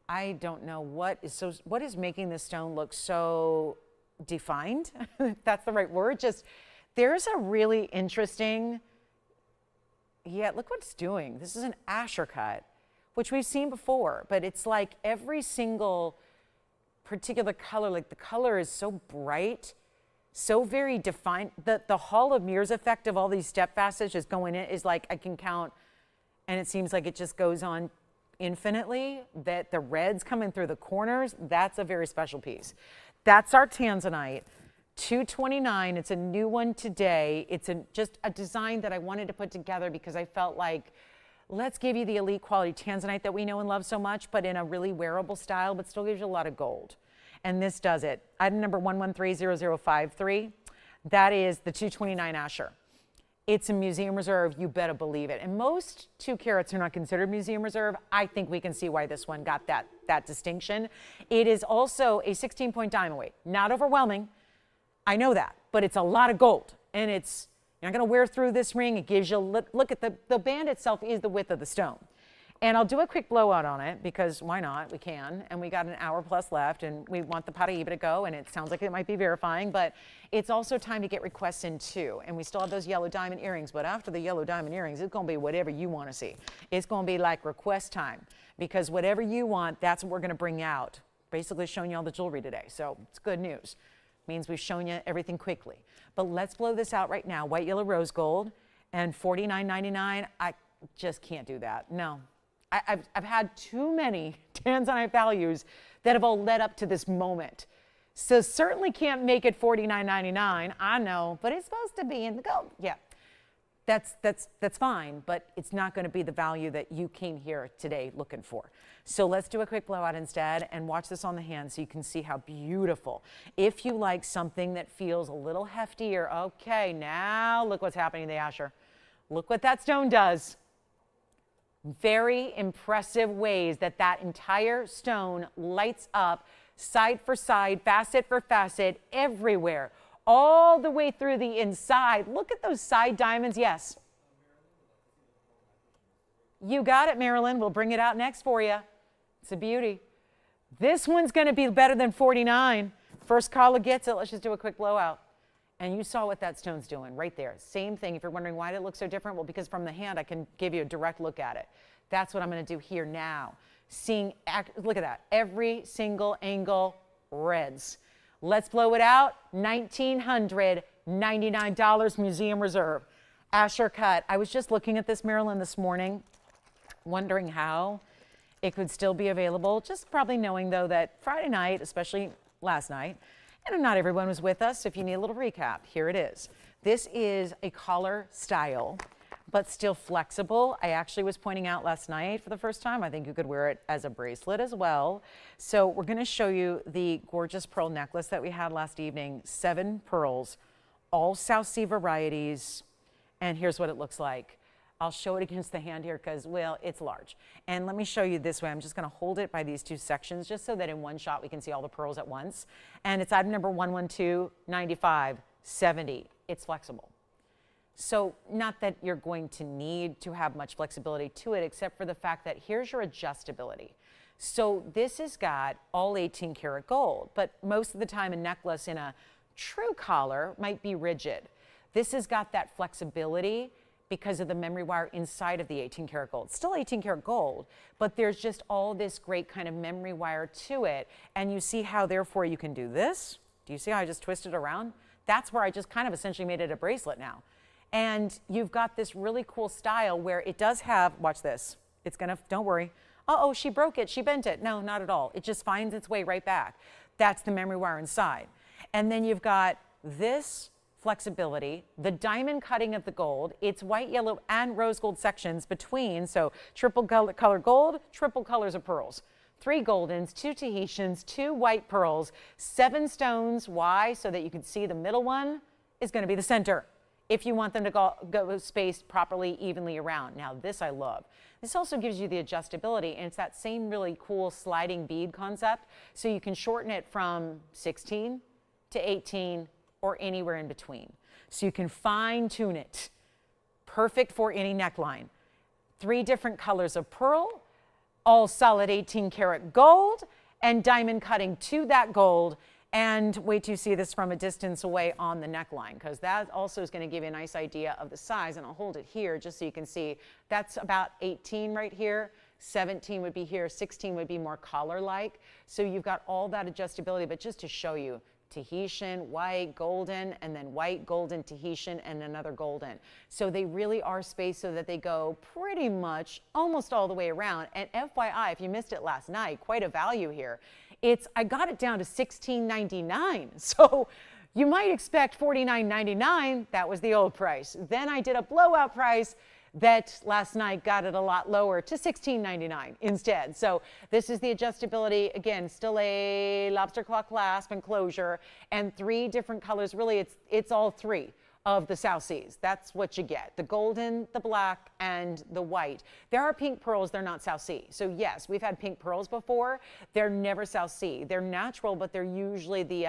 [SPEAKER 1] I don't know what is making this stone look so defined, if that's the right word. Just, there's a really interesting, yeah, look what it's doing. This is an Asher cut, which we've seen before, but it's like every single particular color, like the color is so bright, so very defined. The Hall of Mirrors effect of all these step facets just going in is like, I can count, and it seems like it just goes on infinitely, that the reds coming through the corners, that's a very special piece. That's our tanzanite, $229. It's a new one today. It's just a design that I wanted to put together because I felt like, let's give you the elite quality tanzanite that we know and love so much, but in a really wearable style, but still gives you a lot of gold. And this does it. Item number 1130053. That is the 229 Asher. It's a museum reserve, you better believe it. And most 2 carats are not considered museum reserve. I think we can see why this one got that distinction. It is also a 16-point diamond weight. Not overwhelming, I know that, but it's a lot of gold. And you're not gonna wear through this ring. It gives you, look at the band itself is the width of the stone. And I'll do a quick blowout on it, because why not? We can. And we got an hour plus left, and we want the Paraíba to go, and it sounds like it might be verifying, but it's also time to get requests in too. And we still have those yellow diamond earrings, but after the yellow diamond earrings, it's gonna be whatever you wanna see. It's gonna be like request time, because whatever you want, that's what we're gonna bring out. Basically showing you all the jewelry today, so it's good news. Means we've shown you everything quickly. But let's blow this out right now. White, yellow, rose gold, and $49.99. I just can't do that, no. I've had too many tanzanite values that have all led up to this moment. So certainly can't make it $49.99, I know, but it's supposed to be in the gold. Yeah, that's fine, but it's not gonna be the value that you came here today looking for. So let's do a quick blowout instead and watch this on the hand so you can see how beautiful. If you like something that feels a little heftier, okay, now look what's happening to the Asher. Look what that stone does. Very impressive ways that entire stone lights up side for side, facet for facet, everywhere, all the way through the inside. Look at those side diamonds. Yes. You got it, Marilyn. We'll bring it out next for you. It's a beauty. This one's going to be better than 49. First caller gets it. Let's just do a quick blowout. And you saw what that stone's doing right there. Same thing. If you're wondering why did it look so different, well, because from the hand, I can give you a direct look at it. That's what I'm going to do here now. Look at that. Every single angle, reds. Let's blow it out. $1,999 museum reserve. Asher cut. I was just looking at this, Marilyn, this morning, wondering how it could still be available. Just probably knowing, though, that Friday night, especially last night, and not everyone was with us. If you need a little recap, here it is. This is a collar style, but still flexible. I actually was pointing out last night for the first time, I think you could wear it as a bracelet as well. So we're gonna show you the gorgeous pearl necklace that we had last evening. 7 pearls, all South Sea varieties. And here's what it looks like. I'll show it against the hand here because, well, it's large. And let me show you this way. I'm just going to hold it by these 2 sections just so that in one shot we can see all the pearls at once. And it's item number 1129570. It's flexible. So not that you're going to need to have much flexibility to it, except for the fact that here's your adjustability. So this has got all 18 karat gold, but most of the time a necklace in a true collar might be rigid. This has got that flexibility because of the memory wire inside of the 18 karat gold. Still 18 karat gold, but there's just all this great kind of memory wire to it. And you see how therefore you can do this. Do you see how I just twisted around? That's where I just kind of essentially made it a bracelet now. And you've got this really cool style where it does have, watch this. It's gonna, don't worry. Uh-oh, she broke it, she bent it. No, not at all. It just finds its way right back. That's the memory wire inside. And then you've got this flexibility, the diamond cutting of the gold, it's white, yellow, and rose gold sections between, so triple color gold, triple colors of pearls. 3 goldens, 2 Tahitians, 2 white pearls, 7 stones. Why? So that you can see the middle one is going to be the center if you want them to go spaced properly, evenly around. Now, this I love. This also gives you the adjustability, and it's that same really cool sliding bead concept. So you can shorten it from 16 to 18 or anywhere in between. So you can fine tune it. Perfect for any neckline. 3 different colors of pearl, all solid 18 karat gold, and diamond cutting to that gold. And wait till you see this from a distance away on the neckline, because that also is going to give you a nice idea of the size. And I'll hold it here just so you can see. That's about 18 right here. 17 would be here. 16 would be more collar-like. So you've got all that adjustability. But just to show you, Tahitian, white, golden, and then white, golden, Tahitian, and another golden. So they really are spaced so that they go pretty much almost all the way around. And FYI, if you missed it last night, quite a value here. I got it down to $16.99. So you might expect $49.99. That was the old price. Then I did a blowout price that last night got it a lot lower to $16.99 instead. So this is the adjustability. Again, still a lobster claw clasp and closure, and 3 different colors. Really, it's all 3 of the South Seas. That's what you get: the golden, the black, and the white. There are pink pearls, they're not South Sea. So yes, we've had pink pearls before. They're never South Sea. They're natural, but they're usually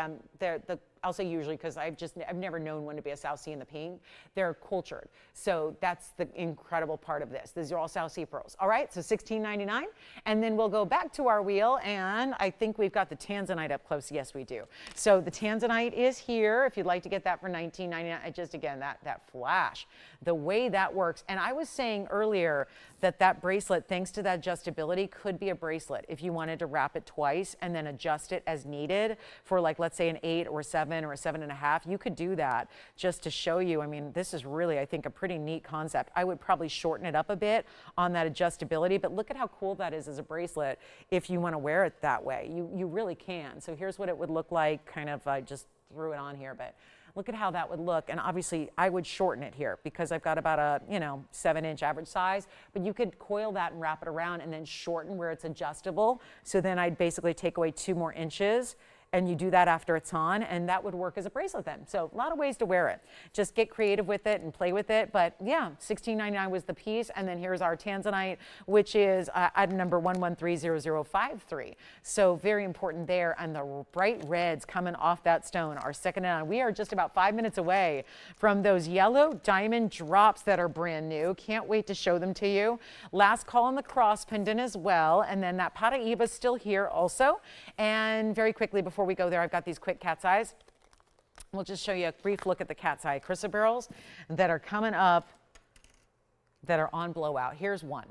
[SPEAKER 1] I'll say usually because I've never known one to be a South Sea in the pink. They're cultured. So that's the incredible part of this. These are all South Sea pearls. All right, so $16.99. And then we'll go back to our wheel, and I think we've got the tanzanite up close. Yes, we do. So the tanzanite is here. If you'd like to get that for $19.99, just again, that flash, the way that works. And I was saying earlier that bracelet, thanks to that adjustability, could be a bracelet if you wanted to wrap it twice and then adjust it as needed for, like, let's say an 8 or 7 or a 7.5. You could do that just to show you. I mean, this is really, I think, a pretty neat concept. I would probably shorten it up a bit on that adjustability, but look at how cool that is as a bracelet if you want to wear it that way. You really can. So here's what it would look like. Kind of, I just threw it on here, but look at how that would look. And obviously I would shorten it here because I've got about a 7-inch average size, but you could coil that and wrap it around and then shorten where it's adjustable. So then I'd basically take away 2 more inches, and you do that after it's on, and that would work as a bracelet then. So a lot of ways to wear it. Just get creative with it and play with it. But yeah, $16.99 was the piece. And then here's our tanzanite, which is item number 1130053. So very important there. And the bright reds coming off that stone are second on. We are just about 5 minutes away from those yellow diamond drops that are brand new. Can't wait to show them to you. Last call on the cross pendant as well. And then that Paraiba still here also. And very quickly before we go there, I've got these quick cat's eyes. We'll just show you a brief look at the cat's eye chrysoberyls that are coming up that are on blowout. Here's one.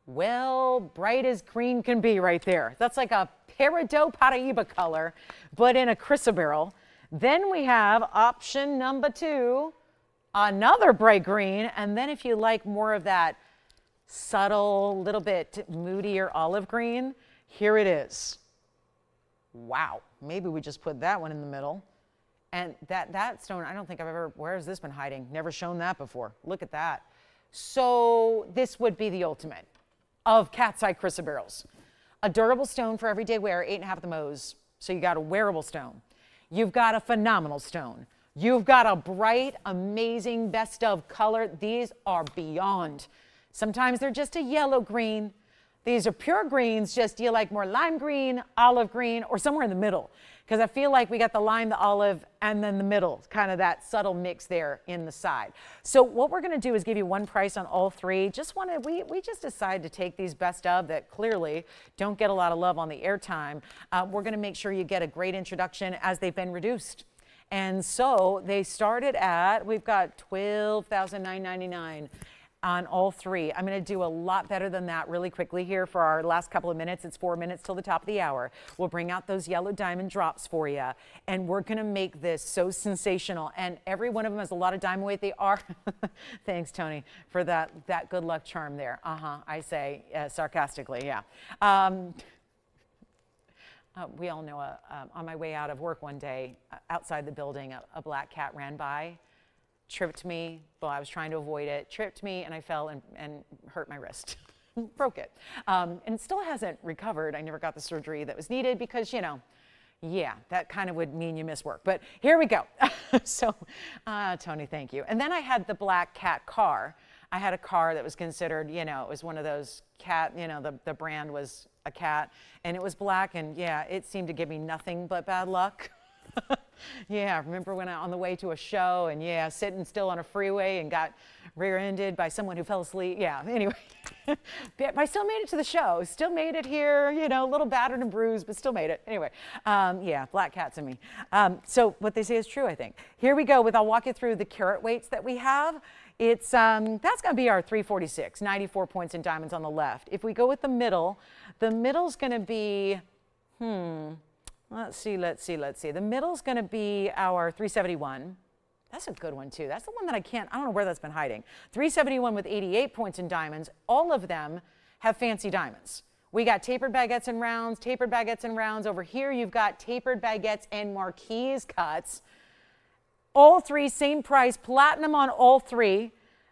[SPEAKER 1] Well, bright as green can be right there. That's like a peridot Paraiba color, but in a chrysoberyl. Then we have option number 2, another bright green. And then if you like more of that subtle, little bit moodier olive green, here it is. Wow, maybe we just put that one in the middle. And that stone, I don't think I've ever, where has this been hiding? Never shown that before. Look at that. So this would be the ultimate of cat's eye chrysoberyls. A durable stone for everyday wear, 8.5 at the Mo's. So you got a wearable stone. You've got a phenomenal stone. You've got a bright, amazing, best of color. These are beyond. Sometimes they're just a yellow green. These are pure greens, just do you like more lime green, olive green, or somewhere in the middle? Because I feel like we got the lime, the olive, and then the middle, kind of that subtle mix there in the side. So what we're going to do is give you one price on all 3. We just decided to take these best of that clearly don't get a lot of love on the airtime. We're going to make sure you get a great introduction as they've been reduced. And so they started at, we've got $12,999. On all 3. I'm going to do a lot better than that really quickly here for our last couple of minutes. It's 4 minutes till the top of the hour. We'll bring out those yellow diamond drops for you, and we're going to make this so sensational. And every one of them has a lot of diamond weight. They are. Thanks, Tony, for that good luck charm there. I say sarcastically, yeah. We all know on my way out of work one day, outside the building, a black cat ran by, tripped me. Well, I was trying to avoid it, tripped me, and I fell and hurt my wrist. broke it. And it still hasn't recovered. I never got the surgery that was needed because, yeah, that kind of would mean you miss work. But here we go. So, Tony, thank you. And then I had the black cat car. I had a car that was considered, it was one of those cat, the brand was a cat, and it was black, and yeah, it seemed to give me nothing but bad luck. Yeah, I remember when on the way to a show, and yeah, sitting still on a freeway and got rear-ended by someone who fell asleep. Yeah, anyway, but I still made it to the show. Still made it here, a little battered and bruised, but still made it. Anyway, yeah, black cats in me. So what they say is true, I think. Here we go. I'll walk you through the carat weights that we have. It's that's going to be our 346, 94 points in diamonds on the left. If we go with the middle's going to be, let's see. The middle's going to be our 371. That's a good one too. That's the one that I don't know where that's been hiding. 371 with 88 points in diamonds. All of them have fancy diamonds. We got tapered baguettes and rounds. Over here, you've got tapered baguettes and marquise cuts. All three, same price, platinum on all three.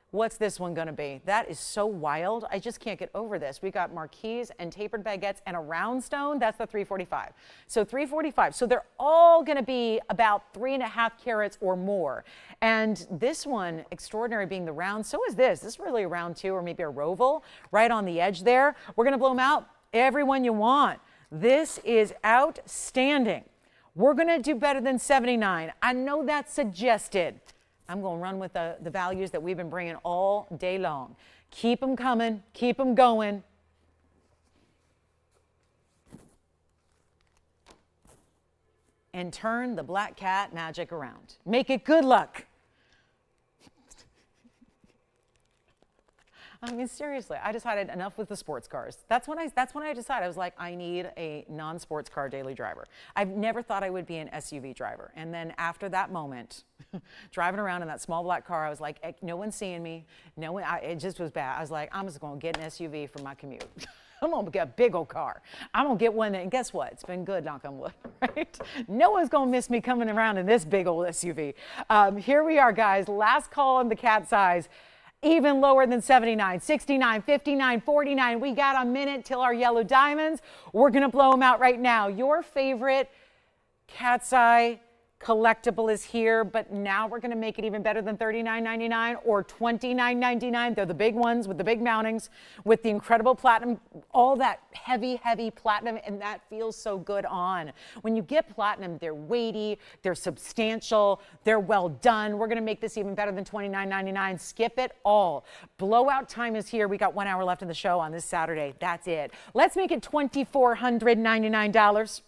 [SPEAKER 1] What's this one going to be? That is so wild. I just can't get over this. We got marquise and tapered baguettes and a round stone. That's the 345. So 345. So they're all going to be about 3.5 carats or more. And this one, extraordinary being the round, so is this. This is really a round too, or maybe a roval right on the edge there. We're going to blow them out. Every one you want. This is outstanding. We're going to do better than 79. I know that's suggested. I'm going to run with the values that we've been bringing all day long. Keep them coming. Keep them going. And turn the black cat magic around. Make it good luck. I mean, seriously, I decided enough with the sports cars. That's when I decided. I was like, I need a non-sports car daily driver. I've never thought I would be an SUV driver. And then after that moment, driving around in that small black car, I was like, no one's seeing me. No one, it just was bad. I was like, I'm just going to get an SUV for my commute. I'm going to get a big old car. I'm going to get one that, and guess what? It's been good, knock on wood, right? No one's going to miss me coming around in this big old SUV. Here we are, guys. Last call on the cat size. Even lower than 79, 69, 59, 49. We got a minute till our yellow diamonds. We're going to blow them out right now. Your favorite cat's eye collectible is here, but now we're going to make it even better than $39.99 or $29.99. They're the big ones with the big mountings, with the incredible platinum, all that heavy, heavy platinum, and that feels so good on. When you get platinum, they're weighty, they're substantial, they're well done. We're going to make this even better than $29.99. Skip it all. Blowout time is here. We got 1 hour left in the show on this Saturday. That's it. Let's make it $2,499.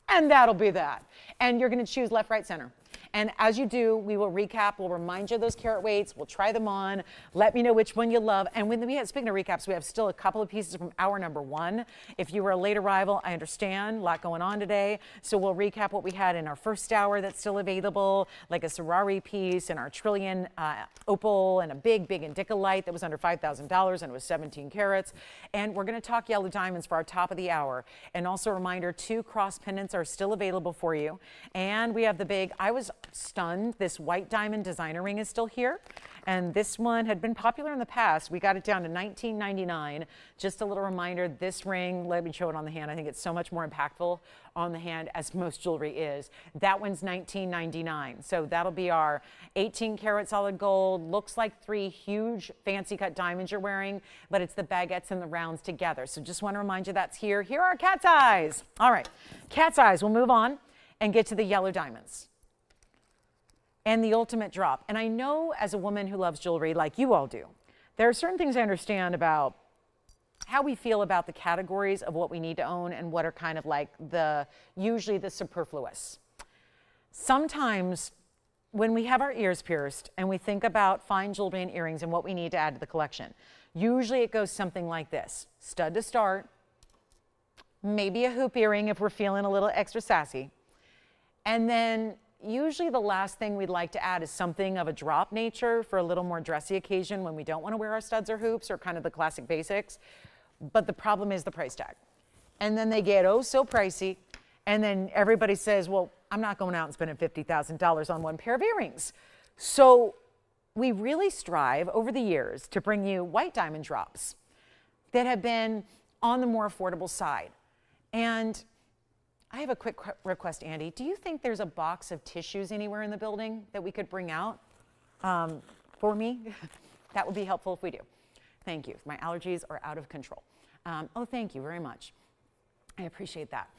[SPEAKER 1] And that'll be that. And you're going to choose left, right, center. And as you do, we will recap. We'll remind you of those carat weights. We'll try them on. Let me know which one you love. And speaking of recaps, we have still a couple of pieces from hour number 1. If you were a late arrival, I understand. A lot going on today. So we'll recap what we had in our first hour that's still available, like a Ferrari piece and our trillion opal and a big indica light that was under $5,000 and it was 17 carats. And we're going to talk yellow diamonds for our top of the hour. And also a reminder, 2 cross pendants are still available for you. And we have the big, I was stunned, this white diamond designer ring is still here. And this one had been popular in the past. We got it down to $19.99. Just a little reminder, this ring, let me show it on the hand. I think it's so much more impactful on the hand as most jewelry is. That one's $19.99. So that'll be our 18 karat solid gold. Looks like 3 huge fancy cut diamonds you're wearing, but it's the baguettes and the rounds together. So just want to remind you that's here. Here are cat's eyes. All right, cat's eyes. We'll move on and get to the yellow diamonds. And the ultimate drop. And I know as a woman who loves jewelry like you all do, there are certain things I understand about how we feel about the categories of what we need to own and what are kind of like usually the superfluous. Sometimes when we have our ears pierced and we think about fine jewelry and earrings and what we need to add to the collection, usually it goes something like this. Stud to start, maybe a hoop earring if we're feeling a little extra sassy, and then usually the last thing we'd like to add is something of a drop nature for a little more dressy occasion when we don't want to wear our studs or hoops or kind of the classic basics. But the problem is the price tag. And then they get oh so pricey. And then everybody says, well, I'm not going out and spending $50,000 on one pair of earrings. So we really strive over the years to bring you white diamond drops. that have been on the more affordable side. And I have a quick request, Andy. Do you think there's a box of tissues anywhere in the building that we could bring out for me? That would be helpful if we do. Thank you. My allergies are out of control. Oh, thank you very much. I appreciate that.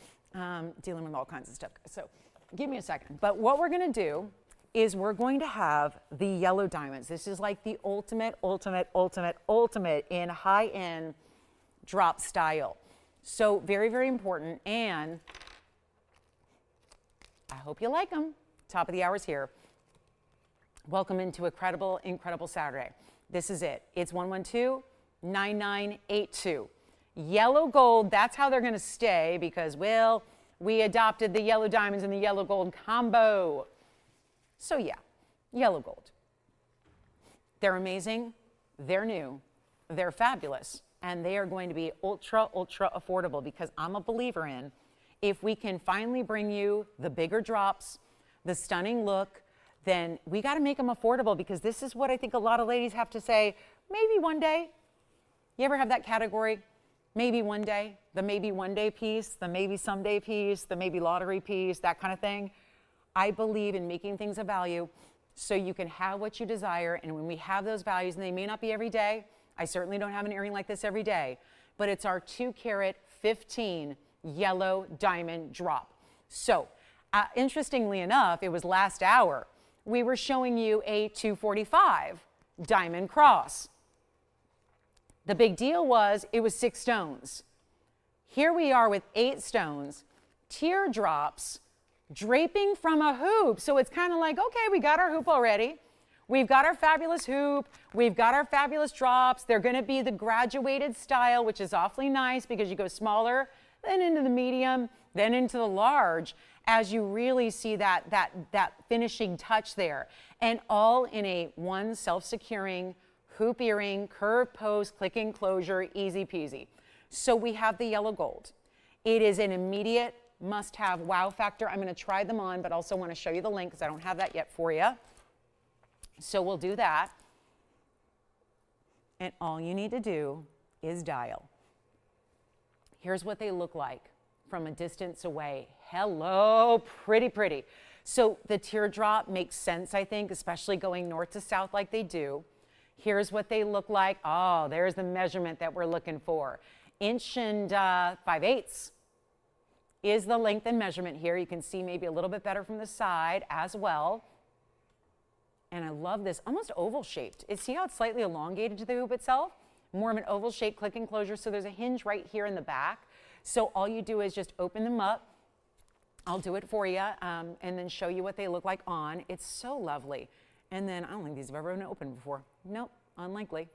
[SPEAKER 1] Dealing with all kinds of stuff. So give me a second. But what we're going to do is we're going to have the yellow diamonds. This is like the ultimate in high-end drop style. So very, very important. And I hope you like them. Top of the hour's here. Welcome into incredible Saturday. This is it. It's 112-9982. Yellow gold, that's how they're going to stay because, well, we adopted the yellow diamonds and the yellow gold combo. So yeah, yellow gold. They're amazing, they're new, they're fabulous, and they are going to be ultra affordable because I'm a believer in if we can finally bring you the bigger drops, the stunning look, then we got to make them affordable because this is what I think a lot of ladies have to say, maybe one day. You ever have that category? Maybe one day, the maybe one day piece, the maybe someday piece, the maybe lottery piece, that kind of thing. I believe in making things of value so you can have what you desire. And when we have those values, and they may not be every day, I certainly don't have an earring like this every day, but it's our 2-carat 15 yellow diamond drop. So interestingly enough, it was last hour, we were showing you a 245 diamond cross. The big deal was it was 6 stones. Here we are with 8 stones, teardrops, draping from a hoop. So it's kind of like, okay, we got our hoop already. We've got our fabulous hoop. We've got our fabulous drops. They're going to be the graduated style, which is awfully nice because you go smaller, then into the medium, then into the large, as you really see that finishing touch there. And all in a one self-securing hoop earring, curved post, click enclosure, easy peasy. So we have the yellow gold. It is an immediate must-have wow factor. I'm going to try them on, but also want to show you the link because I don't have that yet for you. So we'll do that. And all you need to do is dial. Here's what they look like from a distance away. Hello, pretty. So the teardrop makes sense, I think, especially going north to south like they do. Here's what they look like. Oh, there's the measurement that we're looking for. 1 5/8 is the length and measurement here. You can see maybe a little bit better from the side as well. And I love this, almost oval shaped. See how it's slightly elongated to the hoop itself? More of an oval shaped click enclosure. So there's a hinge right here in the back. So all you do is just open them up. I'll do it for you and then show you what they look like on. It's so lovely. And then I don't think these have ever been opened before. Nope, unlikely.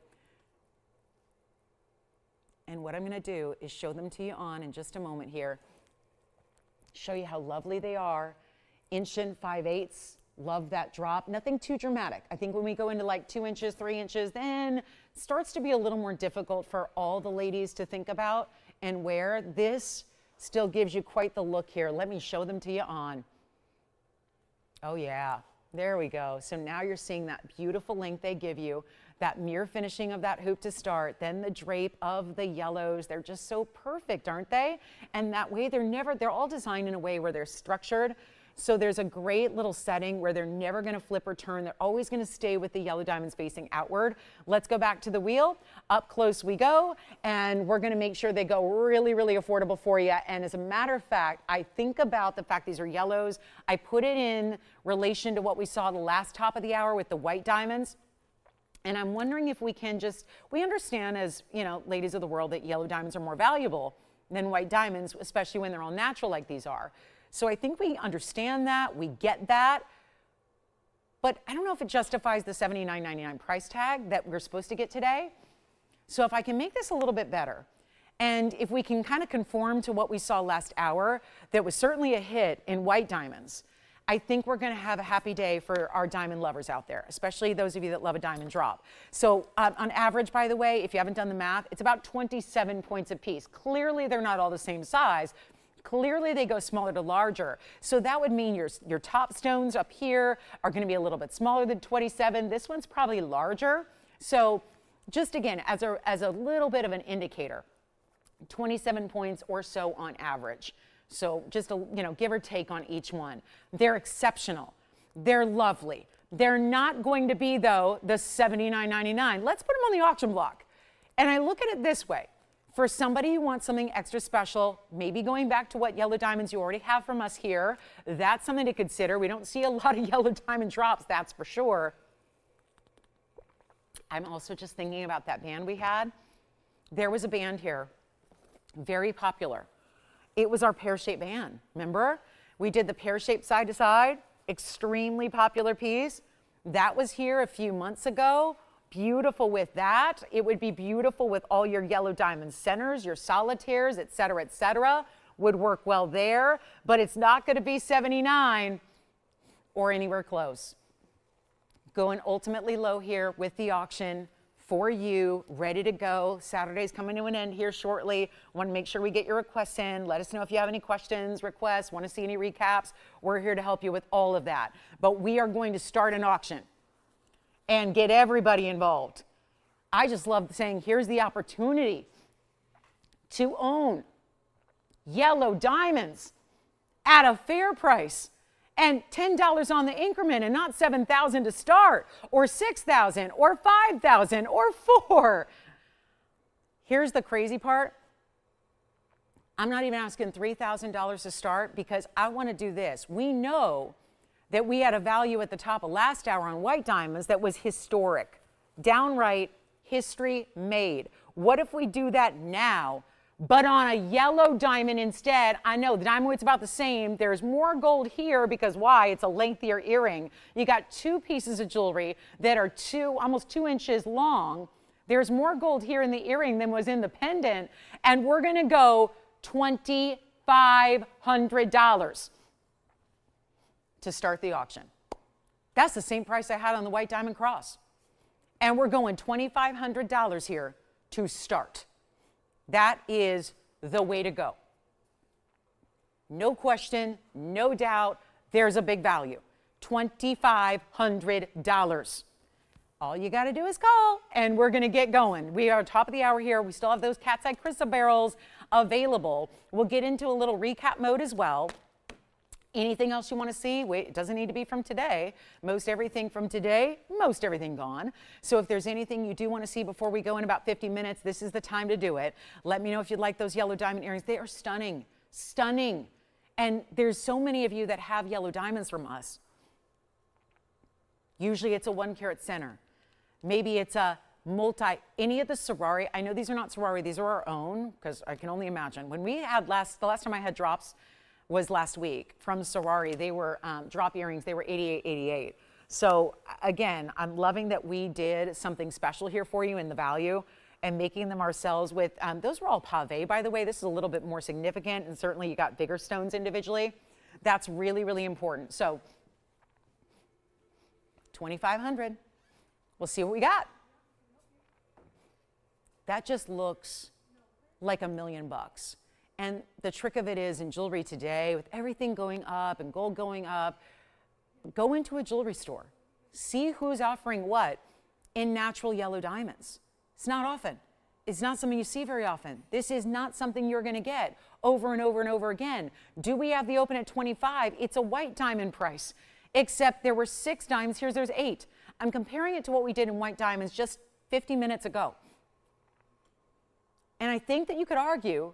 [SPEAKER 1] And what I'm going to do is show them to you on in just a moment here. Show you how lovely they are. 1 5/8. Love that drop. Nothing too dramatic. I think when we go into like 2 inches, 3 inches, then it starts to be a little more difficult for all the ladies to think about and wear. This still gives you quite the look here. Let me show them to you on. Oh yeah. There we go. So now you're seeing that beautiful length they give you, that mirror finishing of that hoop to start, then the drape of the yellows. They're just so perfect, aren't they? And that way they're all designed in a way where they're structured. So there's a great little setting where they're never going to flip or turn. They're always going to stay with the yellow diamonds facing outward. Let's go back to the wheel. Up close we go. And we're going to make sure they go really, really affordable for you. And as a matter of fact, I think about the fact these are yellows. I put it in relation to what we saw the last top of the hour with the white diamonds. And I'm wondering if we can we understand as, ladies of the world that yellow diamonds are more valuable than white diamonds, especially when they're all natural like these are. So I think we understand that, we get that, but I don't know if it justifies the $79.99 price tag that we're supposed to get today. So if I can make this a little bit better, and if we can kind of conform to what we saw last hour, that was certainly a hit in white diamonds, I think we're going to have a happy day for our diamond lovers out there, especially those of you that love a diamond drop. So on average, by the way, if you haven't done the math, it's about 27 points a piece. Clearly, they're not all the same size. Clearly, they go smaller to larger. So that would mean your top stones up here are going to be a little bit smaller than 27. This one's probably larger. So just again, as a little bit of an indicator, 27 points or so on average. So just give or take on each one. They're exceptional. They're lovely. They're not going to be, though, the $79.99. Let's put them on the auction block. And I look at it this way. For somebody who wants something extra special, maybe going back to what yellow diamonds you already have from us here, that's something to consider. We don't see a lot of yellow diamond drops, that's for sure. I'm also just thinking about that band we had. There was a band here, very popular. It was our pear-shaped band, remember? We did the pear-shaped side-to-side, extremely popular piece. That was here a few months ago. Beautiful with that. It would be beautiful with all your yellow diamond centers, your solitaires, et cetera, would work well there, but it's not going to be 79 or anywhere close. Going ultimately low here with the auction for you, ready to go. Saturday's coming to an end here shortly. Want to make sure we get your requests in. Let us know if you have any questions, requests, want to see any recaps. We're here to help you with all of that. But we are going to start an auction and get everybody involved. I just love saying, here's the opportunity to own yellow diamonds at a fair price and $10 on the increment and not $7,000 to start or $6,000 or $5,000 or $4,000. Here's the crazy part. I'm not even asking $3,000 to start because I want to do this. We know that we had a value at the top of last hour on white diamonds that was historic, downright history made. What if we do that now, but on a yellow diamond instead? I know the diamond weight's about the same. There's more gold here because why? It's a lengthier earring. You got two pieces of jewelry that are almost 2 inches long. There's more gold here in the earring than was in the pendant, and we're gonna go $2,500 to start the auction. That's the same price I had on the white diamond cross. And we're going $2,500 here to start. That is the way to go. No question, no doubt, there's a big value. $2,500. All you got to do is call, and we're going to get going. We are top of the hour here. We still have those cat's eye crystal barrels available. We'll get into a little recap mode as well. Anything else you want to see? Wait, it doesn't need to be from today. Most everything from today, most everything gone. So if there's anything you do want to see before we go in about 50 minutes, this is the time to do it. Let me know if you'd like those yellow diamond earrings. They are stunning, stunning. And there's so many of you that have yellow diamonds from us. Usually it's a 1 carat center. Maybe it's a any of the sorority. I know these are not sorority, these are our own, because I can only imagine. When we had the last time I had drops was last week from sorority. They were drop earrings. They were $88.88. So again, I'm loving that we did something special here for you in the value and making them ourselves with, those were all pave, by the way. This is a little bit more significant, and certainly you got bigger stones individually. That's really, really important. So $2,500. We'll see what we got. That just looks like $1 million. And the trick of it is in jewelry today, with everything going up and gold going up, go into a jewelry store. See who's offering what in natural yellow diamonds. It's not often. It's not something you see very often. This is not something you're going to get over and over and over again. Do we have the open at 25? It's a white diamond price, except there were 6 diamonds. There's 8. I'm comparing it to what we did in white diamonds just 50 minutes ago. And I think that you could argue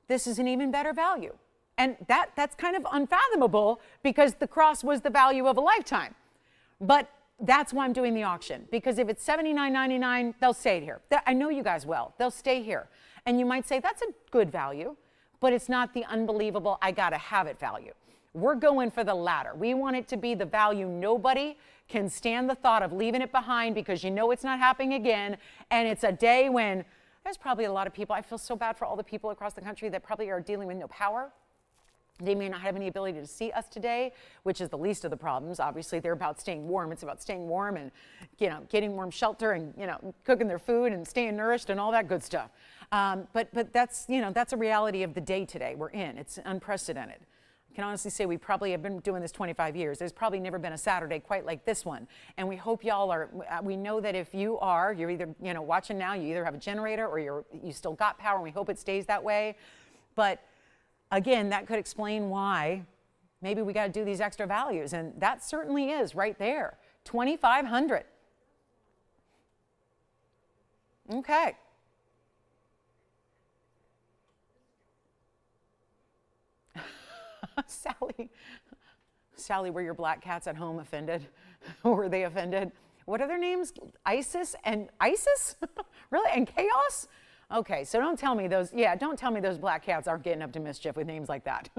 [SPEAKER 1] this is an even better value. And that's kind of unfathomable because the cross was the value of a lifetime. But that's why I'm doing the auction, because if it's $79.99, they'll stay here. I know you guys will. They'll stay here. And you might say, that's a good value, but it's not the unbelievable, I gotta have it value. We're going for the latter. We want it to be the value nobody can stand the thought of leaving it behind because you know it's not happening again. And it's a day when there's probably a lot of people. I feel so bad for all the people across the country that probably are dealing with no power. They may not have any ability to see us today, which is the least of the problems. Obviously, they're about staying warm. It's about staying warm and, getting warm shelter and, cooking their food and staying nourished and all that good stuff. But that's, that's a reality of the day today we're in. It's unprecedented. can honestly say we probably have been doing this 25 years. There's probably never been a Saturday quite like this one. And we hope y'all are, we know that if you're either, watching now, you either have a generator or you still got power, and we hope it stays that way. But again, that could explain why maybe we got to do these extra values. And that certainly is right there, 2,500. Okay. Sally, were your black cats at home offended? Were they offended? What are their names? Isis? Really? And Chaos? Okay, so don't tell me those black cats aren't getting up to mischief with names like that.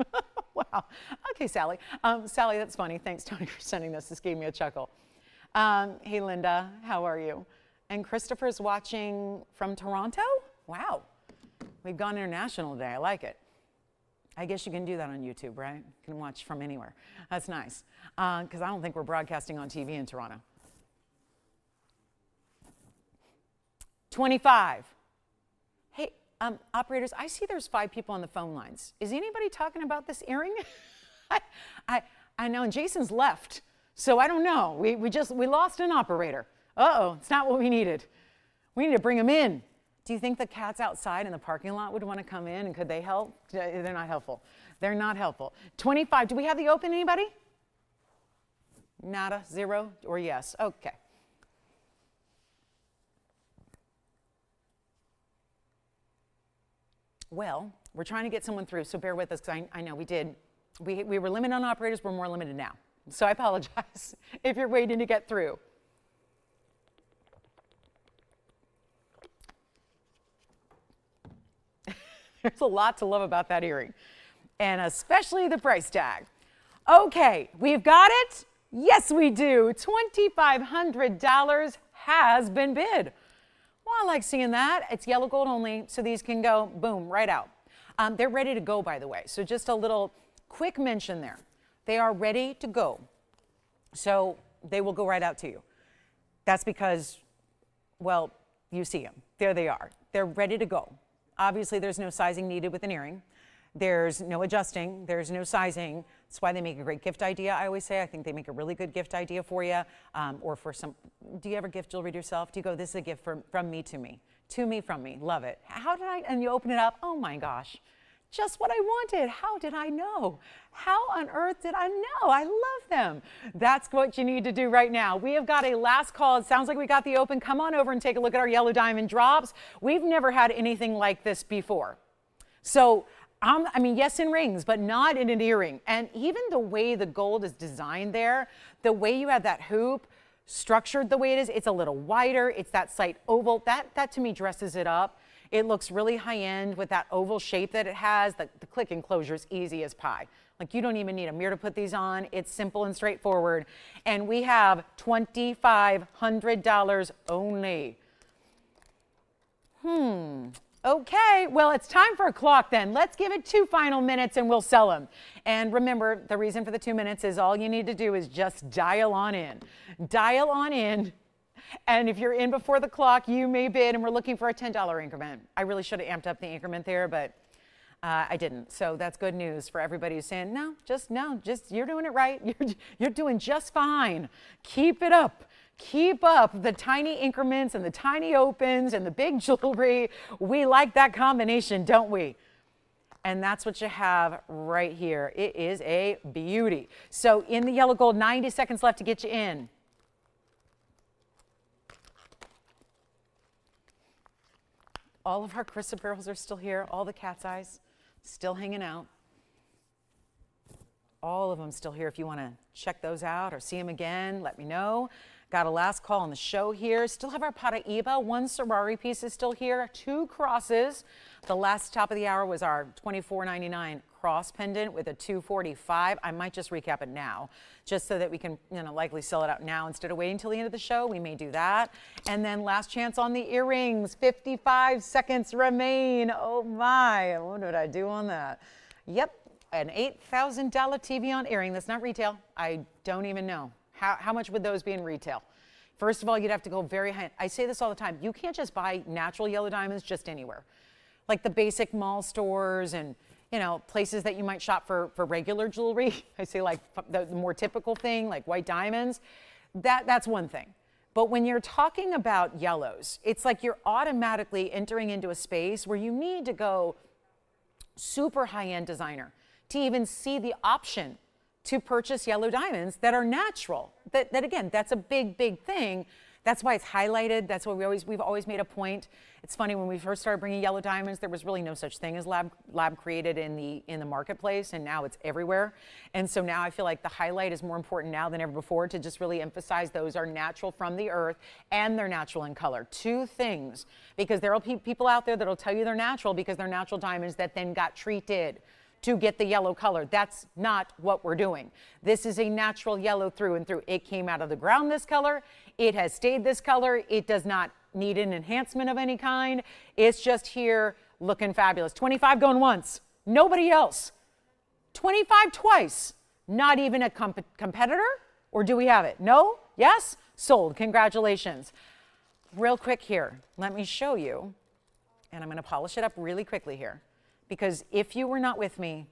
[SPEAKER 1] Wow. Okay, Sally. Sally, that's funny. Thanks, Tony, for sending this. This gave me a chuckle. Hey, Linda, how are you? And Christopher's watching from Toronto? Wow. We've gone international today. I like it. I guess you can do that on YouTube, right? You can watch from anywhere. That's nice. Because I don't think we're broadcasting on TV in Toronto. 25. Hey, operators, I see there's 5 people on the phone lines. Is anybody talking about this earring? I know, and Jason's left. So I don't know. We lost an operator. Uh-oh, it's not what we needed. We need to bring him in. Do you think the cats outside in the parking lot would want to come in, and could they help? They're not helpful. They're not helpful. 25, do we have the open, anybody? Nada, 0, or yes? Okay. Well, we're trying to get someone through, so bear with us, because I know we were limited on operators, we're more limited now. So I apologize if you're waiting to get through. There's a lot to love about that earring, and especially the price tag. Okay, we've got it. Yes, we do. $2,500 has been bid. Well, I like seeing that. It's yellow gold only, so these can go, boom, right out. They're ready to go, by the way, so just a little quick mention there. They are ready to go, so they will go right out to you. That's because, well, you see them. There they are. They're ready to go. Obviously, there's no sizing needed with an earring. There's no adjusting. There's no sizing. That's why they make a great gift idea, I always say. I think they make a really good gift idea for you, or for some. Do you ever gift jewelry to yourself? Do you go, this is a gift from me to me? To me, from me. Love it. And you open it up. Oh, my gosh. Just what I wanted. How did I know? How on earth did I know? I love them. That's what you need to do right now. We have got a last call. It sounds like we got the open. Come on over and take a look at our yellow diamond drops. We've never had anything like this before. So, I mean, yes, in rings, but not in an earring. And even the way the gold is designed there, the way you have that hoop structured the way it is, it's a little wider. It's that slight oval. That to me dresses it up. It looks really high-end with that oval shape that it has. The click enclosure is easy as pie. Like, you don't even need a mirror to put these on. It's simple and straightforward. And we have $2,500 only. Okay, well, it's time for a clock then. Let's give it 2 final minutes and we'll sell them. And remember, the reason for the 2 minutes is all you need to do is just dial on in. Dial on in. And if you're in before the clock, you may bid, and we're looking for a $10 increment. I really should have amped up the increment there, but I didn't. So that's good news for everybody who's saying, no, you're doing it right. You're doing just fine. Keep it up. Keep up the tiny increments and the tiny opens and the big jewelry. We like that combination, don't we? And that's what you have right here. It is a beauty. So in the yellow gold, 90 seconds left to get you in. All of our chrysoberyls are still here. All the cat's eyes still hanging out. All of them still here. If you want to check those out or see them again, let me know. Got a last call on the show here. Still have our Paraíba. 1 Ferrari piece is still here. 2 crosses. The last top of the hour was our $24.99 cross pendant with a $245. I might just recap it now, just so that we can, likely sell it out now instead of waiting until the end of the show. We may do that. And then last chance on the earrings. 55 seconds remain. Oh my! What did I do on that? Yep, an $8,000 TVON earring. That's not retail. I don't even know. How much would those be in retail? First of all, you'd have to go very high. I say this all the time. You can't just buy natural yellow diamonds just anywhere. Like the basic mall stores and places that you might shop for regular jewelry. I say like the more typical thing, like white diamonds, that's one thing. But when you're talking about yellows, it's like you're automatically entering into a space where you need to go super high-end designer to even see the option to purchase yellow diamonds that are natural. That again, that's a big thing. That's why it's highlighted. That's why we've always made a point. It's funny, when we first started bringing yellow diamonds, there was really no such thing as lab created in the marketplace, and now it's everywhere. And so now I feel like the highlight is more important now than ever before, to just really emphasize those are natural from the earth and they're natural in color. Two things, because there are people out there that'll tell you they're natural because they're natural diamonds that then got treated to get the yellow color. That's not what we're doing. This is a natural yellow through and through. It came out of the ground this color. It has stayed this color. It does not need an enhancement of any kind. It's just here looking fabulous. 25 going once. Nobody else. 25 twice. Not even a competitor? Or do we have it? No? Yes? Sold. Congratulations. Real quick here, let me show you, and I'm going to polish it up really quickly here. Because if you were not with me,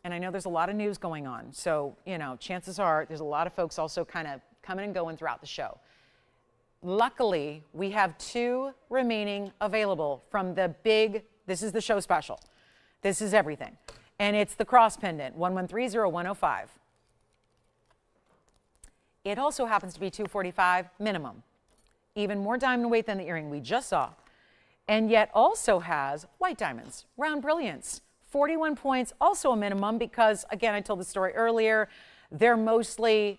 [SPEAKER 1] and I know there's a lot of news going on, so, chances are there's a lot of folks also kind of coming and going throughout the show. Luckily, we have 2 remaining available from the big, this is the show special. This is everything. And it's the cross pendant, 1130-105. It also happens to be $245 minimum. Even more diamond weight than the earring we just saw. And yet also has white diamonds, round brilliance, 41 points, also a minimum because, again, I told the story earlier, they're basically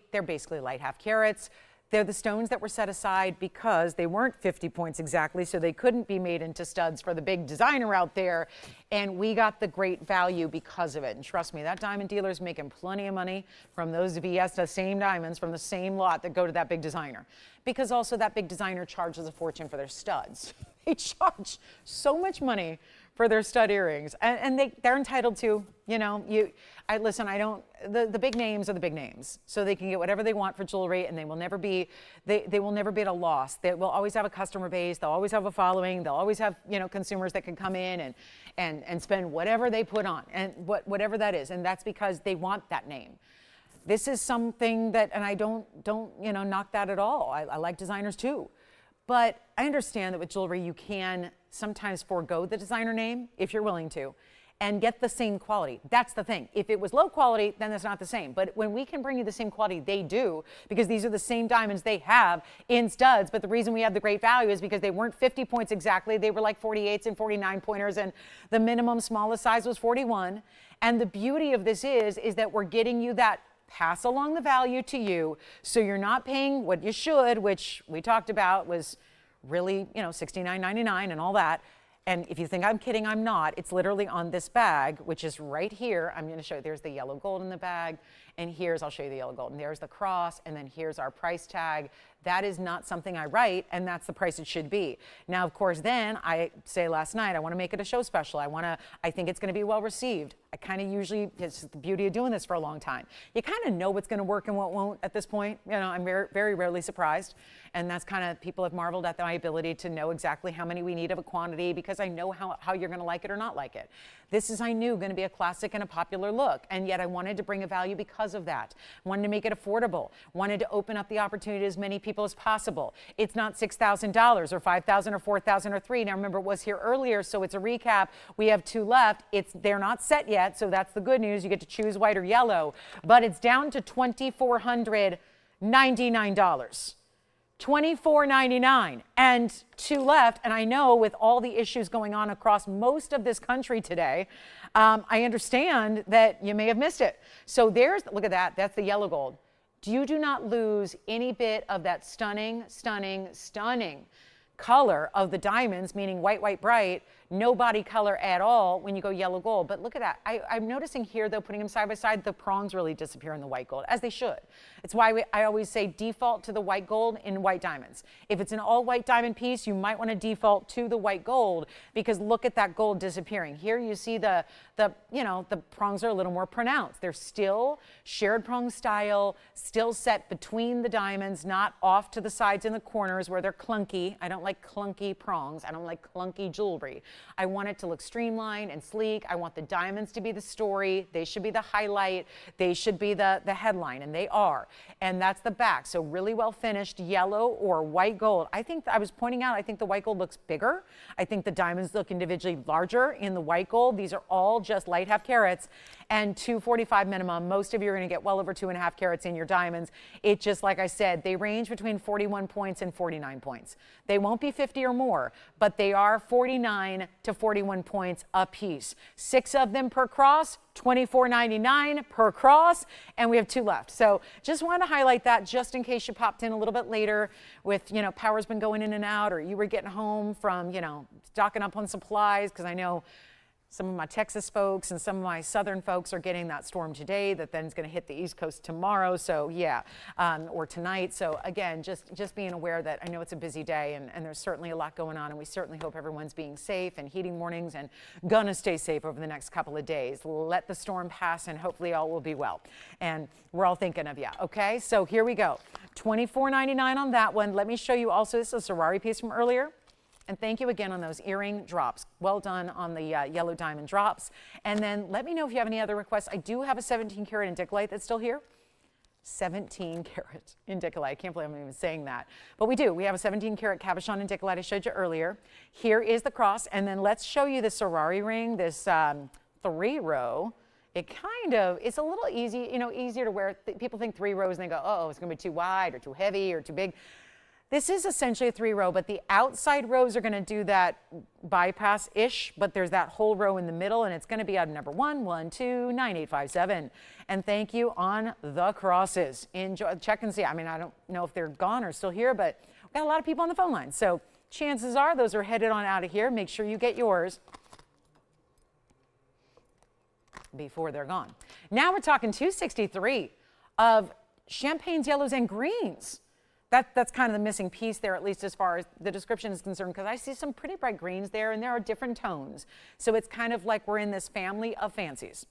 [SPEAKER 1] light half carats. They're the stones that were set aside because they weren't 50 points exactly, so they couldn't be made into studs for the big designer out there. And we got the great value because of it. And trust me, that diamond dealer's making plenty of money from those the same diamonds from the same lot that go to that big designer. Because also that big designer charges a fortune for their studs. They charge so much money for their stud earrings, and they're entitled to, listen, the big names are the big names, so they can get whatever they want for jewelry, and they will never be at a loss. They will always have a customer base, they'll always have a following, they'll always have, consumers that can come in and spend whatever they put on, and whatever that is, and that's because they want that name. This is something that, and I don't knock that at all. I like designers too. But I understand that with jewelry, you can sometimes forego the designer name if you're willing to and get the same quality. That's the thing. If it was low quality, then it's not the same. But when we can bring you the same quality, they do, because these are the same diamonds they have in studs. But the reason we have the great value is because they weren't 50 points exactly. They were like 48s and 49 pointers, and the minimum smallest size was 41. And the beauty of this is that we're getting you that pass along the value to you, so you're not paying what you should, which we talked about was really, $69.99 and all that. And if you think I'm kidding, I'm not. It's literally on this bag, which is right here. I'm going to show you. There's the yellow gold in the bag, and I'll show you the yellow gold. And there's the cross, and then here's our price tag. That is not something I write, and that's the price it should be. Now, of course, then I say last night, I want to make it a show special. I think it's going to be well received. I kind of usually, it's the beauty of doing this for a long time. You kind of know what's going to work and what won't at this point. I'm very, very rarely surprised. And that's kind of, people have marveled at my ability to know exactly how many we need of a quantity, because I know how you're going to like it or not like it. This is, I knew, going to be a classic and a popular look. And yet I wanted to bring a value because of that. Wanted to make it affordable. Wanted to open up the opportunity to as many people as possible. It's not $6,000 or $5,000 or $4,000 or $3,000. Now remember, it was here earlier, so it's a recap. We have 2 left. They're not set yet, so that's the good news. You get to choose white or yellow. But it's down to $2,499. $24.99 and 2 left. And I know with all the issues going on across most of this country today, I understand that you may have missed it. So look at that. That's the yellow gold. You do not lose any bit of that stunning, stunning, stunning color of the diamonds, meaning white, white, bright, no body color at all when you go yellow gold. But look at that. I'm noticing here, though, putting them side by side, the prongs really disappear in the white gold, as they should. It's why I always say default to the white gold in white diamonds. If it's an all white diamond piece, you might want to default to the white gold, because look at that gold disappearing. Here you see the prongs are a little more pronounced. They're still shared prong style, still set between the diamonds, not off to the sides and the corners where they're clunky. I don't like clunky prongs. I don't like clunky jewelry. I want it to look streamlined and sleek. I want the diamonds to be the story. They should be the highlight. They should be the headline, and they are. And that's the back. So really well finished yellow or white gold. I think I was pointing out, I think the white gold looks bigger. I think the diamonds look individually larger in the white gold. These are all just light half carats and 245 minimum. Most of you are going to get well over 2.5 carats in your diamonds. It just, like I said, they range between 41 points and 49 points. They won't be 50 or more, but they are 49 to 41 points a piece. 6 of them per cross, $24.99 per cross, and we have 2 left. So just want to highlight that just in case you popped in a little bit later with, you know, power's been going in and out, or you were getting home from, you know, stocking up on supplies, because I know some of my Texas folks and some of my southern folks are getting that storm today that then is going to hit the East Coast tomorrow. So yeah, or tonight. So again, just being aware that I know it's a busy day and there's certainly a lot going on, and we certainly hope everyone's being safe and heating mornings and gonna stay safe over the next couple of days. Let the storm pass and hopefully all will be well. And we're all thinking of you. Okay, so here we go. $24.99 on that one. Let me show you also, this is a Ferrari piece from earlier. And thank you again on those earring drops. Well done on the yellow diamond drops. And then let me know if you have any other requests. I do have a 17 karat indicolite that's still here. 17 karat indicolite. I can't believe I'm even saying that. But we do. We have a 17 karat cabochon indicolite I showed you earlier. Here is the cross. And then let's show you the Ferrari ring, this 3-row. It kind of, it's a little easy, you know, easier to wear. People think 3 rows and they go, oh, it's going to be too wide or too heavy or too big. This is essentially a 3-row, but the outside rows are going to do that bypass-ish, but there's that whole row in the middle, and it's going to be item number 1, 1, 2, 9, 8, 5, 7. And thank you on the crosses. Enjoy, check and see. I mean, I don't know if they're gone or still here, but we've got a lot of people on the phone line. So chances are those are headed on out of here. Make sure you get yours before they're gone. Now we're talking 263 of champagnes, yellows, and greens. That's kind of the missing piece there, at least as far as the description is concerned, because I see some pretty bright greens there, and there are different tones. So it's kind of like we're in this family of fancies.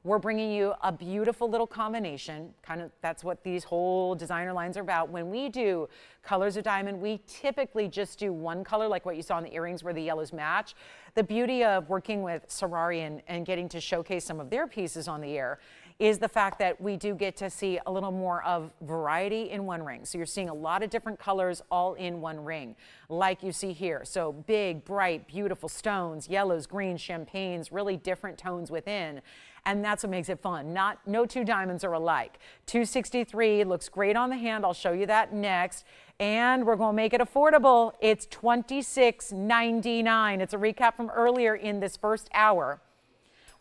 [SPEAKER 1] We're bringing you a beautiful little combination. Kind of that's what these whole designer lines are about. When we do colors of diamond, we typically just do one color, like what you saw in the earrings where the yellows match. The beauty of working with Ferrari and getting to showcase some of their pieces on the air is the fact that we do get to see a little more of variety in one ring. So you're seeing a lot of different colors all in one ring, like you see here. So big, bright, beautiful stones, yellows, greens, champagnes, really different tones within. And that's what makes it fun. No 2 diamonds are alike. 263 looks great on the hand. I'll show you that next. And we're going to make it affordable. It's $26.99. It's a recap from earlier in this first hour.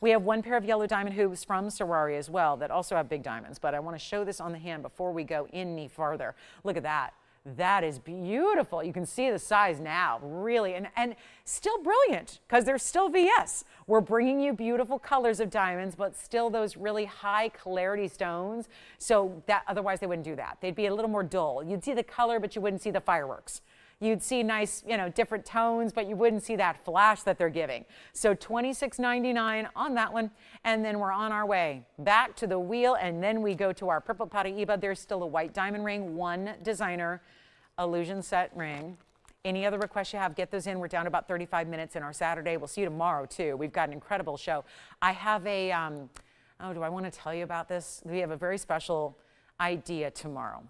[SPEAKER 1] We have 1 pair of yellow diamond hoops from Ferrari as well that also have big diamonds, but I want to show this on the hand before we go any further. Look at that. That is beautiful. You can see the size now, really, and still brilliant because they're still VS. We're bringing you beautiful colors of diamonds, but still those really high clarity stones. So that otherwise they wouldn't do that. They'd be a little more dull. You'd see the color, but you wouldn't see the fireworks. You'd see nice, you know, different tones, but you wouldn't see that flash that they're giving. So $26.99 on that one. And then we're on our way back to the wheel, and then we go to our purple Paraiba. There's still a white diamond ring, 1 designer illusion set ring. Any other requests you have, get those in. We're down to about 35 minutes in our Saturday. We'll see you tomorrow, too. We've got an incredible show. I have a, oh, do I want to tell you about this? We have a very special idea tomorrow.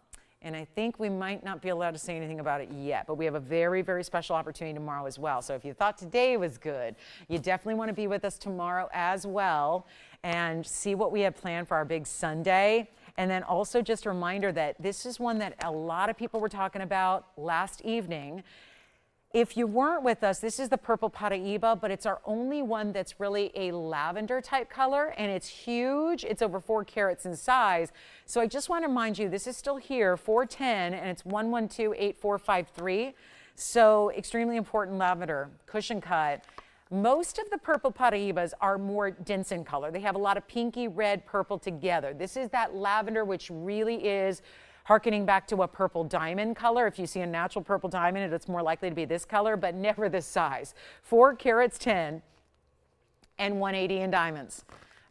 [SPEAKER 1] And I think we might not be allowed to say anything about it yet, but we have a very, very special opportunity tomorrow as well. So if you thought today was good, you definitely want to be with us tomorrow as well and see what we have planned for our big Sunday. And then also just a reminder that this is one that a lot of people were talking about last evening. If you weren't with us, this is the purple Paraiba, but it's our only one that's really a lavender type color, and it's huge. It's over 4 carats in size. So I just want to remind you, this is still here, 410, and it's 1128453. So extremely important lavender, cushion cut. Most of the purple Paraibas are more dense in color. They have a lot of pinky, red, purple together. This is that lavender, which really is harkening back to a purple diamond color. If you see a natural purple diamond, it's more likely to be this color, but never this size. 4 carats 10 and 180 in diamonds.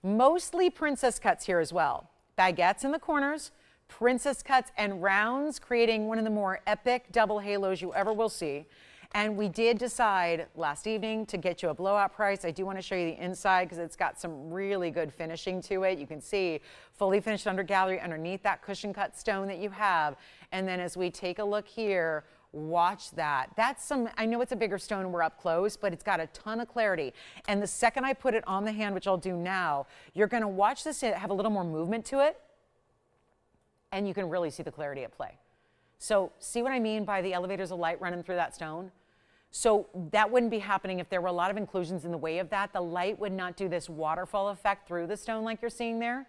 [SPEAKER 1] Mostly princess cuts here as well. Baguettes in the corners, princess cuts and rounds, creating one of the more epic double halos you ever will see. And we did decide last evening to get you a blowout price. I do want to show you the inside because it's got some really good finishing to it. You can see fully finished under gallery underneath that cushion cut stone that you have. And then as we take a look here, watch that. That's some, I know it's a bigger stone and we're up close, but it's got a ton of clarity. And the second I put it on the hand, which I'll do now, you're going to watch this have a little more movement to it. And you can really see the clarity at play. So see what I mean by the elevators of light running through that stone? So that wouldn't be happening if there were a lot of inclusions in the way of that. The light would not do this waterfall effect through the stone like you're seeing there.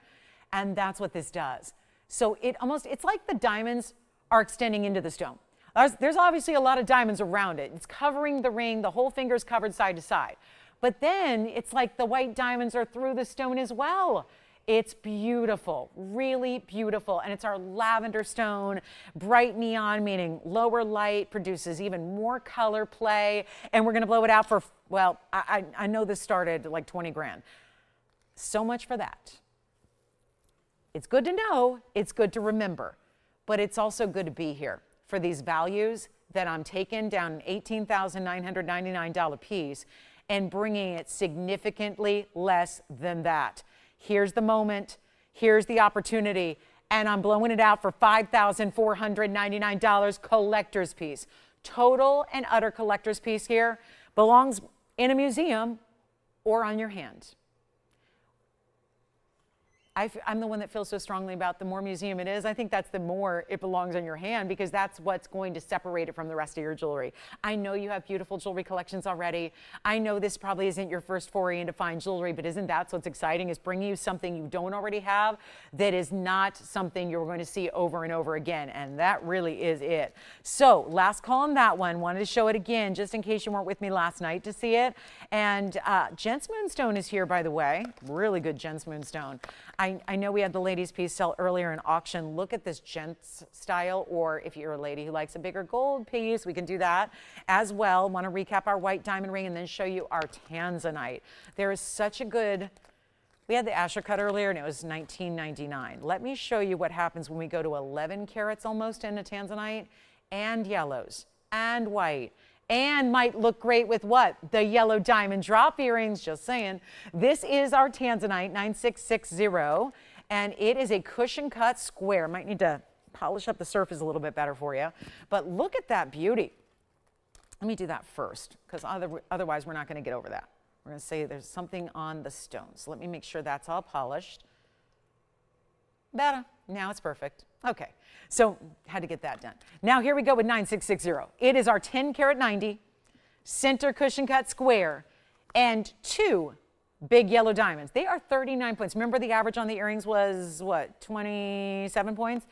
[SPEAKER 1] And that's what this does. So it's like the diamonds are extending into the stone. There's obviously a lot of diamonds around it. It's covering the ring. The whole finger's covered side to side. But then it's like the white diamonds are through the stone as well. It's beautiful, really beautiful. And it's our lavender stone, bright neon, meaning lower light, produces even more color play. And we're going to blow it out for, well, I know this started like 20 grand. So much for that. It's good to know. It's good to remember. But it's also good to be here for these values that I'm taking down an $18,999 piece and bringing it significantly less than that. Here's the moment, here's the opportunity, and I'm blowing it out for $5,499 collector's piece. Total and utter collector's piece here belongs in a museum or on your hand. I'm the one that feels so strongly about the more museum it is. I think that's the more it belongs in your hand because that's what's going to separate it from the rest of your jewelry. I know you have beautiful jewelry collections already. I know this probably isn't your first foray into fine jewelry, but isn't that what's exciting is bringing you something you don't already have that is not something you're going to see over and over again. And that really is it. So last call on that one. Wanted to show it again just in case you weren't with me last night to see it. And Gents Moonstone is here, by the way. Really good Gents Moonstone. I know we had the ladies piece sell earlier in auction. Look at this gents style, or if you're a lady who likes a bigger gold piece, we can do that as well. Want to recap our white diamond ring and then show you our tanzanite. There is such a good, we had the Asher cut earlier and it was $19.99. Let me show you what happens when we go to 11 carats almost in a tanzanite and yellows and white. And might look great with what? The yellow diamond drop earrings, just saying. This is our Tanzanite 9660, and it is a cushion cut square. Might need to polish up the surface a little bit better for you. But look at that beauty. Let me do that first, because otherwise we're not going to get over that. We're going to say there's something on the stones. So let me make sure that's all polished. Better. Now it's perfect. Okay, so had to get that done. Now here we go with 9660. It is our 10 karat 90 center cushion cut square and 2 big yellow diamonds. They are 39 points. Remember the average on the earrings was what, 27 points?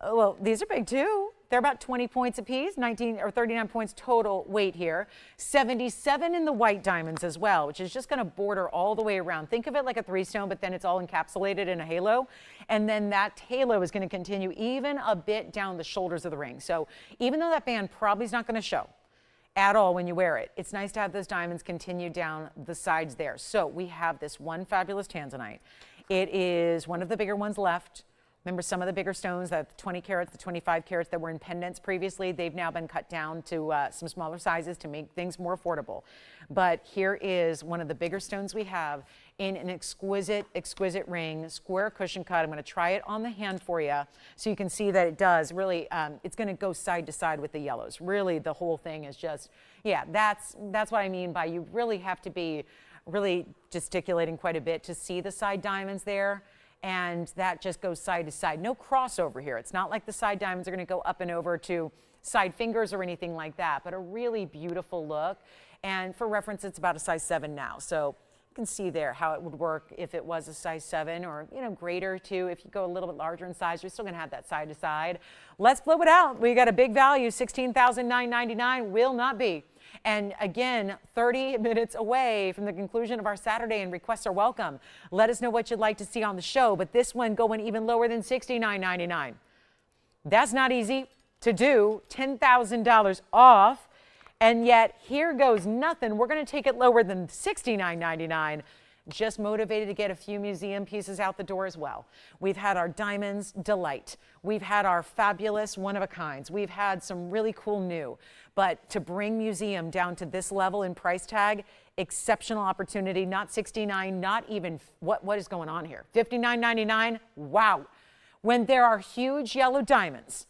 [SPEAKER 1] Well, these are big too. They're about 20 points apiece, 19 or 39 points total weight here. 77 in the white diamonds as well, which is just going to border all the way around. Think of it like a 3-stone, but then it's all encapsulated in a halo. And then that halo is going to continue even a bit down the shoulders of the ring. So even though that band probably is not going to show at all when you wear it, it's nice to have those diamonds continue down the sides there. So we have this one fabulous tanzanite. It is one of the bigger ones left. Remember some of the bigger stones, the 20 carats, the 25 carats that were in pendants previously, they've now been cut down to some smaller sizes to make things more affordable. But here is one of the bigger stones we have in an exquisite, exquisite ring, square cushion cut. I'm going to try it on the hand for you so you can see that it does really, it's going to go side to side with the yellows. Really, the whole thing is just, yeah, that's what I mean by you really have to be really gesticulating quite a bit to see the side diamonds there. And that just goes side to side. No crossover here. It's not like the side diamonds are going to go up and over to side fingers or anything like that, but a really beautiful look. And for reference, it's about a size 7 now. So you can see there how it would work if it was a size 7 or, you know, greater too. If you go a little bit larger in size, you're still going to have that side to side. Let's blow it out. We got a big value, $16,999 will not be. And again, 30 minutes away from the conclusion of our Saturday, and requests are welcome. Let us know what you'd like to see on the show, but this one going even lower than $69.99. That's not easy to do, $10,000 off, and yet here goes nothing. We're going to take it lower than $69.99. just motivated to get a few museum pieces out the door as well. We've had our Diamonds Delight. We've had our fabulous one-of-a-kinds. We've had some really cool new. But to bring museum down to this level in price tag, exceptional opportunity, not $69, not even, what is going on here? $59.99, wow. When there are huge yellow diamonds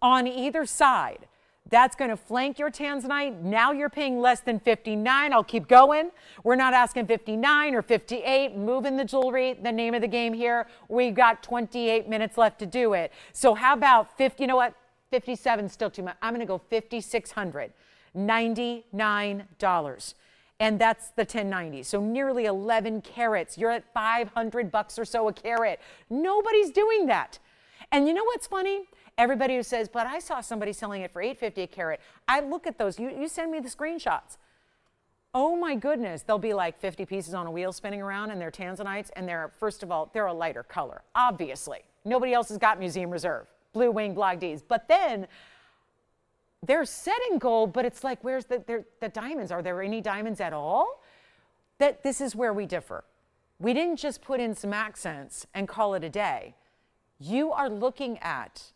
[SPEAKER 1] on either side, that's going to flank your tanzanite. Now you're paying less than $59. I'll keep going. We're not asking $59 or $58. Moving the jewelry, the name of the game here. We've got 28 minutes left to do it. So how about 50? You know what? 57 still too much. I'm going to go $5,699. And that's the 1090. So nearly 11 carats. You're at $500 or so a carat. Nobody's doing that. And you know what's funny? Everybody who says, but I saw somebody selling it for $850 a carat. I look at those. You send me the screenshots. Oh my goodness. There'll be like 50 pieces on a wheel spinning around, and they're tanzanites, and they're, first of all, they're a lighter color. Obviously. Nobody else has got Museum Reserve. Blue Wing Block Ds. But then they're set in gold, but it's like, where's the diamonds? Are there any diamonds at all? This is where we differ. We didn't just put in some accents and call it a day. You are looking at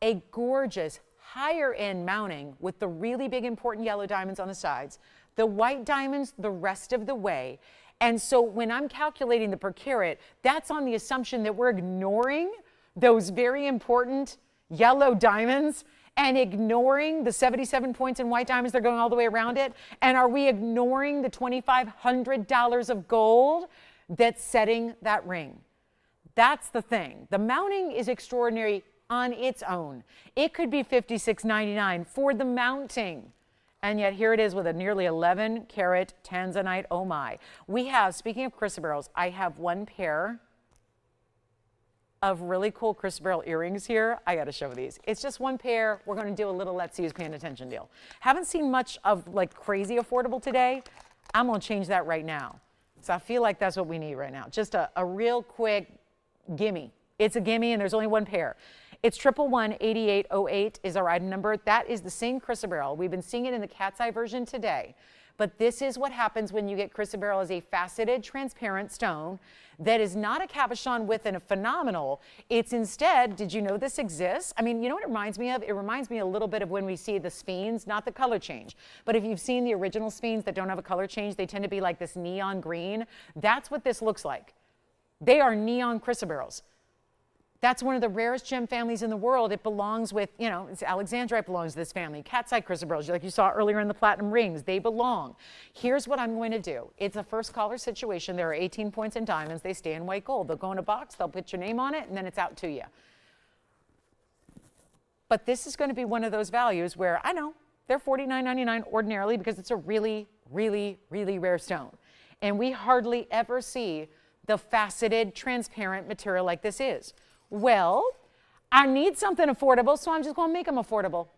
[SPEAKER 1] a gorgeous higher end mounting with the really big important yellow diamonds on the sides, the white diamonds the rest of the way. And so when I'm calculating the per carat, that's on the assumption that we're ignoring those very important yellow diamonds and ignoring the 77 points in white diamonds. They're going all the way around it. And are we ignoring the $2,500 of gold that's setting that ring? That's the thing. The mounting is extraordinary on its own. It could be $56.99 for the mounting. And yet here it is with a nearly 11 carat tanzanite. Oh my. We have, speaking of chrysoberyls, I have one pair of really cool chrysoberyl earrings here. I got to show these. It's just one pair. We're going to do a little let's see who's paying attention deal. Haven't seen much of like crazy affordable today. I'm going to change that right now. So I feel like that's what we need right now. Just a real quick gimme. It's a gimme, and there's only one pair. It's 111-8808 is our item number. That is the same chrysoberyl. We've been seeing it in the cat's eye version today. But this is what happens when you get chrysoberyl as a faceted, transparent stone that is not a cabochon with a phenomenal. It's instead, did you know this exists? I mean, you know what it reminds me of? It reminds me a little bit of when we see the sphenes, not the color change. But if you've seen the original sphenes that don't have a color change, they tend to be like this neon green. That's what this looks like. They are neon chrysoberyls. That's one of the rarest gem families in the world. It belongs with, you know, it's Alexandrite belongs to this family. Cat's eye chrysoberyls, like you saw earlier in the platinum rings, they belong. Here's what I'm going to do. It's a first caller situation. There are 18 points in diamonds. They stay in white gold. They'll go in a box, they'll put your name on it, and then it's out to you. But this is going to be one of those values where I know they're $49.99 ordinarily because it's a really, really, really rare stone. And we hardly ever see the faceted, transparent material like this is. Well, I need something affordable, so I'm just going to make them affordable.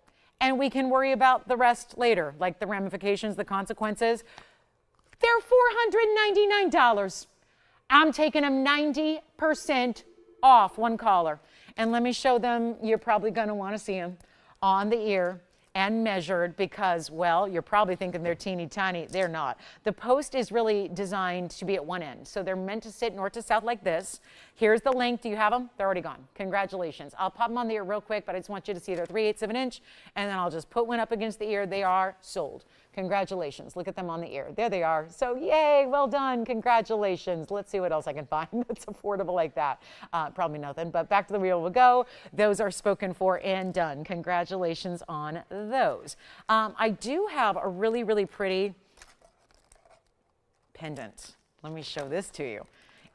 [SPEAKER 1] And we can worry about the rest later, like the ramifications, the consequences. They're $499. I'm taking them 90% off, one caller. And let me show them, you're probably going to want to see them on the ear and measured because, well, you're probably thinking they're teeny tiny. They're not. The post is really designed to be at one end. So they're meant to sit north to south like this. Here's the length. Do you have them? They're already gone. Congratulations. I'll pop them on the ear real quick, but I just want you to see they're 3/8 of an inch. And then I'll just put one up against the ear. They are sold. Congratulations. Look at them on the ear. There they are. So yay, well done. Congratulations. Let's see what else I can find that's affordable like that. Probably nothing, but back to the wheel we'll go. Those are spoken for and done. Congratulations on those. I do have a really, really pretty pendant. Let me show this to you.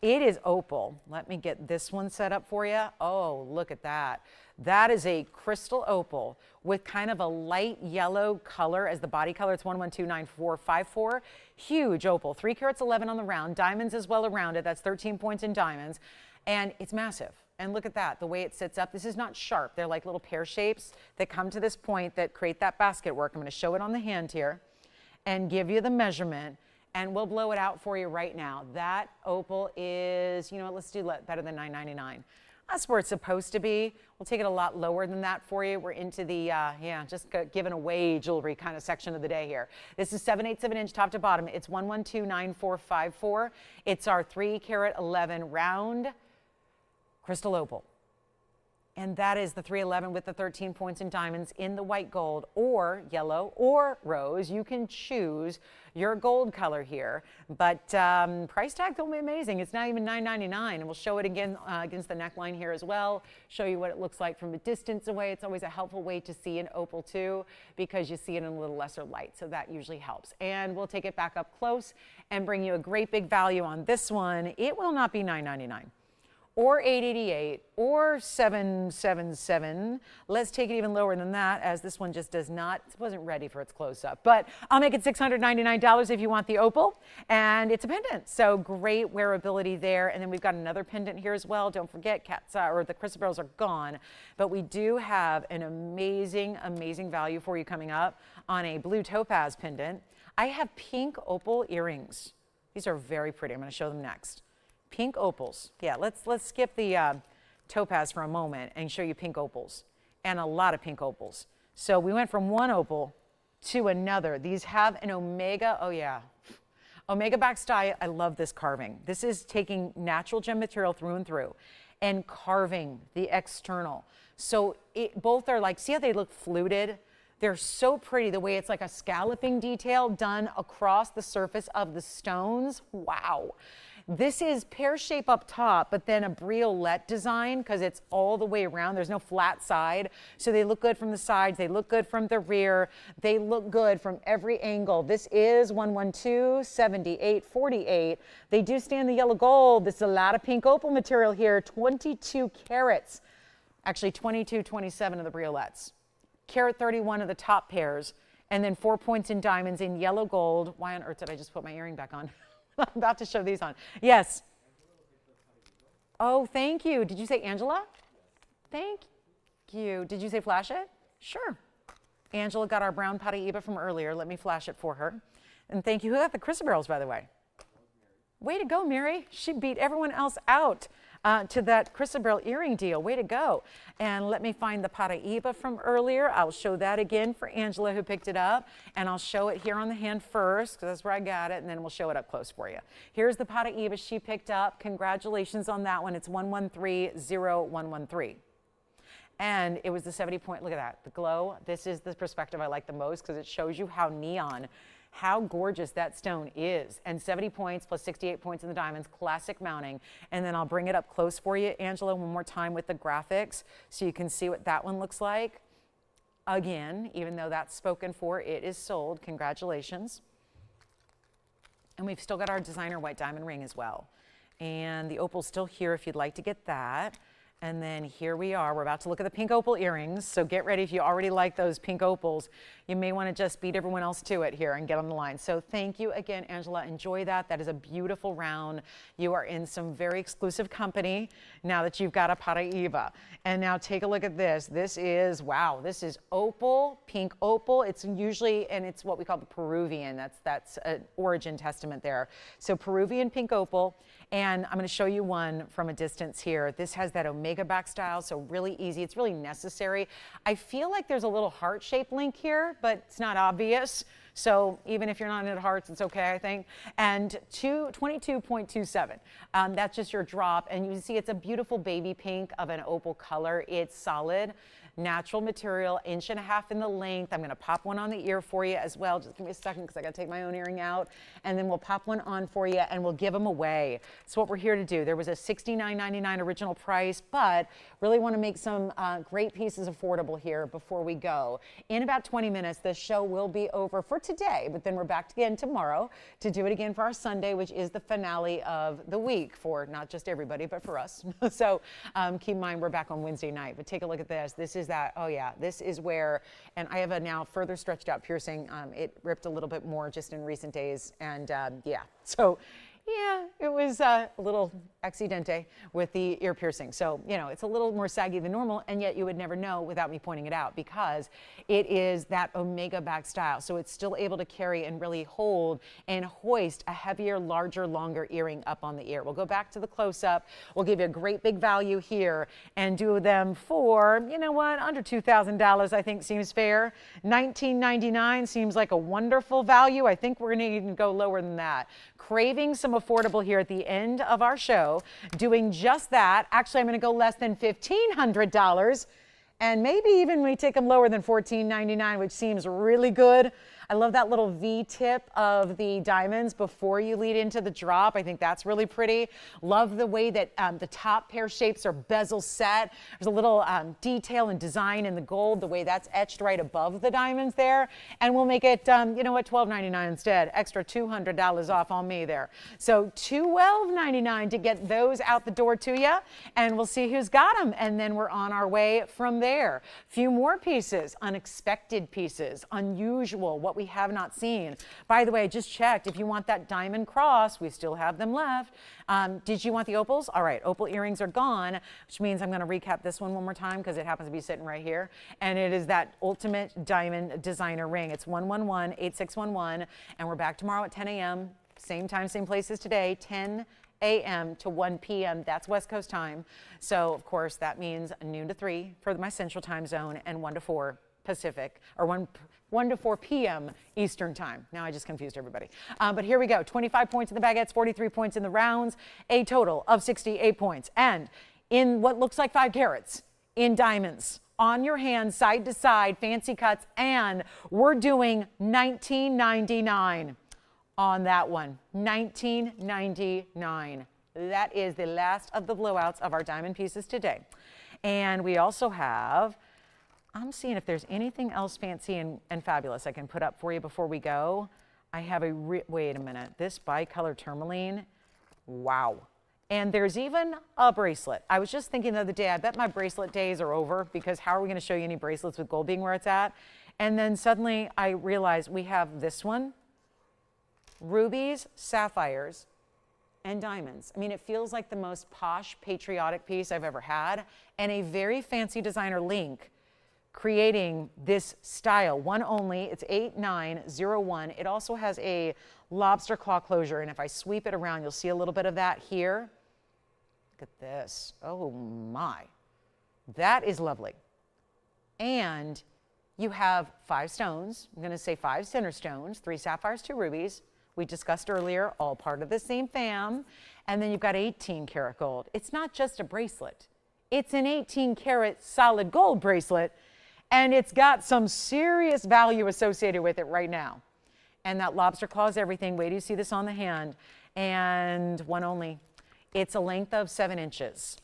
[SPEAKER 1] It is opal. Let me get this one set up for you. Oh, look at that. That is a crystal opal with kind of a light yellow color as the body color. It's 1129454. Huge opal. 3 carats 11 on the round. Diamonds as well around it. That's 13 points in diamonds. And it's massive. And look at that, the way it sits up. This is not sharp. They're like little pear shapes that come to this point that create that basket work. I'm going to show it on the hand here and give you the measurement. And we'll blow it out for you right now. That opal is, you know what, let's do better than $9.99. That's where it's supposed to be. We'll take it a lot lower than that for you. We're into the, just giving away jewelry kind of section of the day here. This is 7/8 of an inch top to bottom. It's 1129454. It's our 3 carat 11 round crystal opal. And that is the 311 with the 13 points in diamonds in the white gold or yellow or rose. You can choose your gold color here, but price tag will be amazing. It's not even $9.99, and we'll show it again against the neckline here as well, show you what it looks like from a distance away. It's always a helpful way to see an opal too, because you see it in a little lesser light, so that usually helps. And we'll take it back up close and bring you a great big value on this one. It will not be $9.99. Or $888 or $777. Let's take it even lower than that, as this one just does not, it wasn't ready for its close-up. But I'll make it $699 if you want the opal, and it's a pendant, so great wearability there. And then we've got another pendant here as well. Don't forget, the crystal beryls are gone, but we do have an amazing, amazing value for you coming up on a blue topaz pendant. I have pink opal earrings. These are very pretty. I'm going to show them next. Pink opals. Yeah, let's skip the topaz for a moment and show you pink opals, and a lot of pink opals. So we went from one opal to another. These have an omega, omega back style. I love this carving. This is taking natural gem material through and through and carving the external. So both are like, see how they look fluted? They're so pretty, the way it's like a scalloping detail done across the surface of the stones. Wow. This is pear shape up top, but then a briolette design, because it's all the way around. There's no flat side. So they look good from the sides. They look good from the rear. They look good from every angle. This is 112, 78, 48. They do stand the yellow gold. This is a lot of pink opal material here. 22 carats. Actually, 22, 27 of the briolettes. Carat 31 of the top pairs. And then 4 points in diamonds in yellow gold. Why on earth did I just put my earring back on? I'm about to show these on. Yes. Oh, thank you. Did you say Angela? Thank you. Did you say flash it? Sure. Angela got our brown Paraíba from earlier. Let me flash it for her. And thank you. Who got the crystal beryls, by the way? Way to go, Mary. She beat everyone else out to that crystal beryl earring deal. Way to go. And let me find the Paraíba from earlier. I'll show that again for Angela, who picked it up. And I'll show it here on the hand first, because that's where I got it. And then we'll show it up close for you. Here's the Paraíba she picked up. Congratulations on that one. It's 1130-113. And it was the 70-point. Look at that. The glow. This is the perspective I like the most, because it shows you how neon, how gorgeous that stone is. And 70 points plus 68 points in the diamonds, classic mounting. And then I'll bring it up close for you, Angela, one more time with the graphics so you can see what that one looks like. Again, even though that's spoken for, it is sold. Congratulations. And we've still got our designer white diamond ring as well. And the opal's still here if you'd like to get that. And then here we are. We're about to look at the pink opal earrings. So get ready. If you already like those pink opals, you may want to just beat everyone else to it here and get on the line. So thank you again, Angela. Enjoy that. That is a beautiful round. You are in some very exclusive company now that you've got a Paraíba. And now take a look at this. This is, wow, this is opal, pink opal. It's usually, and it's what we call the Peruvian. That's an origin testament there. So Peruvian pink opal. And I'm going to show you one from a distance here. This has that omega back style, so really easy. It's really necessary. I feel like there's a little heart-shaped link here, but it's not obvious. So even if you're not into hearts, it's okay, I think. And 22.27. That's just your drop. And you see it's a beautiful baby pink of an opal color. It's solid, natural material, 1.5 inches in the length. I'm going to pop one on the ear for you as well. Just give me a second, because I got to take my own earring out. And then we'll pop one on for you, and we'll give them away. That's what we're here to do. There was a $69.99 original price, but really want to make some great pieces affordable here before we go. In about 20 minutes, the show will be over for today, but then we're back again tomorrow to do it again for our Sunday, which is the finale of the week for not just everybody, but for us. So keep in mind, we're back on Wednesday night, but take a look at this. This is that, oh yeah, this is where, and I have a now further stretched out piercing. It ripped a little bit more just in recent days, and yeah, so Yeah, it was a little accidente with the ear piercing. So, you know, it's a little more saggy than normal, and yet you would never know without me pointing it out because it is that Omega back style. So it's still able to carry and really hold and hoist a heavier, larger, longer earring up on the ear. We'll go back to the close-up. We'll give you a great big value here and do them for, you know what, under $2,000 I think seems fair. $19.99 seems like a wonderful value. I think we're going to go lower than that. Craving some affordable here at the end of our show, doing just that. Actually, I'm going to go less than $1,500, and maybe even we take them lower than $14.99, which seems really good. I love that little V-tip of the diamonds before you lead into the drop. I think that's really pretty. Love the way that the top pair shapes are bezel set. There's a little detail and design in the gold, the way that's etched right above the diamonds there. And we'll make it, you know what, $12.99 instead. Extra $200 off on me there. So $12.99 to get those out the door to you. And we'll see who's got them. And then we're on our way from there. Few more pieces, unexpected pieces, unusual, what we have not seen. By the way, I just checked. If you want that diamond cross, we still have them left. Did you want the opals? All right, opal earrings are gone, which means I'm going to recap this one more time because it happens to be sitting right here. And it is that ultimate diamond designer ring. It's 111-8611. And we're back tomorrow at 10 a.m. Same time, same place as today, 10 a.m. to 1 p.m. That's West Coast time. So, of course, that means noon to 3 for my central time zone and 1 to 4 Pacific, or 1 to 4 p.m. Eastern time. Now I just confused everybody. But here we go. 25 points in the baguettes, 43 points in the rounds, a total of 68 points. And in what looks like 5 carats in diamonds, on your hand, side to side, fancy cuts, and we're doing $19.99 on that one. $19.99. That is the last of the blowouts of our diamond pieces today. And we also have, I'm seeing if there's anything else fancy and fabulous I can put up for you before we go. I have a, wait a minute, this bicolor tourmaline, wow. And there's even a bracelet. I was just thinking the other day, I bet my bracelet days are over because how are we gonna show you any bracelets with gold being where it's at? And then suddenly I realized we have this one, rubies, sapphires, and diamonds. I mean, it feels like the most posh, patriotic piece I've ever had, and a very fancy designer link creating this style, one only. It's 8901. It also has a lobster claw closure, and if I sweep it around, you'll see a little bit of that here. Look at this. Oh my, that is lovely. And you have 5 stones. I'm going to say 5 center stones, 3 sapphires, 2 rubies. We discussed earlier, all part of the same fam. And then you've got 18 karat gold. It's not just a bracelet. It's an 18 karat solid gold bracelet. And it's got some serious value associated with it right now. And that lobster claw is everything. Wait till you see this on the hand. And one only. It's a length of 7 inches.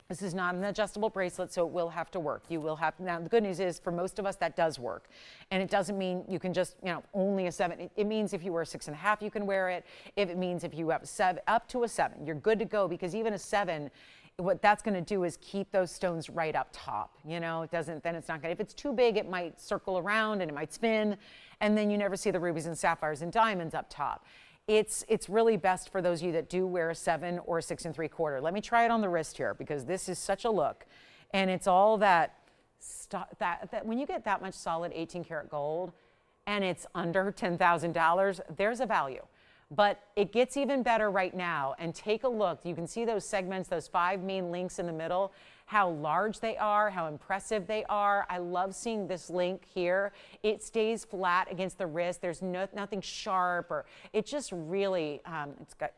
[SPEAKER 1] This is not an adjustable bracelet, so it will have to work. You will have, now the good news is for most of us that does work. And it doesn't mean you can just, you know, only a 7. It means if you wear a 6.5, you can wear it. If it means if you have a 7, up to a 7, you're good to go because even a 7, what that's going to do is keep those stones right up top. You know, it doesn't, then it's not going to, if it's too big, it might circle around and it might spin. And then you never see the rubies and sapphires and diamonds up top. It's really best for those of you that do wear a 7 or a 6 3/4. Let me try it on the wrist here because this is such a look. And it's all that when you get that much solid 18 karat gold and it's under $10,000, there's a value. But it gets even better right now. And take a look. You can see those segments, those 5 main links in the middle, how large they are, how impressive they are. I love seeing this link here. It stays flat against the wrist. There's nothing sharp, or it just really,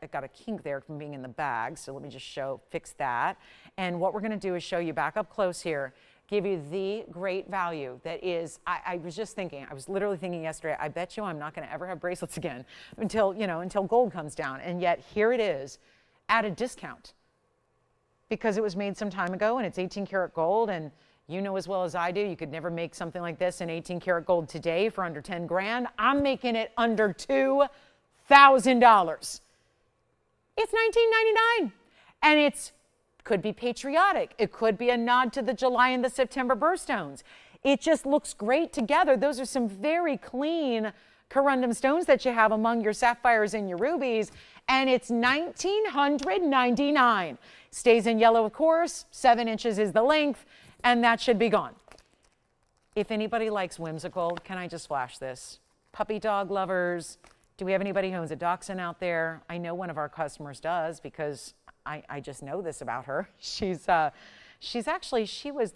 [SPEAKER 1] it got a kink there from being in the bag. So let me just fix that. And what we're gonna do is show you back up close here, give you the great value that is, I was just thinking, I was literally thinking yesterday, I bet you I'm not going to ever have bracelets again until, you know, until gold comes down. And yet here it is at a discount because it was made some time ago and it's 18 karat gold. And you know as well as I do, you could never make something like this in 18 karat gold today for under 10 grand. I'm making it under $2,000. It's $19.99 and it's could be patriotic. It could be a nod to the July and the September birthstones. It just looks great together. Those are some very clean corundum stones that you have among your sapphires and your rubies. and it's $1,999. Stays in yellow, of course. 7 inches is the length, and that should be gone. If anybody likes whimsical, can I just flash this? Puppy dog lovers. Do we have anybody who owns a dachshund out there? I know one of our customers does because I just know this about her. She was the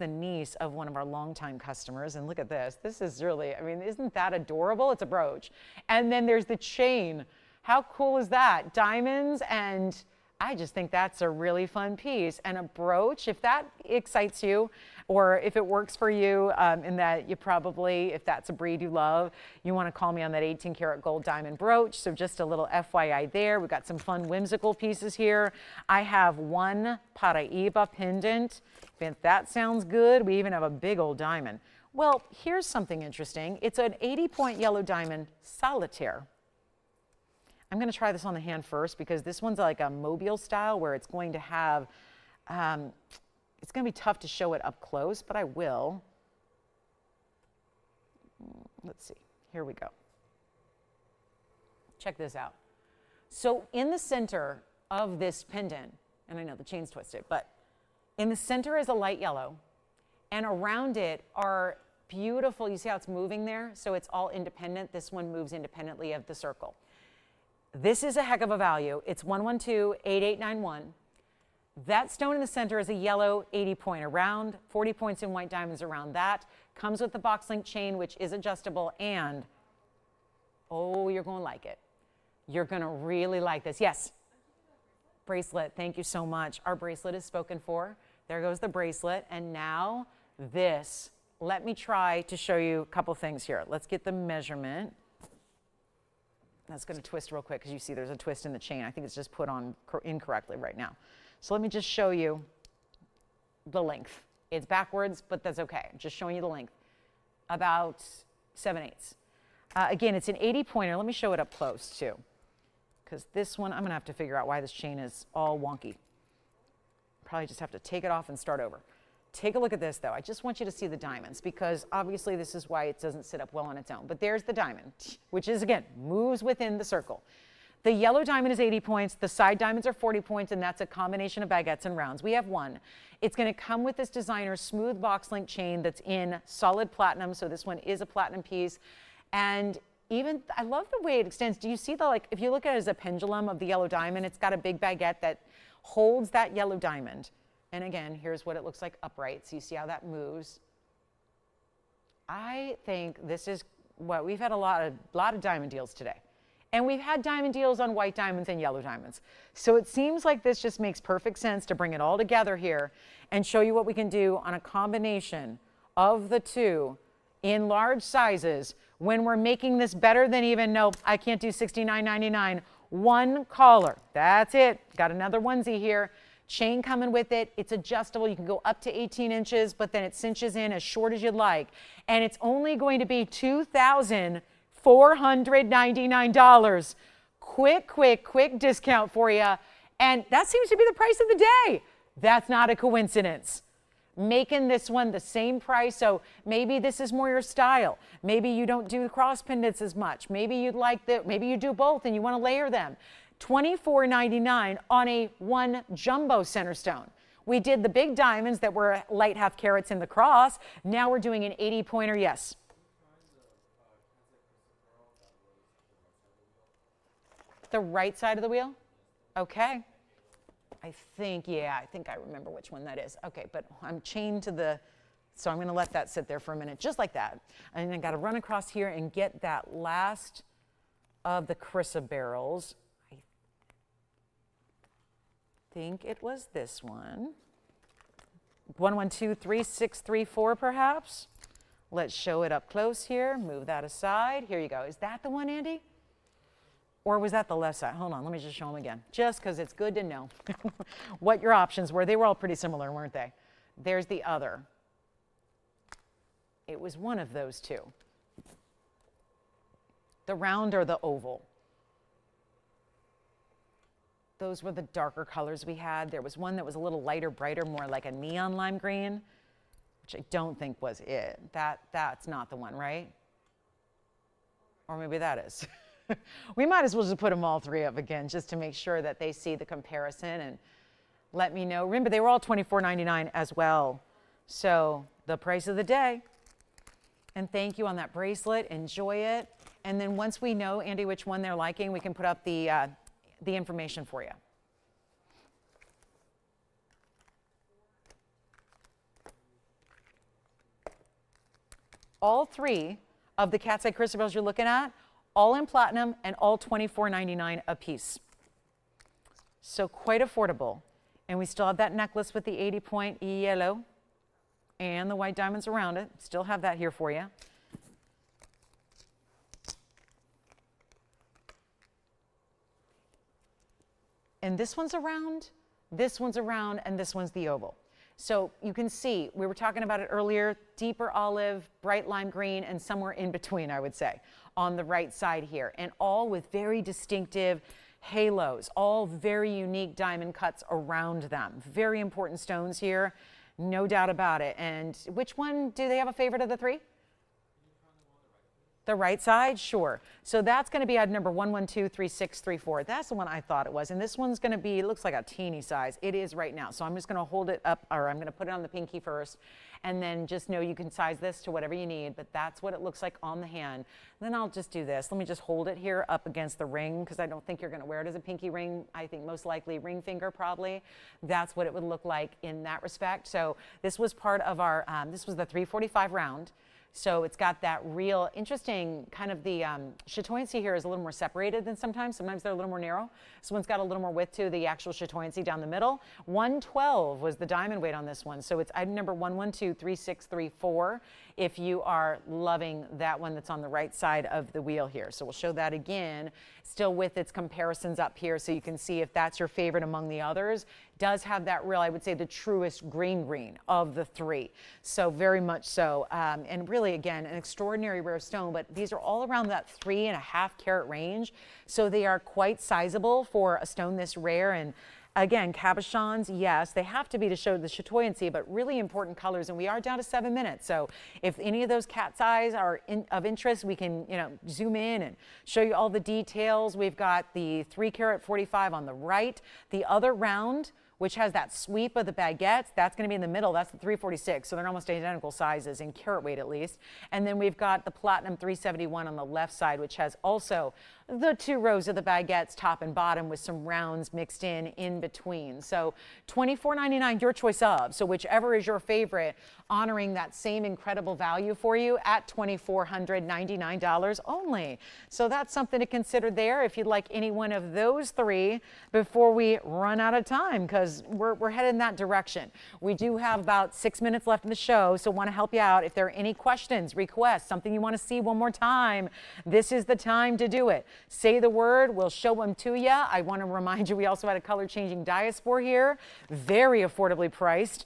[SPEAKER 1] niece of one of our longtime customers. And look at this. This is really, I mean, isn't that adorable? It's a brooch. And then there's the chain. How cool is that? Diamonds, and I just think that's a really fun piece. And a brooch, if that excites you, or if it works for you, in that you probably, if that's a breed you love, you want to call me on that 18 karat gold diamond brooch. So just a little FYI there. We've got some fun whimsical pieces here. I have one Paraíba pendant. If that sounds good, we even have a big old diamond. Well, here's something interesting. It's an 80-point yellow diamond solitaire. I'm going to try this on the hand first because this one's like a mobile style where it's going to have, it's going to be tough to show it up close, but I will. Let's see. Here we go. Check this out. So in the center of this pendant, and I know the chain's twisted, but in the center is a light yellow, and around it are beautiful, you see how it's moving there? So it's all independent. This one moves independently of the circle. This is a heck of a value. It's 112-8891. That stone in the center is a yellow 80-point around, 40 points in white diamonds around that. Comes with the box link chain, which is adjustable, and oh, you're going to like it. You're going to really like this. Yes? Bracelet. Thank you so much. Our bracelet is spoken for. There goes the bracelet. And now this. Let me try to show you a couple things here. Let's get the measurement. That's going to twist real quick because you see there's a twist in the chain. I think it's just put on incorrectly right now. So let me just show you the length. It's backwards, but that's okay. I'm just showing you the length. About 7/8. Again, it's an 80-pointer. Let me show it up close too, because this one, I'm going to have to figure out why this chain is all wonky. Probably just have to take it off and start over. Take a look at this, though. I just want you to see the diamonds, because obviously this is why it doesn't sit up well on its own. But there's the diamond, which is, again, moves within the circle. The yellow diamond is 80 points. The side diamonds are 40 points, and that's a combination of baguettes and rounds. We have one. It's going to come with this designer smooth box link chain that's in solid platinum. So this one is a platinum piece. And even, I love the way it extends. Do you see the, like, if you look at it as a pendulum of the yellow diamond, it's got a big baguette that holds that yellow diamond. And again, here's what it looks like upright. So you see how that moves. I think this is what we've had a lot of diamond deals today. And we've had diamond deals on white diamonds and yellow diamonds. So it seems like this just makes perfect sense to bring it all together here and show you what we can do on a combination of the two in large sizes when we're making this better than even, no, I can't do $69.99. One collar. That's it. Got another onesie here. Chain coming with it. It's adjustable. You can go up to 18 inches, but then it cinches in as short as you'd like. And it's only going to be $2,499. Quick discount for you. And that seems to be the price of the day. That's not a coincidence. Making this one the same price. So maybe this is more your style. Maybe you don't do the cross pendants as much. Maybe you'd like maybe you do both and you want to layer them. $24.99 on a one jumbo center stone. We did the big diamonds that were light half carats in the cross. Now we're doing an 80-pointer, yes. The right side of the wheel? Okay. I think I remember which one that is. Okay, but I'm chained to the, so I'm going to let that sit there for a minute, just like that. And I got to run across here and get that last of the chrysoberyls. I think it was this one. 1123634 perhaps. Let's show it up close here. Move that aside. Here you go. Is that the one, Andy? Or was that the left side? Hold on, let me just show them again. Just because it's good to know what your options were. They were all pretty similar, weren't they? There's the other. It was one of those two. The round or the oval. Those were the darker colors we had. There was one that was a little lighter, brighter, more like a neon lime green, which I don't think was it. That's not the one, right? Or maybe that is. We might as well just put them all three up again just to make sure that they see the comparison and let me know. Remember, they were all $24.99 as well. So the price of the day. And thank you on that bracelet. Enjoy it. And then once we know, Andy, which one they're liking, we can put up the information for you. All three of the cat's eye crystals you're looking at, all in platinum and all $24.99 a piece. So quite affordable. And we still have that necklace with the 80-point yellow and the white diamonds around it. Still have that here for you. And this one's around, and this one's the oval. So you can see, we were talking about it earlier, deeper olive, bright lime green, and somewhere in between, I would say, on the right side here. And all with very distinctive halos, all very unique diamond cuts around them. Very important stones here, no doubt about it. And which one, do they have a favorite of the three? The right side? Sure. So that's going to be item number 1123634. That's the one I thought it was. And this one's going to be, it looks like a teeny size. It is right now. So I'm just going to hold it up, or I'm going to put it on the pinky first. And then just know you can size this to whatever you need. But that's what it looks like on the hand. Then I'll just do this. Let me just hold it here up against the ring, because I don't think you're going to wear it as a pinky ring. I think most likely ring finger probably. That's what it would look like in that respect. So this was part of our, this was the 345 round. So it's got that real interesting kind of the chatoyancy here is a little more separated than sometimes. Sometimes they're a little more narrow. This one's got a little more width to the actual chatoyancy down the middle. 112 was the diamond weight on this one. So it's item number 1123634 if you are loving that one that's on the right side of the wheel here. So we'll show that again, still with its comparisons up here so you can see if that's your favorite among the others. Does have that real, I would say, the truest green of the three. So very much so. And really, again, an extraordinary rare stone, but these are all around that 3.5 carat range. So they are quite sizable for a stone this rare. And again, cabochons, yes, they have to be to show the chatoyancy, but really important colors. And we are down to 7 minutes. So if any of those cat's eyes are of interest, we can, zoom in and show you all the details. We've got the 3 carat 45 on the right, the other round, which has that sweep of the baguettes. That's going to be in the middle. That's the 346. So they're almost identical sizes in carat weight at least. And then we've got the platinum 371 on the left side, which has also the 2 rows of the baguettes, top and bottom, with some rounds mixed in between. So $24.99, your choice of. So whichever is your favorite, honoring that same incredible value for you at $2,499 only. So that's something to consider there if you'd like any one of those three before we run out of time, because we're headed in that direction. We do have about 6 minutes left in the show, so want to help you out. If there are any questions, requests, something you want to see one more time, this is the time to do it. Say the word, we'll show them to you. I want to remind you, we also had a color-changing diaspora here, very affordably priced.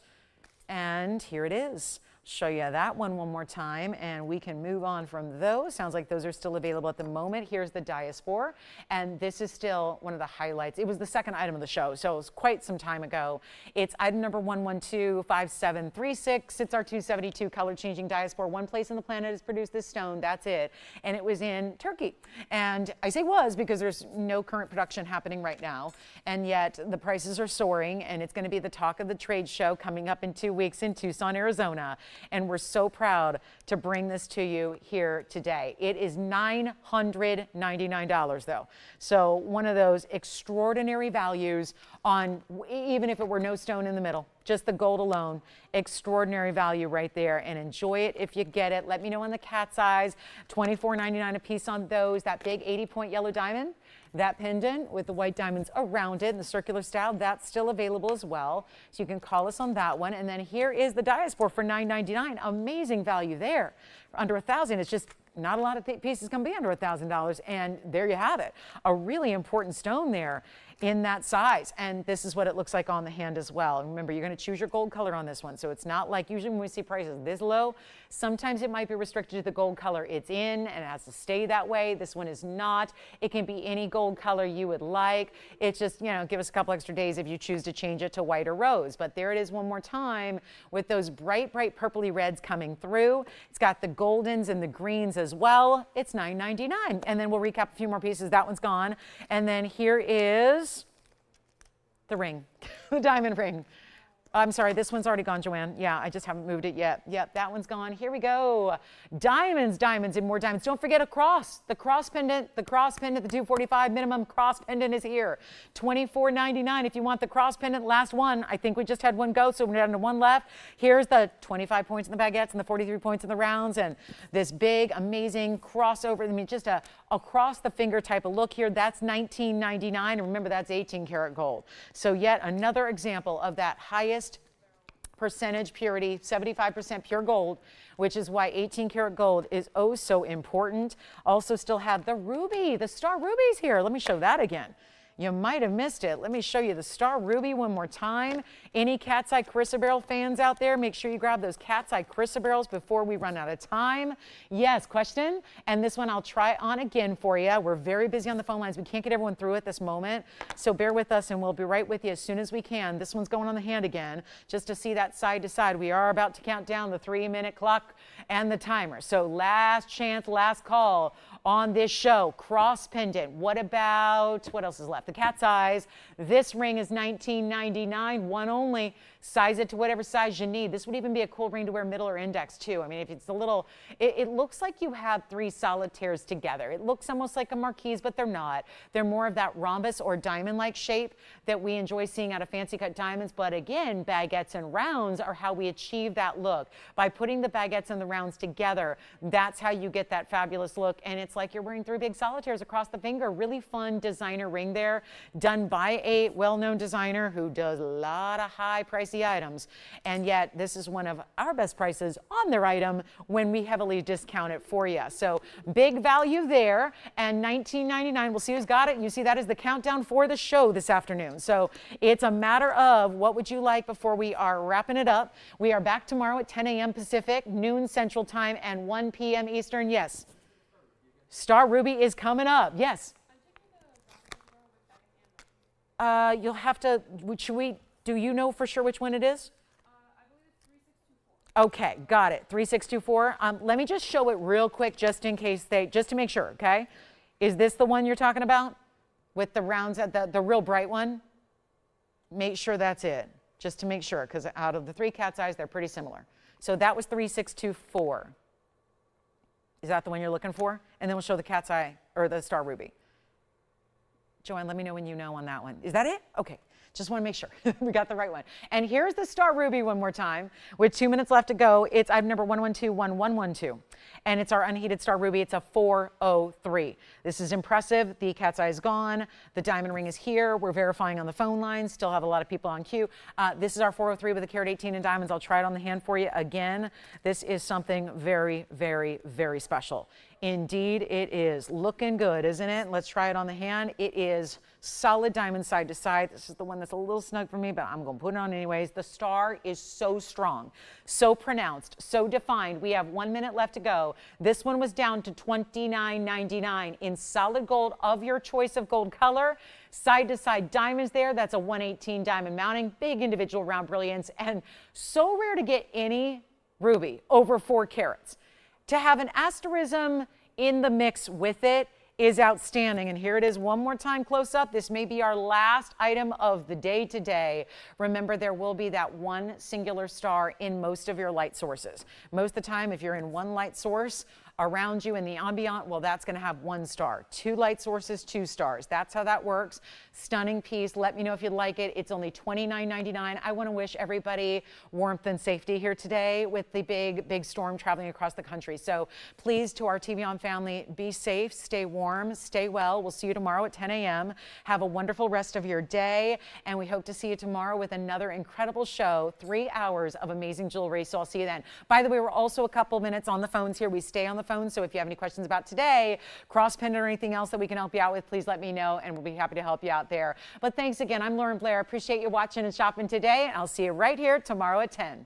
[SPEAKER 1] And here it is. Show you that one more time, and we can move on from those. Sounds like those are still available at the moment. Here's the diaspora, and this is still one of the highlights. It was the second item of the show, so it was quite some time ago. It's item number 1125736. It's our 272 color changing diaspora. One place on the planet has produced this stone. That's it, and it was in Turkey. And I say was because there's no current production happening right now, and yet the prices are soaring, and it's going to be the talk of the trade show coming up in 2 weeks in Tucson, Arizona. And we're so proud to bring this to you here today. It is $999 though. So one of those extraordinary values on, even if it were no stone in the middle, just the gold alone, extraordinary value right there. And enjoy it if you get it. Let me know on the cat's eyes, $24.99 a piece on those. That big 80-point yellow diamond, that pendant with the white diamonds around it in the circular style, that's still available as well. So you can call us on that one. And then here is the diaspora for $999. Amazing value there. For under $1,000, it's just not a lot of pieces can be under $1,000. And there you have it. A really important stone there in that size. And this is what it looks like on the hand as well. And remember, you're going to choose your gold color on this one. So it's not like usually when we see prices this low, sometimes it might be restricted to the gold color it's in and it has to stay that way. This one is not. It can be any gold color you would like. It's just, give us a couple extra days if you choose to change it to white or rose. But there it is one more time with those bright, bright purpley reds coming through. It's got the goldens and the greens as well. It's $9.99. And then we'll recap a few more pieces. That one's gone. And then here is the ring, the diamond ring. I'm sorry, this one's already gone, Joanne. Yeah, I just haven't moved it yet. Yep, that one's gone. Here we go. Diamonds, diamonds, and more diamonds. Don't forget a cross. The cross pendant, the 245 minimum cross pendant is here. $24.99 if you want the cross pendant. Last one. I think we just had one go, so we're down to one left. Here's the 25 points in the baguettes and the 43 points in the rounds, and this big, amazing crossover. I mean, just a across the finger type of look here. That's $19.99, and remember, that's 18 karat gold. So yet another example of that highest percentage purity, 75% pure gold, which is why 18 karat gold is oh so important. Also still have the ruby, the star rubies here. Let me show that again. You might have missed it. Let me show you the star ruby one more time. Any cat's eye chrysoberyl fans out there, make sure you grab those cat's eye chrysoberyls before we run out of time. Yes, question. And this one I'll try on again for you. We're very busy on the phone lines. We can't get everyone through at this moment. So bear with us and we'll be right with you as soon as we can. This one's going on the hand again, just to see that side to side. We are about to count down the 3-minute clock and the timer. So last chance, last call on this show. Cross pendant. What about, what else is left? The cat's eyes. This ring is $19.99, one only. Size it to whatever size you need. This would even be a cool ring to wear middle or index too. I mean, if it's a little, it looks like you have 3 solitaires together. It looks almost like a marquise, but they're not. They're more of that rhombus or diamond-like shape that we enjoy seeing out of fancy cut diamonds. But again, baguettes and rounds are how we achieve that look. By putting the baguettes and the rounds together, that's how you get that fabulous look. And it's like you're wearing 3 big solitaires across the finger. Really fun designer ring there, done by a well-known designer who does a lot of high-priced items, and yet this is one of our best prices on their item when we heavily discount it for you. So big value there, and $19.99. We'll see who's got it. You see that is the countdown for the show this afternoon. So it's a matter of what would you like before we are wrapping it up. We are back tomorrow at 10 a.m. Pacific, noon Central Time, and 1 p.m. Eastern. Yes. Star Ruby is coming up. Yes. You'll have to, do you know for sure which one it is?
[SPEAKER 2] I believe it's 3624.
[SPEAKER 1] Okay, got it. 3624. Let me just show it real quick just in case just to make sure, okay? Is this the one you're talking about? With the rounds at the real bright one? Make sure that's it, just to make sure, because out of the 3 cat's eyes, they're pretty similar. So that was 3624. Is that the one you're looking for? And then we'll show the cat's eye, or the star ruby. Joanne, let me know when you know on that one. Is that it? Okay. Just want to make sure we got the right one. And here's the star ruby one more time. With 2 minutes left to go, it's item number 112112. And it's our unheated star ruby. It's a 403. This is impressive. The cat's eye is gone. The diamond ring is here. We're verifying on the phone line. Still have a lot of people on queue. This is our 403 with a carat 18 in diamonds. I'll try it on the hand for you again. This is something very, very, very special. Indeed, it is. Looking good, isn't it? Let's try it on the hand. It is solid diamond side to side. This is the one that's a little snug for me, but I'm going to put it on anyways. The star is so strong, so pronounced, so defined. We have 1 minute left to go. This one was down to $29.99 in solid gold of your choice of gold color. Side to side diamonds there. That's a 118 diamond mounting, big individual round brilliance, and so rare to get any ruby over 4 carats. To have an asterism in the mix with it is outstanding. And here it is one more time close up. This may be our last item of the day today. Remember, there will be that one singular star in most of your light sources. Most of the time, if you're in one light source, around you in the ambient, well, that's going to have 1 star. 2 light sources, 2 stars. That's how that works. Stunning piece. Let me know if you'd like it. It's only $29.99. I want to wish everybody warmth and safety here today with the big storm traveling across the country. So please, to our TVON family, be safe, stay warm, stay well. We'll see you tomorrow at 10 a.m. Have a wonderful rest of your day, and we hope to see you tomorrow with another incredible show, 3 hours of amazing jewelry. So I'll see you then. By the way, we're also a couple minutes on the phones here. We stay on the phone, so if you have any questions about today, cross pendant or anything else that we can help you out with, please let me know, and we'll be happy to help you out there. But thanks again. I'm Lauren Blair. Appreciate you watching and shopping today, and I'll see you right here tomorrow at 10.